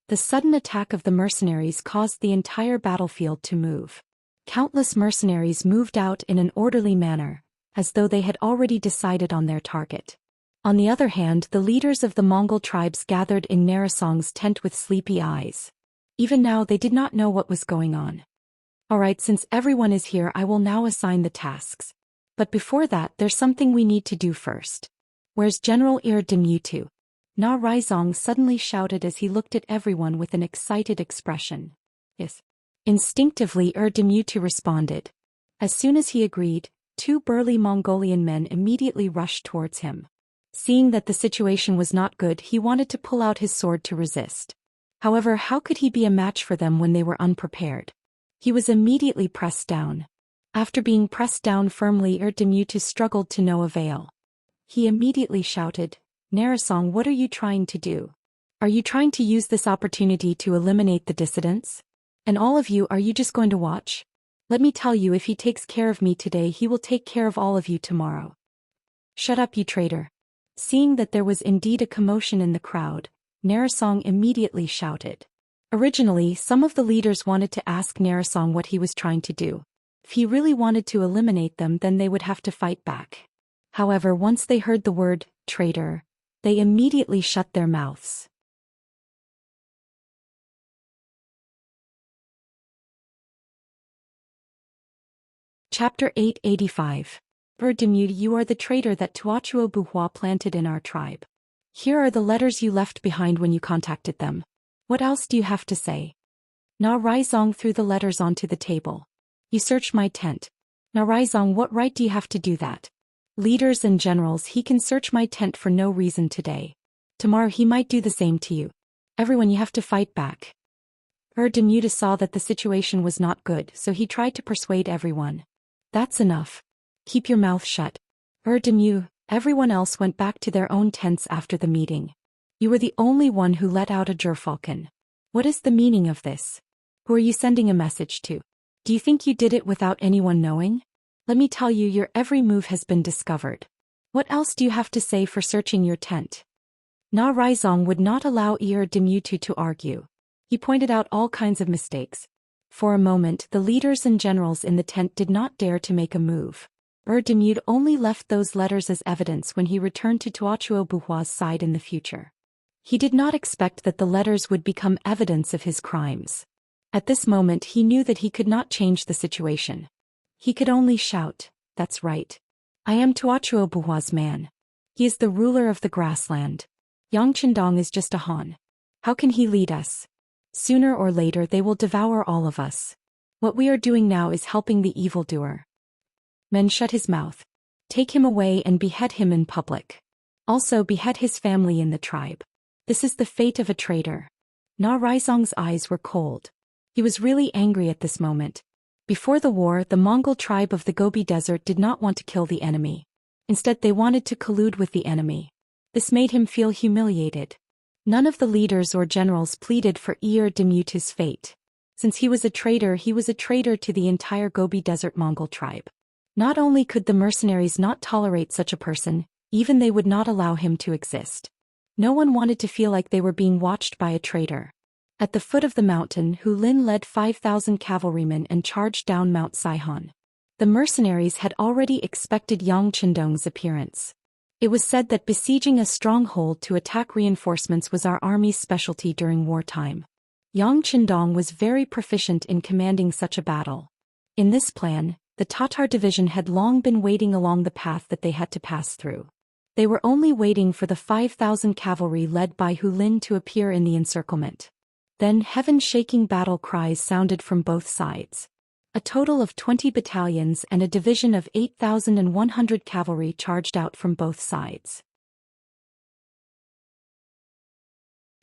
The sudden attack of the mercenaries caused the entire battlefield to move. Countless mercenaries moved out in an orderly manner, as though they had already decided on their target. On the other hand, the leaders of the Mongol tribes gathered in Narasong's tent with sleepy eyes. Even now they did not know what was going on. Alright, since everyone is here, I will now assign the tasks. But before that, there's something we need to do first. Where's General Demutu? Na Raizong suddenly shouted as he looked at everyone with an excited expression. Yes. Instinctively Demutu responded. As soon as he agreed, 2 burly Mongolian men immediately rushed towards him. Seeing that the situation was not good, he wanted to pull out his sword to resist. However, how could he be a match for them when they were unprepared? He was immediately pressed down. After being pressed down firmly, Demutu struggled to no avail. He immediately shouted, "Narasong, what are you trying to do? Are you trying to use this opportunity to eliminate the dissidents? And all of you, are you just going to watch? Let me tell you, if he takes care of me today, he will take care of all of you tomorrow." "Shut up, you traitor." Seeing that there was indeed a commotion in the crowd, Narasong immediately shouted. Originally, some of the leaders wanted to ask Narasong what he was trying to do. If he really wanted to eliminate them, then they would have to fight back. However, once they heard the word, traitor, they immediately shut their mouths. Chapter 885. Demutu, you are the traitor that Tuachuo Buhua planted in our tribe. Here are the letters you left behind when you contacted them. What else do you have to say? Na Raizong threw the letters onto the table. You searched my tent. Na Raizong, what right do you have to do that? Leaders and generals, he can search my tent for no reason today. Tomorrow he might do the same to you. Everyone, you have to fight back. Demutu saw that the situation was not good, so he tried to persuade everyone. That's enough. Keep your mouth shut. Demutu, everyone else went back to their own tents after the meeting. You were the only one who let out a gerfalcon. What is the meaning of this? Who are you sending a message to? Do you think you did it without anyone knowing? Let me tell you, your every move has been discovered. What else do you have to say for searching your tent? Na Raizong would not allow Demutu to argue. He pointed out all kinds of mistakes. For a moment, the leaders and generals in the tent did not dare to make a move. Demutu only left those letters as evidence when he returned to Tuachuo Buhua's side in the future. He did not expect that the letters would become evidence of his crimes. At this moment he knew that he could not change the situation. He could only shout, "That's right. I am Tuachuo Buhua's man. He is the ruler of the grassland. Yang Qindong is just a Han. How can he lead us? Sooner or later they will devour all of us. What we are doing now is helping the evildoer." Men, shut his mouth. Take him away and behead him in public. Also behead his family in the tribe. This is the fate of a traitor. Na Raizong's eyes were cold. He was really angry at this moment. Before the war, the Mongol tribe of the Gobi Desert did not want to kill the enemy. Instead, they wanted to collude with the enemy. This made him feel humiliated. None of the leaders or generals pleaded for Ir Demutu's fate. Since he was a traitor to the entire Gobi Desert Mongol tribe. Not only could the mercenaries not tolerate such a person, even they would not allow him to exist. No one wanted to feel like they were being watched by a traitor. At the foot of the mountain, Hu Lin led 5,000 cavalrymen and charged down Mount Saihan. The mercenaries had already expected Yang Qindong's appearance. It was said that besieging a stronghold to attack reinforcements was our army's specialty during wartime. Yang Qindong was very proficient in commanding such a battle. In this plan, the Tatar division had long been waiting along the path that they had to pass through. They were only waiting for the 5,000 cavalry led by Hu Lin to appear in the encirclement. Then heaven-shaking battle cries sounded from both sides. A total of 20 battalions and a division of 8,100 cavalry charged out from both sides.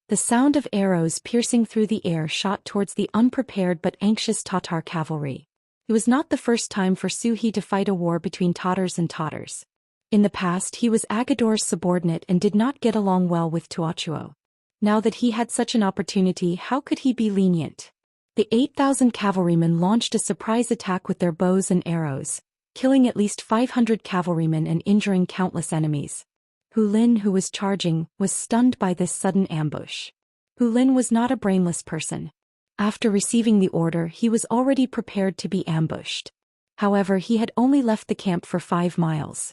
The sound of arrows piercing through the air shot towards the unprepared but anxious Tatar cavalry. It was not the first time for Su He to fight a war between Tatars and Tatars. In the past he was Agador's subordinate and did not get along well with Tuachuo. Now that he had such an opportunity, how could he be lenient? The 8,000 cavalrymen launched a surprise attack with their bows and arrows, killing at least 500 cavalrymen and injuring countless enemies. Hu Lin, who was charging, was stunned by this sudden ambush. Hu Lin was not a brainless person. After receiving the order, he was already prepared to be ambushed. However, he had only left the camp for 5 miles.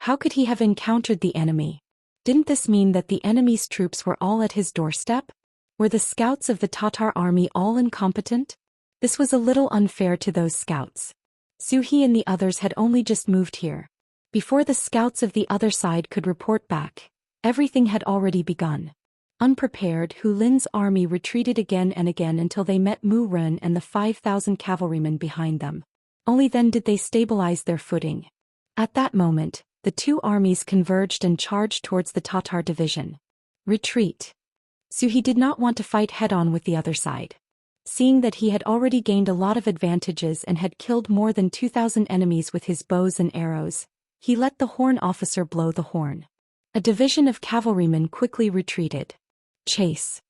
How could he have encountered the enemy? Didn't this mean that the enemy's troops were all at his doorstep? Were the scouts of the Tatar army all incompetent? This was a little unfair to those scouts. Su He and the others had only just moved here. Before the scouts of the other side could report back, everything had already begun. Unprepared, Hu Lin's army retreated again and again until they met Mu Ren and the 5,000 cavalrymen behind them. Only then did they stabilize their footing. At that moment, the two armies converged and charged towards the Tatar division. Retreat. Su He did not want to fight head-on with the other side. Seeing that he had already gained a lot of advantages and had killed more than 2,000 enemies with his bows and arrows, he let the horn officer blow the horn. A division of cavalrymen quickly retreated. Chase.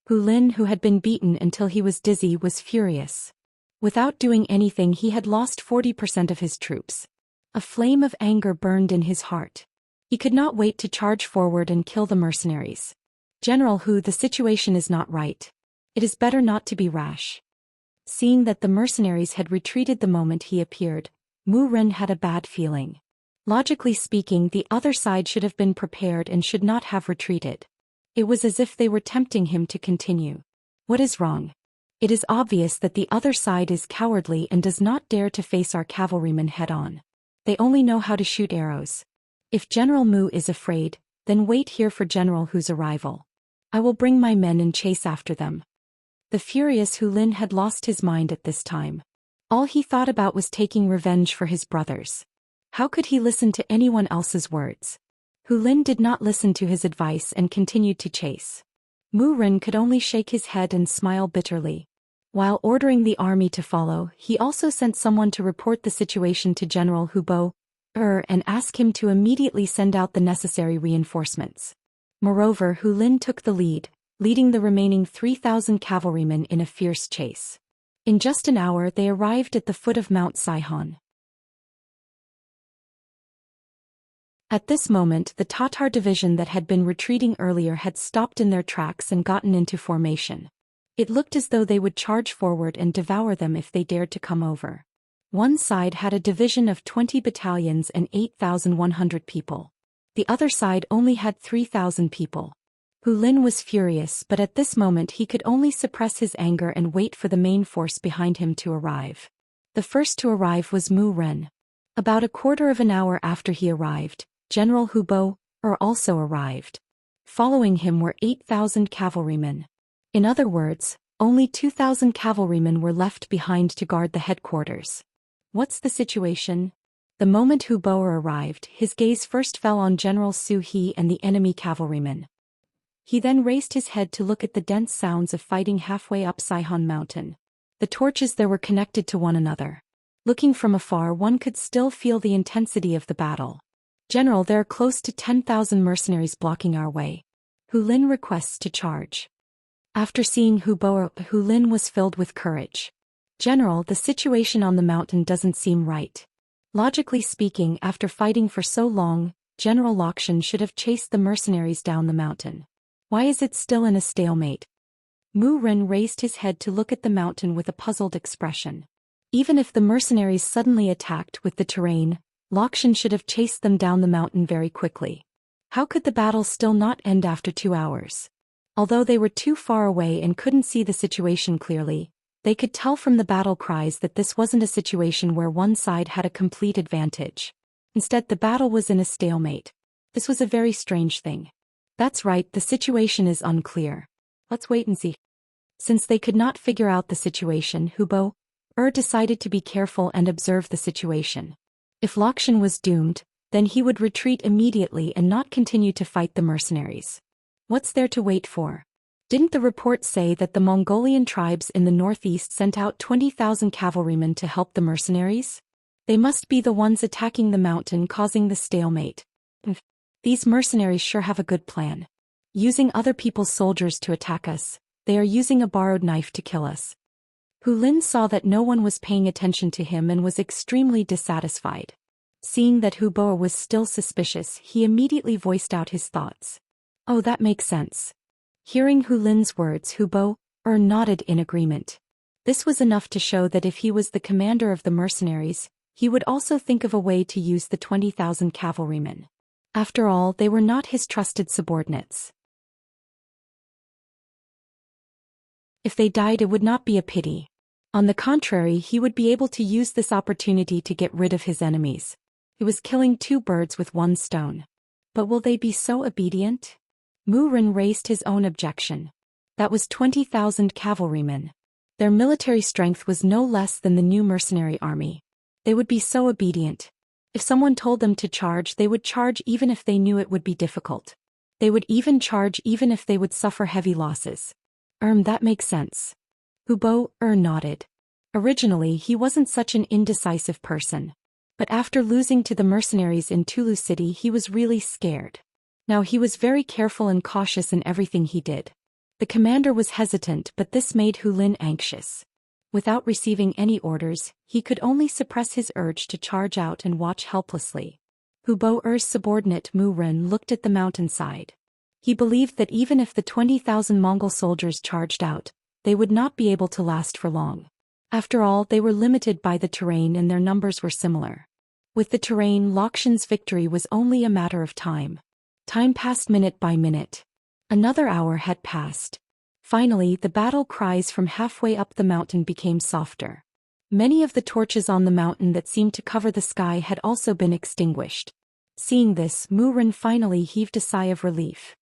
Hu Lin, who had been beaten until he was dizzy, was furious. Without doing anything, he had lost 40% of his troops. A flame of anger burned in his heart. He could not wait to charge forward and kill the mercenaries. "General Hu, the situation is not right. It is better not to be rash." Seeing that the mercenaries had retreated the moment he appeared, Mu Ren had a bad feeling. Logically speaking, the other side should have been prepared and should not have retreated. It was as if they were tempting him to continue. What is wrong? It is obvious that the other side is cowardly and does not dare to face our cavalrymen head-on. They only know how to shoot arrows. If General Mu is afraid, then wait here for General Hu's arrival. I will bring my men and chase after them. The furious Hu Lin had lost his mind at this time. All he thought about was taking revenge for his brothers. How could he listen to anyone else's words? Hu Lin did not listen to his advice and continued to chase. Mu Ren could only shake his head and smile bitterly. While ordering the army to follow, he also sent someone to report the situation to General Hubo and ask him to immediately send out the necessary reinforcements. Moreover, Hu Lin took the lead, leading the remaining 3,000 cavalrymen in a fierce chase. In just an hour they arrived at the foot of Mount Saihan. At this moment, the Tatar division that had been retreating earlier had stopped in their tracks and gotten into formation. It looked as though they would charge forward and devour them if they dared to come over. One side had a division of 20 battalions and 8,100 people. The other side only had 3,000 people. Hu Lin was furious, but at this moment he could only suppress his anger and wait for the main force behind him to arrive. The first to arrive was Mu Ren. About a quarter of an hour after he arrived, General Hu Bo also arrived. Following him were 8,000 cavalrymen. In other words, only 2,000 cavalrymen were left behind to guard the headquarters. What's the situation? The moment Hu Bo arrived, his gaze first fell on General Su He and the enemy cavalrymen. He then raised his head to look at the dense sounds of fighting halfway up Saihan Mountain. The torches there were connected to one another. Looking from afar, one could still feel the intensity of the battle. General, there are close to 10,000 mercenaries blocking our way. Hu Lin requests to charge. After seeing Hu Bo, Hu Lin was filled with courage. General, the situation on the mountain doesn't seem right. Logically speaking, after fighting for so long, General Xian should have chased the mercenaries down the mountain. Why is it still in a stalemate? Mu Ren raised his head to look at the mountain with a puzzled expression. Even if the mercenaries suddenly attacked with the terrain, Xian should have chased them down the mountain very quickly. How could the battle still not end after 2 hours? Although they were too far away and couldn't see the situation clearly, they could tell from the battle cries that this wasn't a situation where one side had a complete advantage. Instead, the battle was in a stalemate. This was a very strange thing. That's right, the situation is unclear. Let's wait and see. Since they could not figure out the situation, Hu Bo decided to be careful and observe the situation. If Xian was doomed, then he would retreat immediately and not continue to fight the mercenaries. What's there to wait for? Didn't the report say that the Mongolian tribes in the northeast sent out 20,000 cavalrymen to help the mercenaries? They must be the ones attacking the mountain, causing the stalemate. These mercenaries sure have a good plan. Using other people's soldiers to attack us, they are using a borrowed knife to kill us. Hu Lin saw that no one was paying attention to him and was extremely dissatisfied. Seeing that Hu Bo was still suspicious, he immediately voiced out his thoughts. Oh, that makes sense. Hearing Hu Lin's words, Hu Bo nodded in agreement. This was enough to show that if he was the commander of the mercenaries, he would also think of a way to use the 20,000 cavalrymen. After all, they were not his trusted subordinates. If they died, it would not be a pity. On the contrary, he would be able to use this opportunity to get rid of his enemies. He was killing 2 birds with 1 stone. But will they be so obedient? Mu Ren raised his own objection. That was 20,000 cavalrymen. Their military strength was no less than the new mercenary army. They would be so obedient. If someone told them to charge, they would charge even if they knew it would be difficult. They would even charge even if they would suffer heavy losses. That makes sense. Hu Bo nodded. Originally, he wasn't such an indecisive person. But after losing to the mercenaries in Tulu City, he was really scared. Now he was very careful and cautious in everything he did. The commander was hesitant, but this made Hu Lin anxious. Without receiving any orders, he could only suppress his urge to charge out and watch helplessly. Hu Bo's subordinate Mu Ren looked at the mountainside. He believed that even if the 20,000 Mongol soldiers charged out, they would not be able to last for long. After all, they were limited by the terrain and their numbers were similar. With the terrain, Xian's victory was only a matter of time. Time passed minute by minute. Another hour had passed. Finally, the battle cries from halfway up the mountain became softer. Many of the torches on the mountain that seemed to cover the sky had also been extinguished. Seeing this, Mu Ren finally heaved a sigh of relief.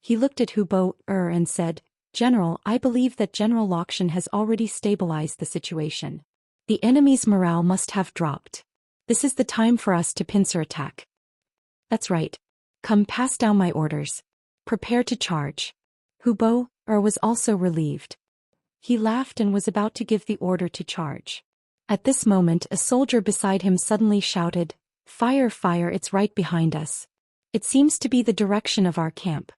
He looked at Hu Bo and said, "General, I believe that General Xian has already stabilized the situation. The enemy's morale must have dropped. This is the time for us to pincer attack." "That's right. Come, pass down my orders. Prepare to charge." Hu Bo was also relieved. He laughed and was about to give the order to charge. At this moment, a soldier beside him suddenly shouted, "Fire, fire, it's right behind us. It seems to be the direction of our camp."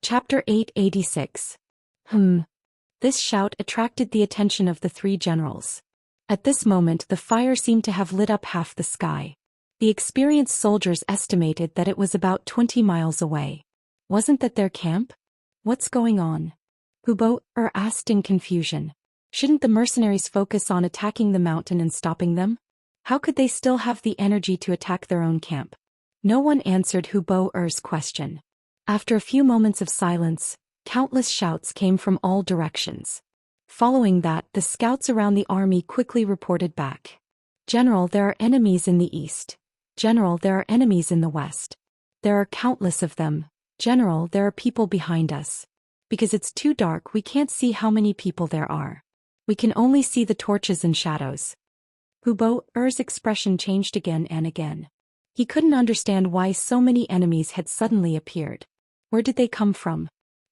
Chapter 886. This shout attracted the attention of the 3 generals. At this moment, the fire seemed to have lit up half the sky. The experienced soldiers estimated that it was about 20 miles away. Wasn't that their camp? What's going on? Hu Bo asked in confusion. Shouldn't the mercenaries focus on attacking the mountain and stopping them? How could they still have the energy to attack their own camp? No one answered Hu Bo-er's question. After a few moments of silence, countless shouts came from all directions. Following that, the scouts around the army quickly reported back. General, there are enemies in the east. General, there are enemies in the west. There are countless of them. General, there are people behind us. Because it's too dark, we can't see how many people there are. We can only see the torches and shadows. Hu Bo-er's expression changed again and again. He couldn't understand why so many enemies had suddenly appeared. Where did they come from?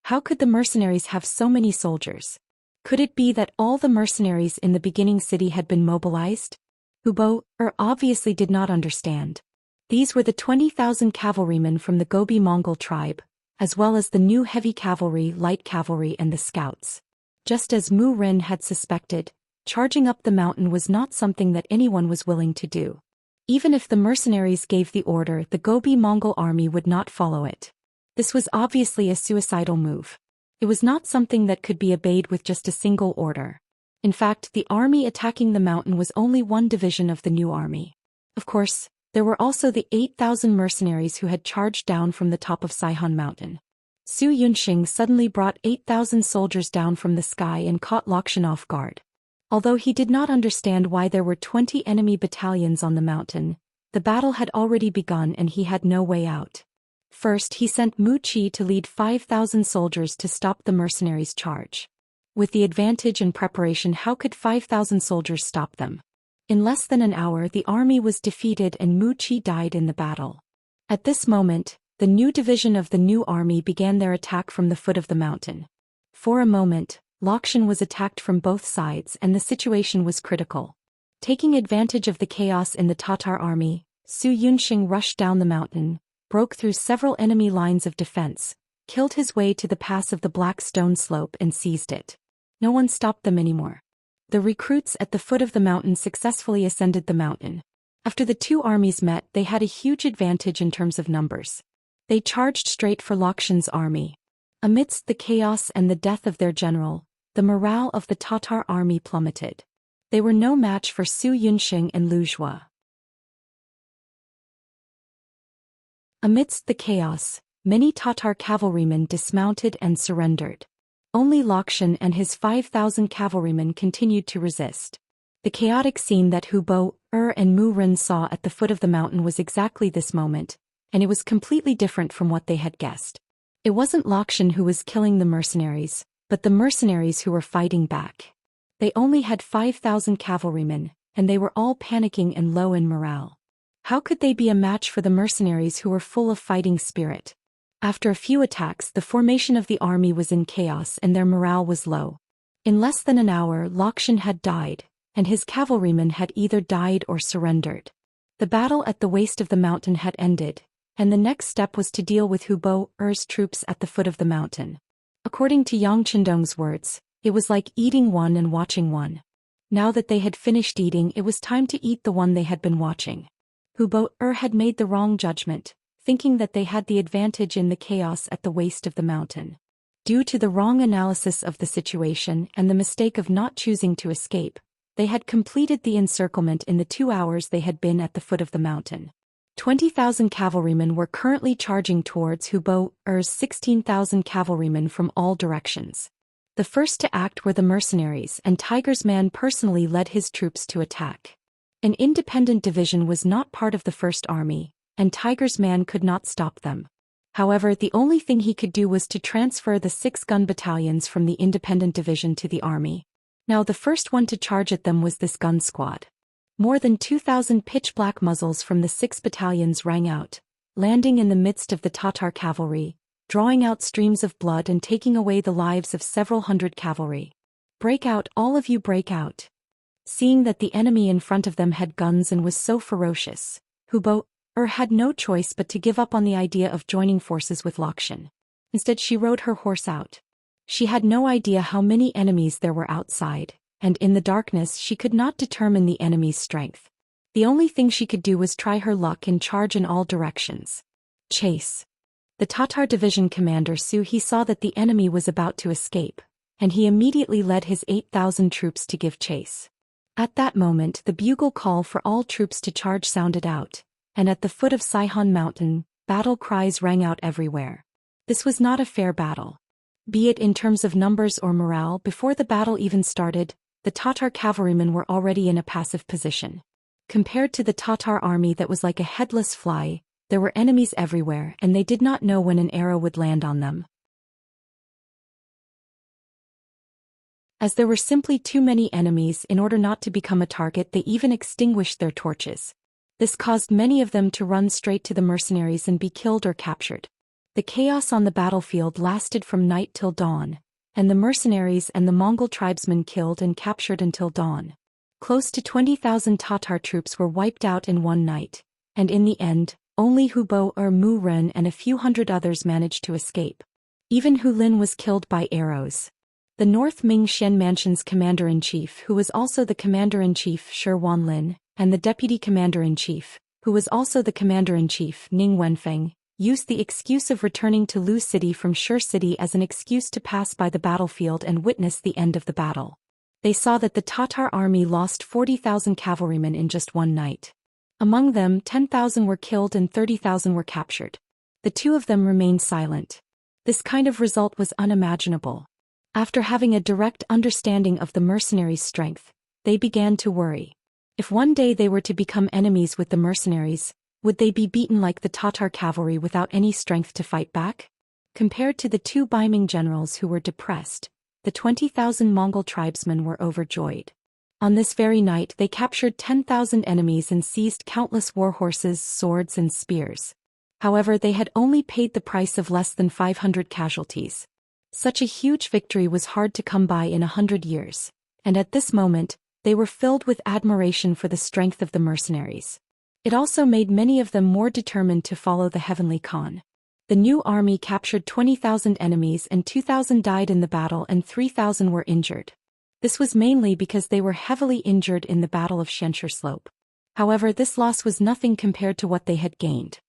How could the mercenaries have so many soldiers? Could it be that all the mercenaries in the beginning city had been mobilized? Hu Bo-er obviously did not understand. These were the 20,000 cavalrymen from the Gobi Mongol tribe, as well as the new heavy cavalry, light cavalry and the scouts. Just as Mu Ren had suspected, charging up the mountain was not something that anyone was willing to do. Even if the mercenaries gave the order, the Gobi Mongol army would not follow it. This was obviously a suicidal move. It was not something that could be obeyed with just a single order. In fact, the army attacking the mountain was only one division of the new army. Of course, there were also the 8,000 mercenaries who had charged down from the top of Saihan Mountain. Su Yunxing suddenly brought 8,000 soldiers down from the sky and caught Laoxian off guard. Although he did not understand why there were 20 enemy battalions on the mountain, the battle had already begun and he had no way out. First, he sent Mu Qi to lead 5,000 soldiers to stop the mercenaries' charge. With the advantage and preparation, how could 5,000 soldiers stop them? In less than an hour, the army was defeated and Mu Qi died in the battle. At this moment, the new division of the new army began their attack from the foot of the mountain. For a moment, Laoxian was attacked from both sides and the situation was critical. Taking advantage of the chaos in the Tatar army, Su Yunxing rushed down the mountain, broke through several enemy lines of defense, killed his way to the pass of the Black Stone Slope and seized it. No one stopped them anymore. The recruits at the foot of the mountain successfully ascended the mountain. After the two armies met, they had a huge advantage in terms of numbers. They charged straight for Laoxian's army. Amidst the chaos and the death of their general, the morale of the Tatar army plummeted. They were no match for Su Yunxing and Lu Zhua. Amidst the chaos, many Tatar cavalrymen dismounted and surrendered. Only Laoxian and his 5,000 cavalrymen continued to resist. The chaotic scene that Hu Bo-er and Mu Ren saw at the foot of the mountain was exactly this moment, and it was completely different from what they had guessed. It wasn't Laoxian who was killing the mercenaries, but the mercenaries who were fighting back. They only had 5,000 cavalrymen, and they were all panicking and low in morale. How could they be a match for the mercenaries who were full of fighting spirit? After a few attacks, the formation of the army was in chaos and their morale was low. In less than an hour, Laoxian had died, and his cavalrymen had either died or surrendered. The battle at the waist of the mountain had ended, and the next step was to deal with Hu Bo-er's troops at the foot of the mountain. According to Yang Qindong's words, it was like eating one and watching one. Now that they had finished eating, it was time to eat the one they had been watching. Hu Bo-er had made the wrong judgment, thinking that they had the advantage in the chaos at the waist of the mountain. Due to the wrong analysis of the situation and the mistake of not choosing to escape, they had completed the encirclement in the 2 hours they had been at the foot of the mountain. 20,000 cavalrymen were currently charging towards Hu Bo-er's 16,000 cavalrymen from all directions. The first to act were the mercenaries, and Tiger's Man personally led his troops to attack. An independent division was not part of the First Army, and Tiger's Man could not stop them. However, the only thing he could do was to transfer the 6 gun battalions from the independent division to the army. Now the first one to charge at them was this gun squad. More than 2,000 pitch-black muzzles from the 6 battalions rang out, landing in the midst of the Tatar cavalry, drawing out streams of blood and taking away the lives of several hundred cavalry. "Break out, all of you, break out!" Seeing that the enemy in front of them had guns and was so ferocious, Hu Bo-er had no choice but to give up on the idea of joining forces with Laoxian. Instead, she rode her horse out. She had no idea how many enemies there were outside, and in the darkness she could not determine the enemy's strength. The only thing she could do was try her luck and charge in all directions. Chase. The Tatar division commander he saw that the enemy was about to escape, and he immediately led his 8,000 troops to give chase. At that moment the bugle call for all troops to charge sounded out, and at the foot of Saihan Mountain, battle cries rang out everywhere. This was not a fair battle. Be it in terms of numbers or morale, before the battle even started, the Tatar cavalrymen were already in a passive position. Compared to the Tatar army that was like a headless fly, there were enemies everywhere and they did not know when an arrow would land on them. As there were simply too many enemies in order not to become a target, they even extinguished their torches. This caused many of them to run straight to the mercenaries and be killed or captured. The chaos on the battlefield lasted from night till dawn, and the mercenaries and the Mongol tribesmen killed and captured until dawn. Close to 20,000 Tatar troops were wiped out in one night, and in the end, only Hu Bo or Mu Ren and a few hundred others managed to escape. Even Hu Lin was killed by arrows. The North Ming Xian Mansion's commander-in-chief, who was also the commander-in-chief Shi Wanlin, and the deputy commander-in-chief, who was also the commander-in-chief Ning Wenfeng, used the excuse of returning to Lu City from Shi City as an excuse to pass by the battlefield and witness the end of the battle. They saw that the Tatar army lost 40,000 cavalrymen in just one night. Among them, 10,000 were killed and 30,000 were captured. The two of them remained silent. This kind of result was unimaginable. After having a direct understanding of the mercenaries' strength, they began to worry. If one day they were to become enemies with the mercenaries, would they be beaten like the Tatar cavalry without any strength to fight back? Compared to the two Baiming generals who were depressed, the 20,000 Mongol tribesmen were overjoyed. On this very night they captured 10,000 enemies and seized countless war horses, swords and spears. However, they had only paid the price of less than 500 casualties. Such a huge victory was hard to come by in 100 years, and at this moment, they were filled with admiration for the strength of the mercenaries. It also made many of them more determined to follow the Heavenly Khan. The new army captured 20,000 enemies and 2,000 died in the battle and 3,000 were injured. This was mainly because they were heavily injured in the Battle of Xianxia Slope. However, this loss was nothing compared to what they had gained.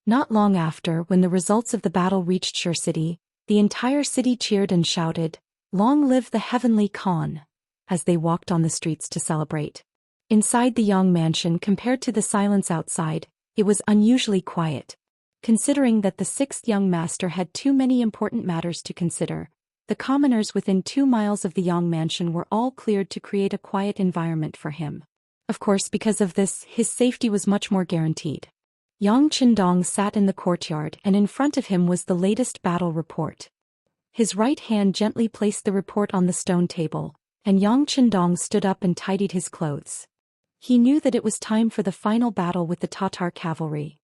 Not long after, when the results of the battle reached Shi City, the entire city cheered and shouted, "Long live the Heavenly Khan," as they walked on the streets to celebrate. Inside the Yang mansion, compared to the silence outside, it was unusually quiet. Considering that the sixth young master had too many important matters to consider, the commoners within 2 miles of the Yang mansion were all cleared to create a quiet environment for him. Of course, because of this, his safety was much more guaranteed. Yang Qindong sat in the courtyard and in front of him was the latest battle report. His right hand gently placed the report on the stone table, and Yang Qindong stood up and tidied his clothes. He knew that it was time for the final battle with the Tatar cavalry.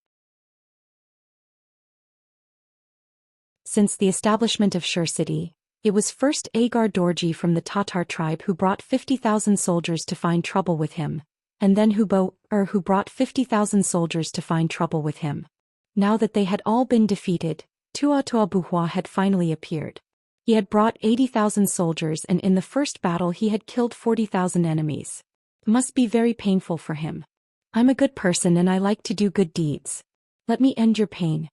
Since the establishment of Shi City, it was first Agar Dorji from the Tatar tribe who brought 50,000 soldiers to find trouble with him, and then Hu Bo who brought 50,000 soldiers to find trouble with him. Now that they had all been defeated, Tuatoa Buhua had finally appeared. He had brought 80,000 soldiers and in the first battle he had killed 40,000 enemies. It must be very painful for him. "I'm a good person and I like to do good deeds. Let me end your pain."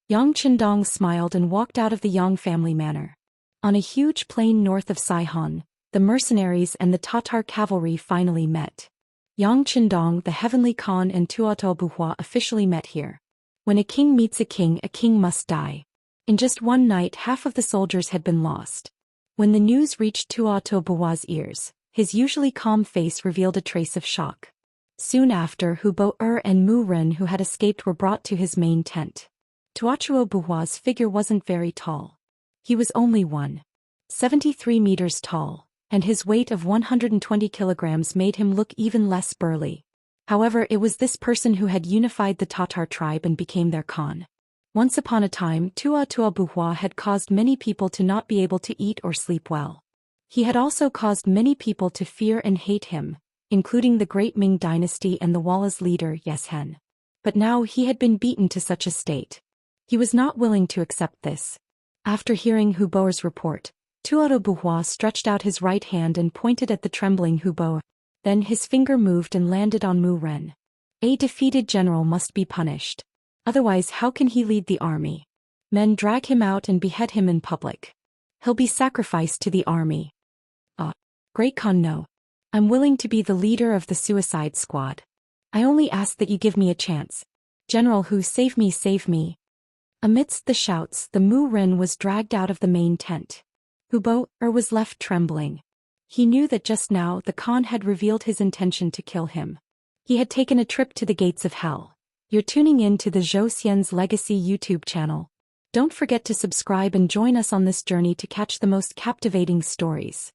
Yang Qindong smiled and walked out of the Yang family manor. On a huge plain north of Saihan, the mercenaries and the Tatar cavalry finally met. Yang Qindong, the Heavenly Khan and Tuatoa Buhua officially met here. When a king meets a king must die. In just one night half of the soldiers had been lost. When the news reached Tuatoa Buhua's ears, his usually calm face revealed a trace of shock. Soon after, Hu Bo and Mu Ren who had escaped were brought to his main tent. Tuatoa Buhua's figure wasn't very tall. He was only 1.73 meters tall, and his weight of 120 kilograms made him look even less burly. However, it was this person who had unified the Tatar tribe and became their Khan. Once upon a time, Tuatoa Buhua had caused many people to not be able to eat or sleep well. He had also caused many people to fear and hate him, including the great Ming dynasty and the Walla's leader Yeshen. But now he had been beaten to such a state. He was not willing to accept this. After hearing Hu Bo's report, Tuatoa Buhua stretched out his right hand and pointed at the trembling Hu Bo. Then his finger moved and landed on Mu Ren. A defeated general must be punished. Otherwise, how can he lead the army? Men drag him out and behead him in public. He'll be sacrificed to the army. Ah, Great Khan, no. I'm willing to be the leader of the suicide squad. I only ask that you give me a chance. General Hu, save me, save me. Amidst the shouts, the Mu Ren was dragged out of the main tent. Hubo was left trembling. He knew that just now the Khan had revealed his intention to kill him. He had taken a trip to the gates of hell. You're tuning in to the Zhou Xian's Legacy YouTube channel. Don't forget to subscribe and join us on this journey to catch the most captivating stories.